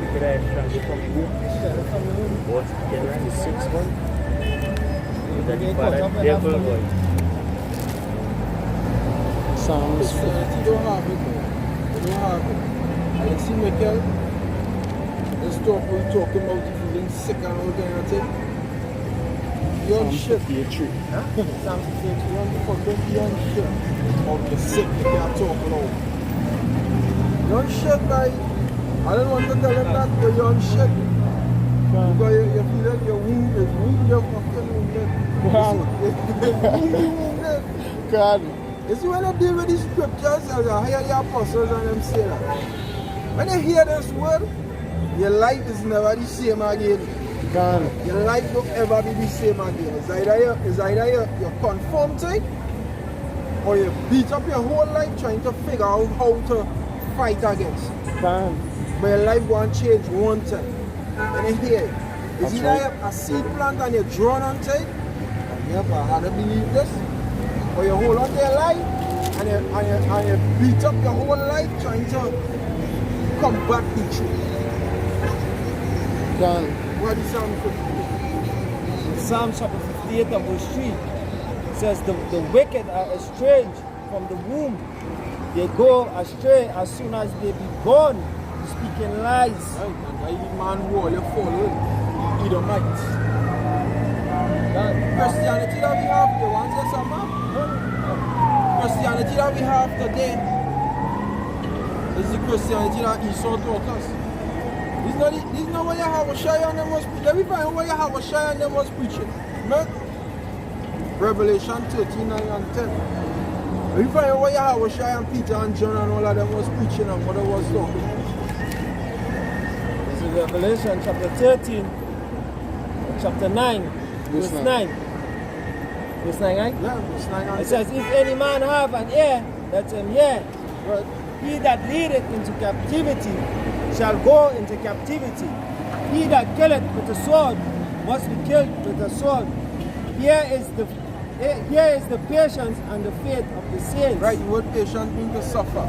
Look at that, from the womb. What's speaking right? 6-1. That is for that devil boy. Psalms 4. You don't have it. And you see Michael, this talking about you feeling sick and all kind of thing. You're on shit. Psalms 53. Psalms 53. You're on shit. Of the sick that you're talking about. You're on shit, guy. I don't want to tell him that, but you're on shit. Because you feel like you're wounded. You're fucking wounded. God. You see, when I deal with these scriptures, I hear the apostles and them say that. When you hear this word, your life is never the same again. God. Your life will ever be the same again. It's either you conform to it, or you beat up your whole life trying to figure out how to fight against it. God. But your life won't change one time. When you hear it, it's either a seed plant and you're drawn onto it, and you have to believe this, or you hold on to your life and you beat up your whole life trying to combat the truth. Done. What is Psalm 58? Psalm chapter 58 and verse 3 says the wicked are estranged from the womb. They go astray as soon as they be born, speaking lies. Right, and I man who you follow, Edomites. Christianity that we have, the ones that some Christianity that we have today is the Christianity that Esau taught us. This is not what Yahweh and them was preaching. Let me find what Yahweh and them was preaching. No? Revelation 13, 9 and 10. Let me find what Yahweh and Peter and John and all of them was preaching and what they was talking. This is Revelation chapter 13, chapter 9, verse 9. Verse 9, right? Yeah, verse 9 and 10. It says, if any man have an ear, let him hear. Right. He that leadeth into captivity shall go into captivity. He that killeth with a sword must be killed with a sword. Here is the patience and the faith of the saints. Right, the word patience means to suffer.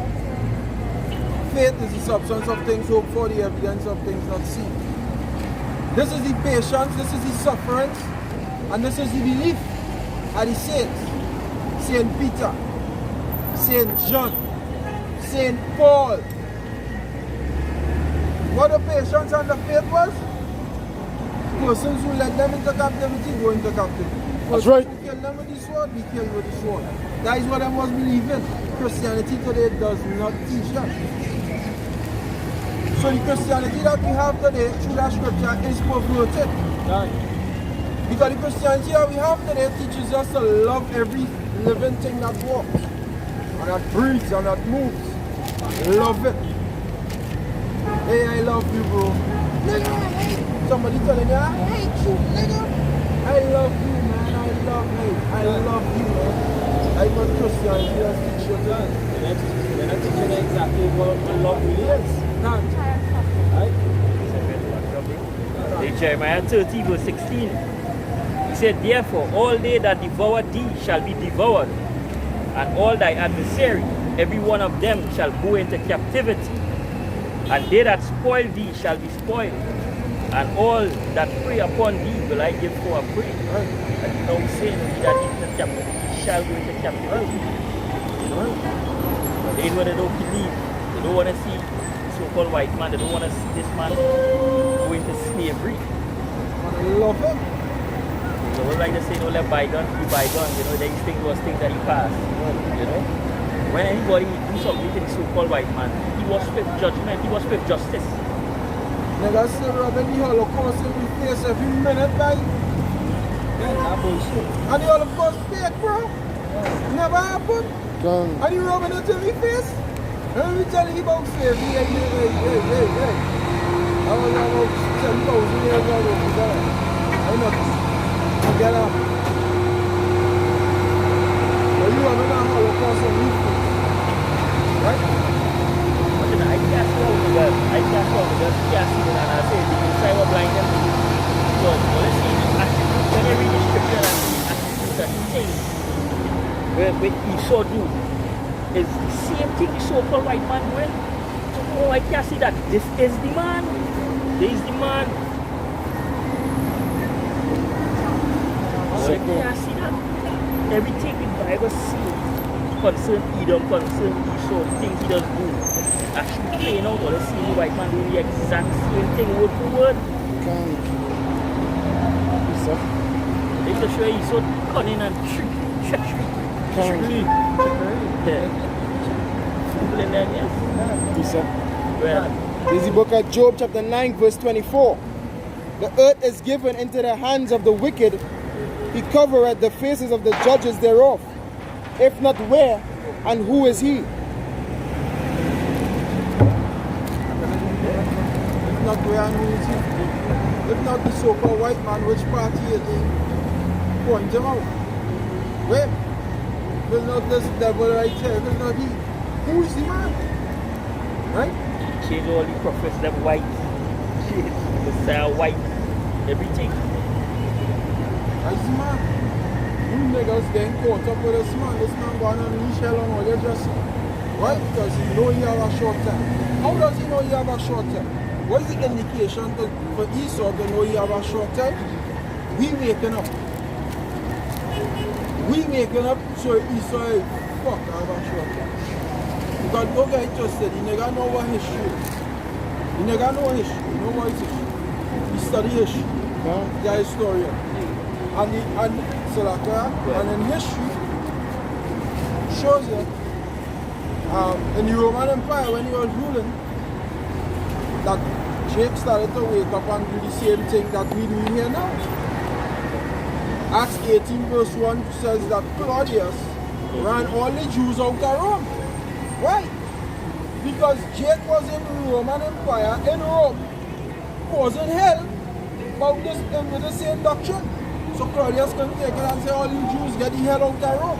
Faith is the substance of things hoped for, the evidence of things not seen. This is the patience, this is the sufferance, and this is the belief of the saints. Saint Peter, Saint John, Saint Paul. What the patience and the faith was? Persons who led them into captivity go into captivity. That's right. Who kill them with the sword, we kill with the sword. That is what I must believe in. Christianity today does not teach that. So the Christianity that we have today through that scripture is perverted. Right. Because the Christianity that we have today teaches us to love every living thing that walks, and that breathes, and that moves. Love it. Hey, I love you, bro. Nigga, I hate you. Somebody telling you, I hate you, nigga. I love you, man. I love you, man. I want Christianity that teach you that. They're not teaching you exactly what love really is. In Jeremiah 30 verse 16, he said, therefore all they that devour thee shall be devoured, and all thy adversary, every one of them shall go into captivity, and they that spoil thee shall be spoiled, and all that prey upon thee will I give for a prey. And now saying that into captivity shall go into captivity. They know they don't believe, they don't want to see so-called white man, they don't want to see this man go into slavery. I love it. So we like to say, don't let bygones be bygones, you know, these things was things that he passed. You know? When anybody do something to the so-called white man, he was with judgment, he was with justice. Niggas still rubbing the Holocaust in the face every minute, right? That bullshit. And the Holocaust fake, bro. Never happened. Done. And you rubbing it in my face? Let me tell you about slavery. Hey. I was about 10,000 years ago. I know. Get up. But you are not Holocaust on me. Right? I can't swallow the gun. I can't swallow the gun. I can't see it, and I say, the inside were blind them. So, let's see, when they read the scripture and see the attributes that he says, with Esau do, is the same thing the so-called white man doing. Oh, I can't see that. This is the man. This is the man. So I can't see that. Everything the Bible says concern Edom, concern Esau, the things he does do, actually playing out, or let's see the white man doing the exact same thing word for word. They just show you so cunning and trickery. Fooling them, yes. Well, This is the book of Job chapter 9 verse 24. The earth is given into the hands of the wicked. He covereth the faces of the judges thereof. If not where, and who is he? If not where and who is he? If not the so-called white man, which party is he? Point him out. Where? If it's not this devil right here, if it's not he, who is the man? Right? change all the prophets, them white. Change Messiah white. Everything. That's the man. You niggas getting caught up with this man. This man going on leash hell on all your dressing. Right? Because he know he have a short time. How does he know he have a short time? What is the indication for Esau to know he have a short time? We waking up. We waking up so Esau is fuck I have a short time. Because no guy just said, he never know what history is. He never know history. You know what is history? He study history. He's a historian. And in history shows you in the Roman Empire when he was ruling that Jake started to wake up and do the same thing that we do here now. Acts 18 verse 1 says that Claudius ran all the Jews out of Rome. Why? Because Jake was in the Roman Empire in Rome, causing hell about this with the same doctrine. So Claudius can take it and say all you Jews get the hell out of Rome.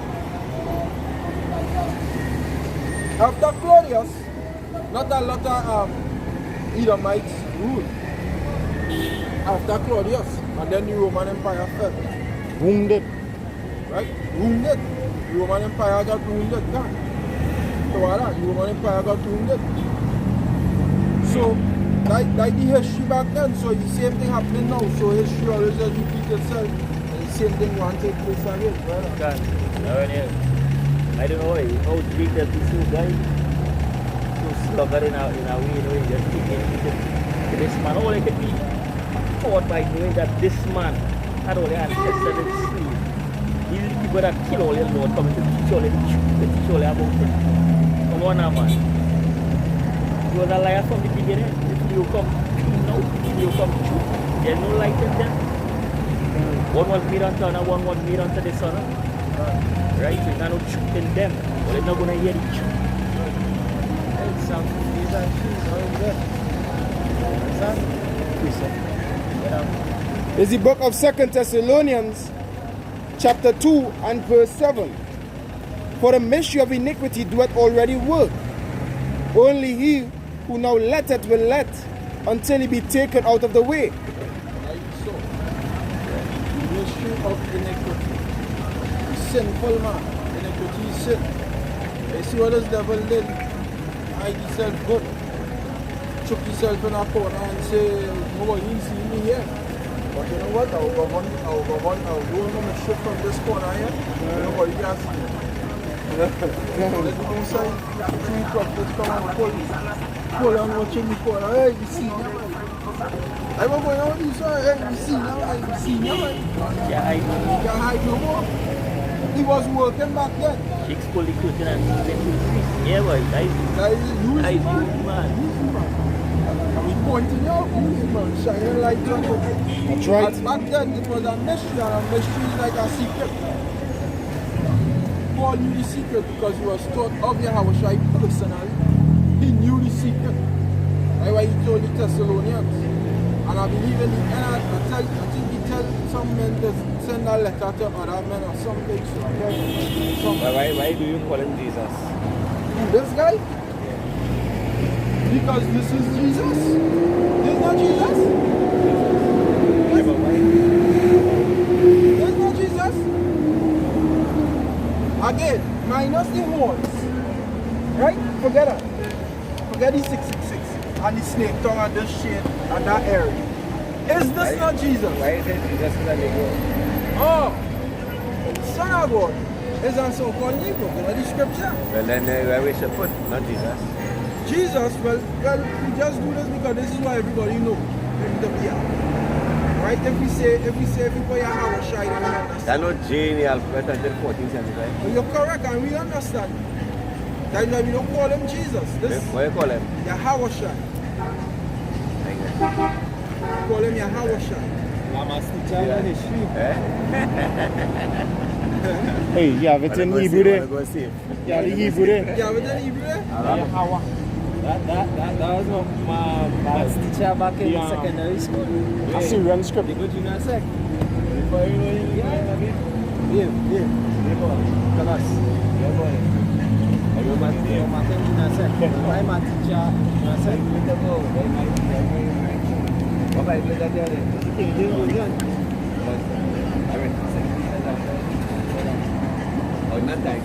After Claudius, not a lot of Edomites ruled. After Claudius, and then the Roman Empire fell. Wounded. Right? Wounded. The Roman Empire got wounded. So what that? The Roman Empire got wounded. So, like the history back then, so the same thing happening now. So history always just repeats itself. And the same thing won't take place again. Right? I don't know how big that this is, guy. So slugger in a way, just thinking to this man. All I could be taught by doing that this man had all the ancestors in sleep. These are the people that kill all your Lord coming to teach all the truth, to teach all about it. Come on now, man. You was a liar from the beginning. If you come now, if you come true, there's no light in them. One was made unto and one was made unto the son. Right? So there's no truth in them. But they're not going to hear the truth. It sounds these are shoes all good. It's the book of 2 Thessalonians, chapter 2 and verse 7. For the mystery of iniquity doeth already work. Only he who now letteth will let until he be taken out of the way. So, the mystery of iniquity. Sinful man. Iniquity is sin. You see what this devil did? Hide himself good. Chuck himself in a corner and say, nobody didn't see me here. But you know what? I'll go on the ship from this corner here. Nobody can see me. Let's go inside. Three prophets come and pull on watching the corner. Hey, you see me? I was going on this one. Hey, you see now? You see me? You can't hide no more. He was working back then. Chicks pull the curtain and let you see. Yeah, boy. That is used man. He's pointing out, man, shining light on you. That's right. And back then it was a mystery, and a mystery is like a secret. Paul knew the secret because he was taught of Yahushua personally. He knew the secret. That's why he told the Thessalonians. And I believe in the end, I think he tells some men to send a letter to other men or something. Why do you call him Jesus? Who, this guy? Because this is Jesus. This is not Jesus. This is not Jesus. Again, minus the horns. Right? Forget that. Forget the 666 and the snake tongue and the shade and that area. Is this not Jesus? Why is it Jesus in the Lego? Oh, Son of God is a so-called Negro. You know the scripture? Well, then where we should put, not Jesus. Jesus, well, we just do this because this is what everybody knows in the PR. Right? If we say everybody have a shine and we understand. That's not J in the alphabet until 1475. Well, you're correct and we understand. That's why we don't call him Jesus. This What do you call him? Yahushua. We call him Yahushua. Hey, you have it in Hebrew there. Go see. Yeah, the Hebrew there. Yeah, but then Hebrew. That was my maths teacher back in secondary school. A Syrian script. They go to Junior Sec. Before you know it, yeah. Tell us. I go back to your math in Junior Sec. My math teacher, Junior Sec. What I did that there? King James was young. I mean, and died.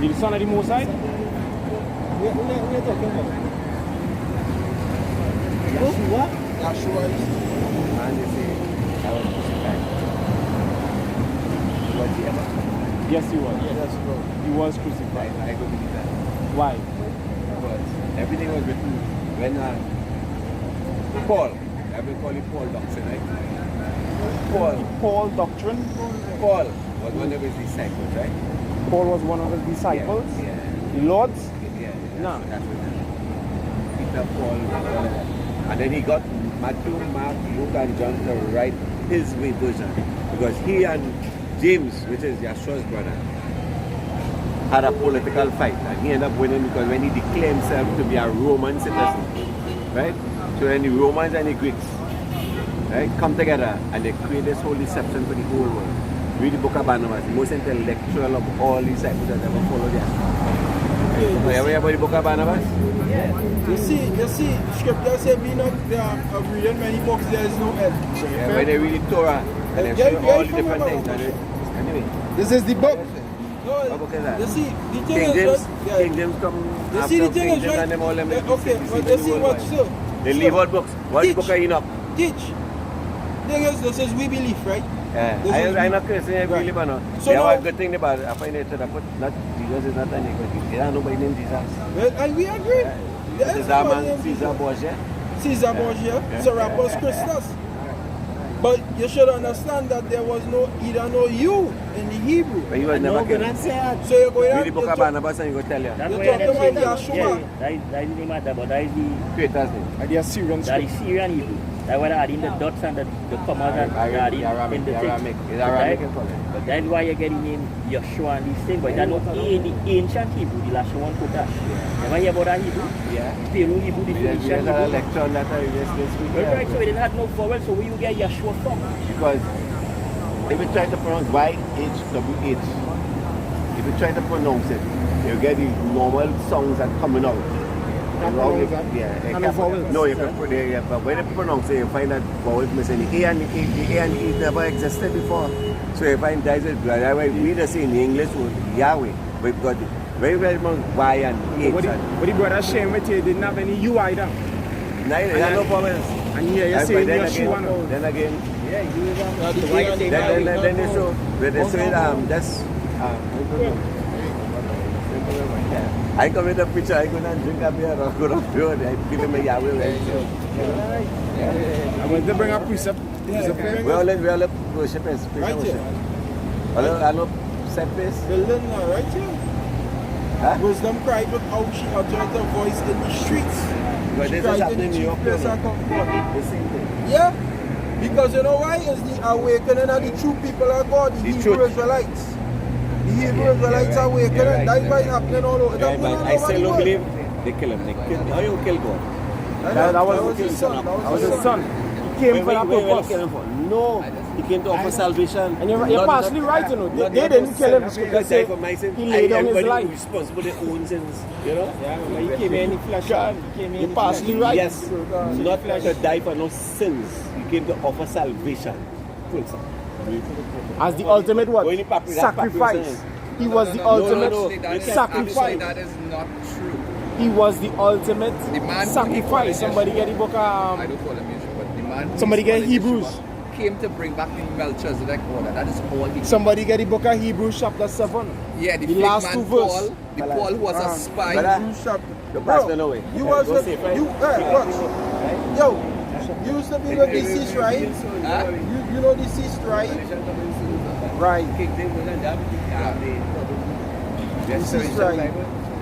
He the son of the Most High? We're talking about. Yeshua is. And they say, I was crucified. Was he ever? Yes, he was. Yes, bro. He was crucified. I go believe that. Why? Because everything was written when Paul, I will call it Paul doctrine, right? Paul doctrine? Paul was one of his disciples, right? Paul was one of his disciples? Yeah. Lord's? Yeah. No. That's what Peter, Paul, all of that. And then he got Matthew, Mark, Luke, and John to write his way version. Because he and James, which is Yeshua's brother, had a political fight. And he ended up winning because when he declared himself to be a Roman citizen, right? So then the Romans and the Greeks, right, come together and they create this whole deception for the whole world. Read the book of Barnabas, the most intellectual of all disciples that ever followed Yeshua. You ever hear about the book of Barnabas? You see, scripture say be not reading many books, there is no end. Yeah, when they read the Torah and they show you all the different things. Anyway, This is the book. what book is that? You see, the thing King is James, right. King James come You after see, the thing King is James right. and them all them. Okay, but you see what so. They leave out books. What Teach. book are you not? Teach. Thing is, this is we believe, right? Yeah, I'm not Christian, I believe or not. So They have a now- good thing about it. I find it that not Jesus is not an iniquity. They don't know by name Jesus. Well, and we agree. Yes, It's that nobody man, named Caesar Jesus. Borgia. Caesar Borgia, Serapis Christus. But you should understand that there was either no you in the Hebrew. But he was never killed. So you're going Read the book of Barnabas and he will tell you. That's You're why talking them say about that. Yeshua. Yeah, that is the matter, but that is the Creator's name. And the Assyrian that is script. Syrian Hebrew. That's why they add in the dots and the commas and they add in the Aramaic. text. It's Aramaic in But color. that's why you get the name Yeshua and these things. But that's not in the ancient Hebrew, the last one put that. Never hear about that Hebrew? Yeah. Peru Hebrew, the We ancient had a Hebrew. lecture on that this week. Right, so it didn't have no vowel, so where you get Yeshua from? Because if you try to pronounce YHWH, if you try to pronounce it, you get the normal sounds that coming out. vowels, Yeah, and the vowels. No, you can put it, but when you pronounce it, you find that vowels missing. The A and the E never existed before. So you find that's it. That's why we just say in the English word Yahweh, but we've got very, very much Y and H. But the brother Shem with you didn't have any U either. Neither, there are no problems. And here you're But saying then Yeshua now. again, then again, the then they show where they say that's I come with a picture, I go and drink a beer or go up the road, I give him a Yahweh. I want to bring a precept. We all worship is Right here. I love service. Building right here. Huh? Wisdom cried with how she uttered her voice in the streets. But She this is cried happening in in the New York. chief place and come forth. The same thing. Yeah, because you know why? It's the awakening of the true people of God, the Hebrew truth. Israelites. The Hebrew Israelites awakening. You're right, That's why it's you're happening all over. It's Yeah, happening but all I over still the don't world. believe they kill him. They kill him. How you kill God? That was his son. That was his son. He came for that Where purpose. kill him for? No, he came to offer salvation. And you're Not- partially not- right, you know. not- They not didn't to kill him. self- Scripture God say died for my sins. he laid down his Everybody life. responsible for their own sins. You know? He came in the flesh. He came in You're the partially flesh. right. Yes, not to die for no sins. He came to offer salvation. Full stop. As the ultimate what? Going to papyrus, that's Sacrifice. papyrus. He was the no, ultimate no. sacrifice. That is not true. He was the ultimate The man sacrifice. Somebody get the book I don't call him Yeshua, but the man who Somebody is get called Hebrews. Yeshua came to bring back the Melchizedek order. That is all he Somebody get the book of Hebrews chapter 7. Yeah, the The fake last man two verse. Paul, the Paul who was a spy. Brother, You shop. the Bro, pastor no way. you was Go with, safe, right? you, watch. Yo, you used to be with deceased, right? Huh? You know deceased, right? Right. Deceased, right?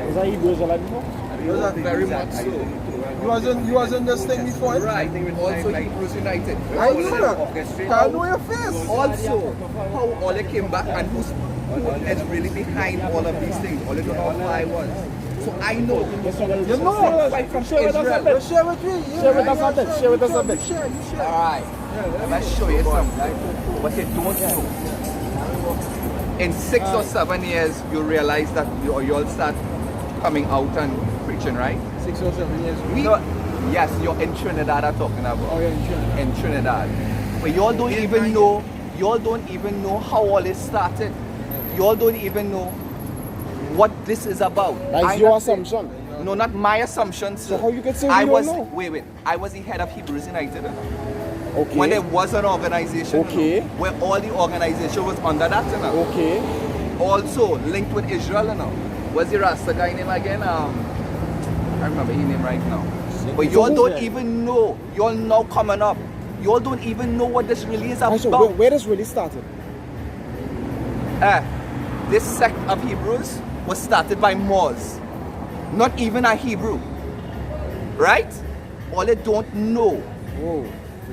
Was that Hebrews alive before? Very much so. You wasn't this thing before? Right. Also Hebrews United. I know that. I know your face. Also, how Ole came back and who is really behind all of these things. Ole don't know how I was. So I know. You know. Right from Share with us a Israel. bit. Share with me. Yeah, Share with us a bit. Share with us a bit. You share. Alright. Let's show you something. What you don't know. In 6 or 7 years, you realize that you all start coming out and preaching, right? 6 or 7 years. Yes, you're in Trinidad I'm talking about. Oh, yeah, in Trinidad. In Trinidad. But y'all don't even know how all this started. y'all don't even know what this is about. That's your assumption. No, not my assumption. So how you can say I we was don't know? wait. I was the head of Hebrews United. Okay. When there was an organization, Okay. where all the organization was under that, Okay. also linked with Israel, What's the Rasta guy name again? I remember his name right now. But y'all don't even know. Y'all now coming up. Y'all don't even know what this really is about. So where this really started? This sect of Hebrews was started by Moors. Not even a Hebrew. Right? All they don't know. Whoa.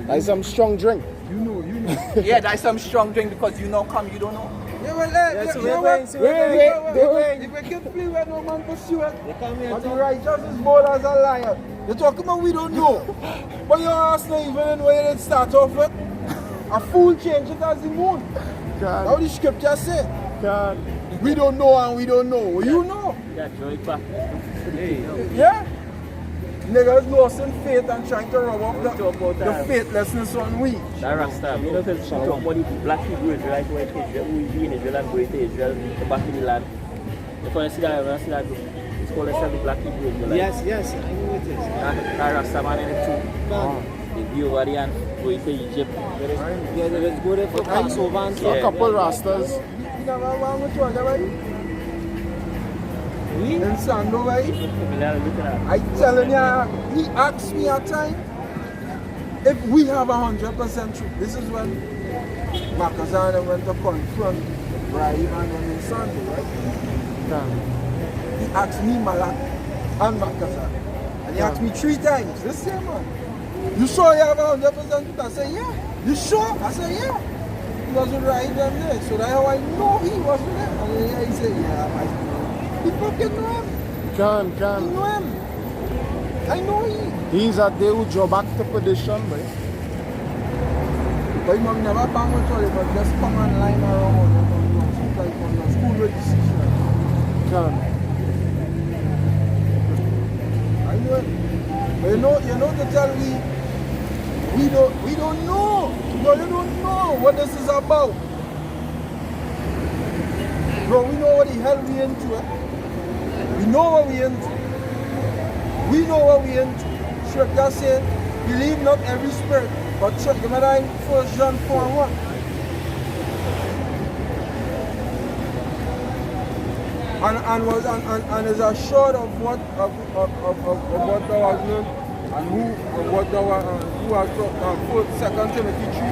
That's some strong drink. You know. Yeah, that's some strong drink because you know come, you don't know. Yeah, well, Wait. if we can play where no man pursue it, but the righteous is bold as a lion. You're talking about we don't know. But you're asking even when it start off with, a fool changes as the moon. How the scripture say? We don't know and we don't know. You know. Yeah? Niggas lost in faith and trying to rub off the faithlessness on we. That Rasta, you know, because she talk about the black Hebrew Israelites who be in Israel and go to Israel, come back in the land. If you see that group, it's called the Black Hebrew Israelites. Yes, I know it is. That Rasta man in it too. They be over there and go to Egypt. Yeah, they just go there for Passover and stuff. A couple Rastas. You never want with one, right? In Sando, right? I telling you, he asked me at time if we have 100% truth. This is when Makazana went to confront Ibrahim and in Sando, right? He asked me Malak and Makazana. And he asked me 3 times, this same man. You sure you have 100% truth? I said, yeah. You sure? I said, yeah. He was with Rahim there. So that's how I know he was with them. And then he said, yeah, I know. People can know him. Can. I know him. I know him. He's a day who draw back to perdition, boy. But he must never bang with all but just come and line around on like on the school with decision. Can. I know him. But you know to tell we don't know. No, you don't know what this is about. Bro, we know what the hell we into. We know what we into. We know what we into. Scripture says, believe not every spirit, but check them out in 1 John 4:1. And is assured of what thou hast learned and who has taught 2 Timothy 3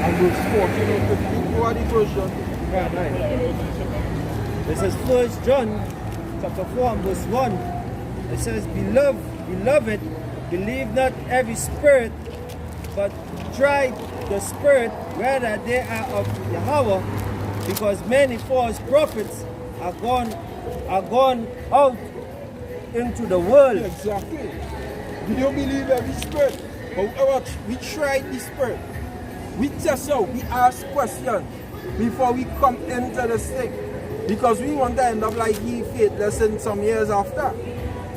and verse 14 and 15. Go ahead, version. This is 1 John chapter 4 and verse 1. It says, Beloved, believe not every spirit, but try the spirit whether they are of Yahweh, because many false prophets are gone out into the world. Exactly. We don't believe every spirit. However, we try the spirit. We test out, we ask questions before we come into this thing. Because we want to end up like he faithless in some years after.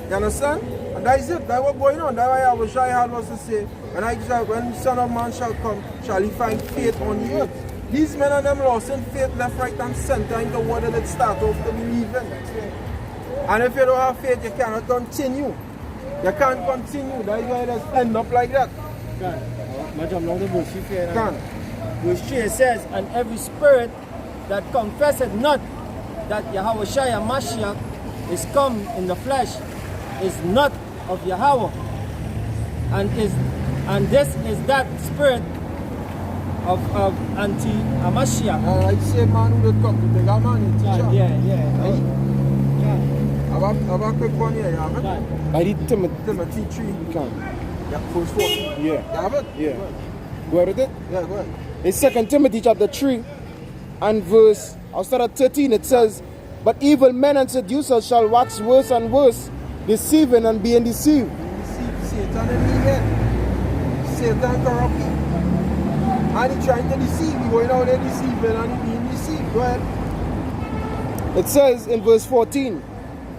You understand? And that is it. That's what's going on. That's why I was shy hard was to say, when Son of Man shall come, shall he find faith on the earth. These men and them lost in faith left, right, and center into what did it start off to believe in. And if you don't have faith, you cannot continue. You can't continue. That's why it just end up like that. Verse 3 says, and every spirit that confesseth not that Yahweh Mashiach is come in the flesh is not of Yahweh, and this is that spirit of anti-Mashiach. I say man who would come to the man, teacher. Yeah. Have a quick one here, you have it? I did Timothy 3. Can. Yeah, verse 4. Yeah. You have it? Yeah. Go ahead with it? Yeah, go ahead. In 2 Timothy chapter 3 and verse, I'll start at 13, it says, but evil men and seducers shall wax worse and worse, deceiving and being deceived. Satan in the head. Satan corrupt you. And he trying to deceive you, going out there deceiving and he being deceived. Go ahead. It says in verse 14,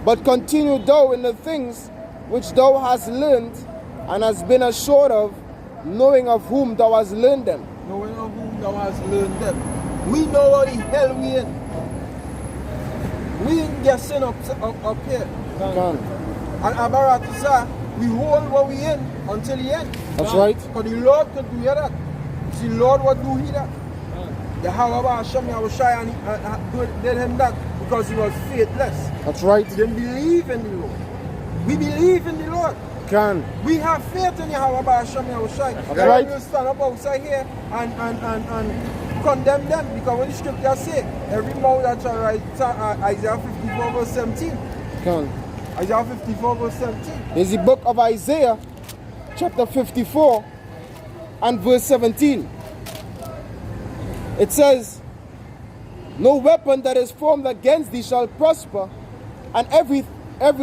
but continue thou in the things which thou hast learned and hast been assured of, knowing of whom thou hast learned them, No, we know who thou hast learned them. We know what the hell we in. We ain't guessing up here. Can. And Abaratisa, we hold what we in until the end. That's right. Because the Lord could do that. See, Lord, what do he that? Yahweh Hashem Yahushai and did him that because he was faithless. That's right. He didn't believe in the Lord. We believe in the Lord. Can. We have faith in Yahweh Hashem Yahushai. That's right. We will stand up outside here and condemn them because when the scripture say, every mouth that shall rise, Isaiah 54 verse 17. Can. Isaiah 54 verse 17. There's the book of Isaiah, chapter 54 and verse 17. It says, no weapon that is formed against thee shall prosper, and every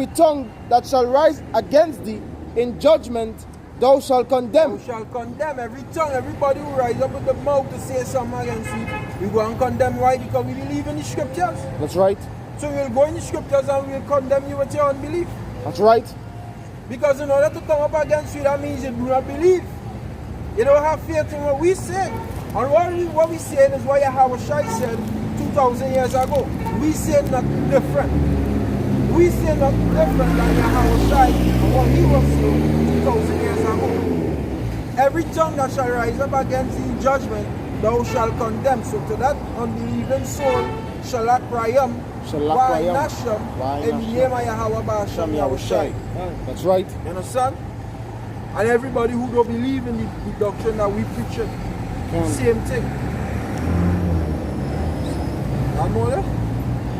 tongue that shall rise against thee in judgment thou shalt condemn. Thou shalt condemn every tongue, everybody who rise up with the mouth to say something against you. We go and condemn. Why? Because we believe in the scriptures. That's right. So we'll go in the scriptures and we'll condemn you with your unbelief. That's right. Because in order to come up against you, that means you do not believe. You don't have faith in what we say. And what we say is what Yahweh said 2,000 years ago. We say nothing different. We say nothing different than Yahweh and what he was saying 2,000 years ago. Every tongue that shall rise up against thee in judgment, thou shalt condemn. So to that unbelieving soul shall I triumph. Why Nasham in the name of Yahweh Hashem Yahushai. That's right. You understand? And everybody who don't believe in the doctrine that we preach, same thing. One more there?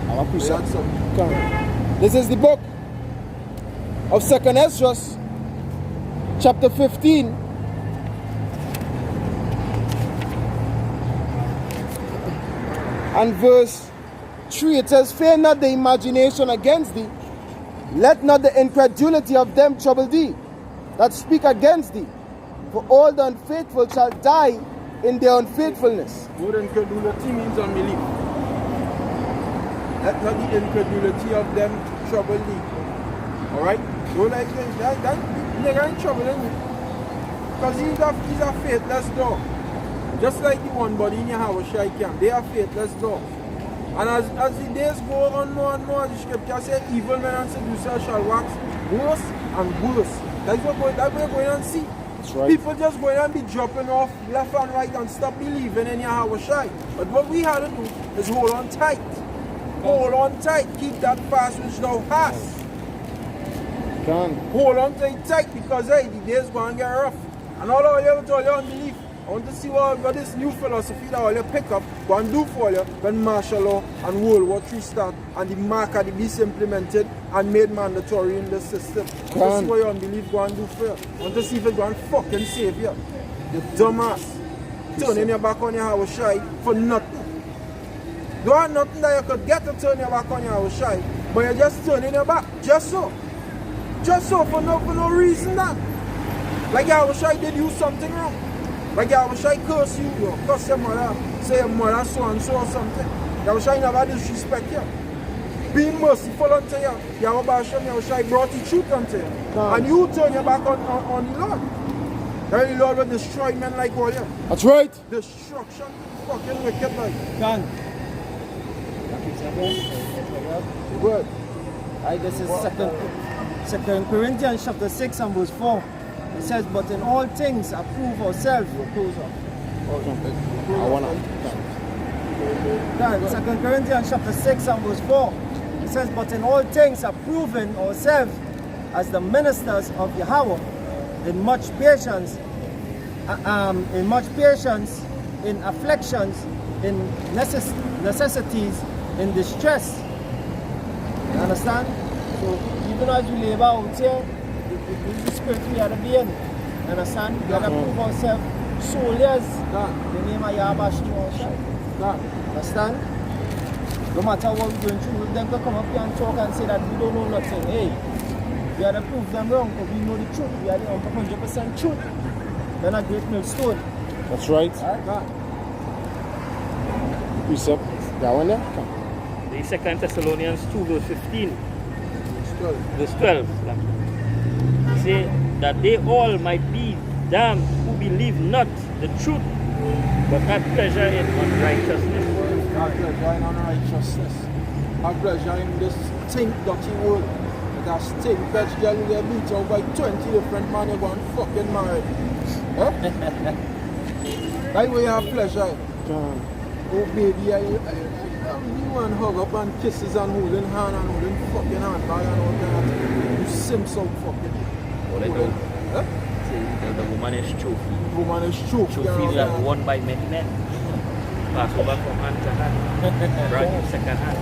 I'll appreciate it. This is the book of 2nd Ezra, chapter 15. And verse 3, it says, fear not the imagination against thee, let not the incredulity of them trouble thee that speak against thee, for all the unfaithful shall die in their unfaithfulness. Word incredulity means unbelief. Let not the incredulity of them trouble thee. Alright? Don't like that nigga ain't troubling you. Because he's a faithless dog. Just like the one body in your house, camp. They are faithless dogs. And as the days go on more and more, the scripture says, evil men and seducers shall wax worse and worse. That's what we're going and see. That's right. People just going and be dropping off left and right and stop believing in Yahweh Shai. But what we have to do is hold on tight. Hold on tight. Keep that fast which thou hast. Hold on to it tight because hey, the days go and get rough. And all you have to all your unbelief. I want to see what this new philosophy that all you pick up, go and do for you when martial law and World War III start and the mark of the beast implemented and made mandatory in the system. I want to see what your unbelief go and do for you. I want to see if it go and fucking save you. You dumbass. Turning your back on your house shy for nothing. There are nothing that you could get to turn your back on your house shy, but you're just turning your back. Just so. Just so for no reason that. Like your shy did you something wrong. Like I wish I curse you, curse your mother, say your mother so and so or something. I wish I never disrespect you. Being merciful unto you, Yahweh Hashem, I wish I brought the truth unto you. And you turn your back on the Lord. The Lord will destroy men like all you. That's right. Destruction, fucking wicked like. Done. Good. Right, this is Second Corinthians chapter 6 and verse 4. It says, but in all things approve ourselves. Second Corinthians chapter 6 and verse 4. It says, but in all things approving ourselves as the ministers of Yahweh, in much patience, in afflictions, in necessities, in distress. You understand? So even as we labor out here, the spirit we are to be in. You understand? We are to prove ourselves soldiers. The name of Yahweh Shai. Understand? No matter what we're going through, them to come up here and talk and say that we don't know nothing. Hey, we are to prove them wrong because we know the truth. We are the 100% truth. They're not great millstone. That's right. Precept. That one there? The 2 Thessalonians 2 verse 15. Verse 12. Say that they all might be damned who believe not the truth, But have pleasure in unrighteousness. Have pleasure in unrighteousness. Have pleasure in this stink dirty world. That stink bitch girl will get beat out by 20 different men, you're going fucking married. Huh? That way you have pleasure. Oh baby, you want to hug up and kisses and holding hand and holding fucking handbag and all that. You simps out fucking. All I do. Huh? The woman is trophy. Woman is trophy. Trophies are won by many men. Pass over from hand to hand. Brand new second hand.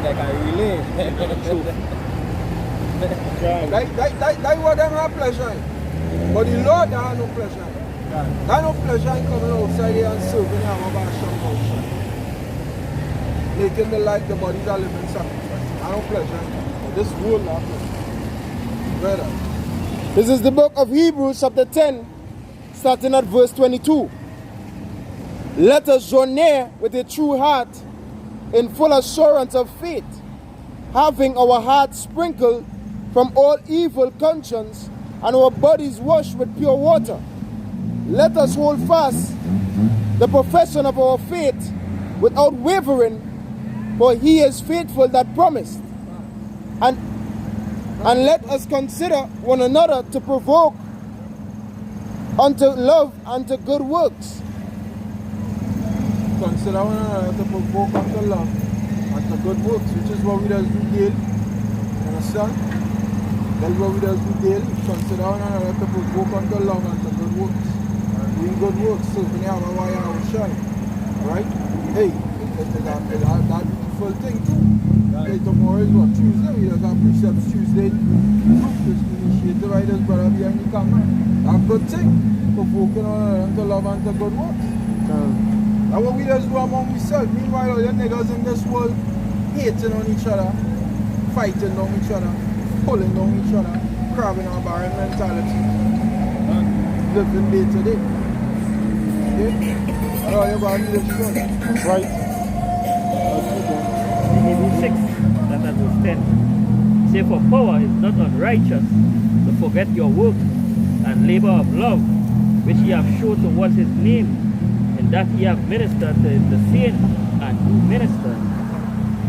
Like I relate. That's what them have pleasure in. But the Lord there have no pleasure in. There no pleasure in coming outside here and serving him about some motion. Making the life, the bodies are living sacrifice. I no pleasure in. But this world have pleasure. Brother. This is the book of Hebrews chapter 10, starting at verse 22. Let us draw near with a true heart in full assurance of faith, having our hearts sprinkled from all evil conscience and our bodies washed with pure water. Let us hold fast the profession of our faith without wavering, for he is faithful that promised. And let us consider one another to provoke unto love and to good works. Consider one another to provoke unto love and to good works, which is what we does do daily. Understand? That's what we does do daily. Consider one another to provoke unto love and to good works. And doing good works, so we have a wire our shine. Alright? Hey, it's that beautiful thing too. Hey, tomorrow is what? Tuesday. We just have Precepts Tuesday. This initiative by this brother behind the camera. That's a good thing. Provoking one another to love and to good works. That's what we just do among ourselves. Meanwhile, all the niggas in this world hating on each other, fighting on each other, pulling on each other, crabbing and barren mentality. Living day to day. Okay? That's all you got to do. That's right. Hebrews 6, that is verse 10. Say, for power is not unrighteous to forget your work and labor of love, which ye have showed towards his name, and that ye have ministered to the saints and do minister.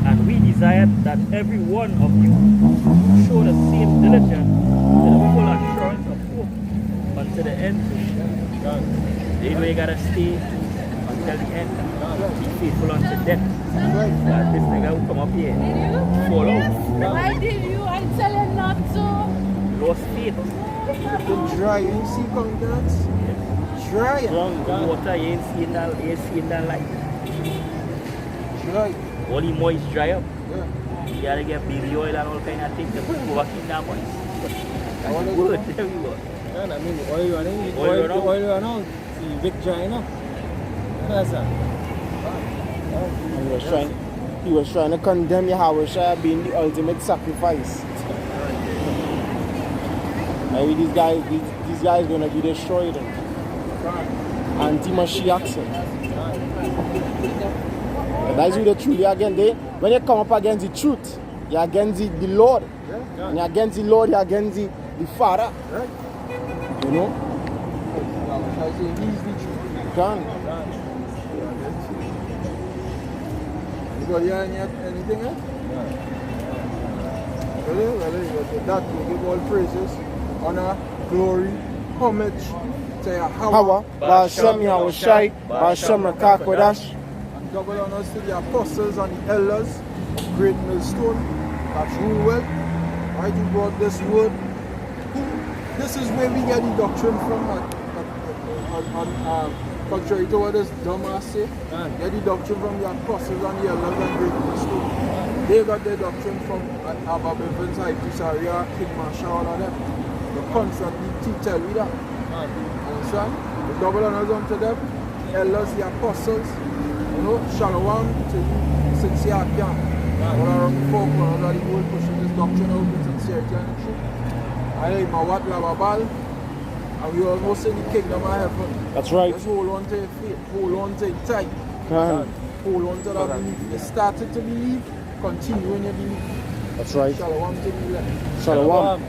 And we desire that every one of you show the same diligence to the full assurance of hope unto the end. You know you gotta stay until the end. Be faithful unto death. That this nigga will come up here. Fall out. Why did you? I tell you not to. Lost faith. Don't dry. You ain't see countenance? Dry. Water, you ain't seeing that light. Dry. All the moist dry up. Yeah. You gotta get baby oil and all kind of things to overkeep that moist. That's the word everywhere. Yeah, I mean, oil running, Oil run out. See, big drying up. That's that. He was trying to condemn Yahweh being the ultimate sacrifice. Maybe these guys gonna be destroyed. Anti-Mashiach. And that's who they truly against. When you come up against the truth, you're against the Lord. When you're against the Lord, you're against the Father. You know? Done. Anybody anything else? Really? That we give all praises, honor, glory, homage to Yahweh, Ba'ashem Yahushai, Ba'ashem Rakakodash. and double honors to the apostles and the elders, great millstone, that rule well. Right, who brought this word. This is where we get the doctrine from. Contrary to what this dumbass say, get the doctrine from the apostles and the elders and great millstone. They got their doctrine from Abba Bivens, High Priest Aria, King Marshall, all of them. They constantly tell me that. Understand? The double honors unto them, elders, the apostles, you know, shalom to you, sincere camp. All around folk, all of the world pushing this doctrine out with sincerity and the truth. I like my what Lababal, and we almost in the kingdom of heaven. That's right. Just hold on to your faith, hold on to it tight. Hold on to that belief. You started to believe, continue in your belief. That's right. Shalom to you. Shalom.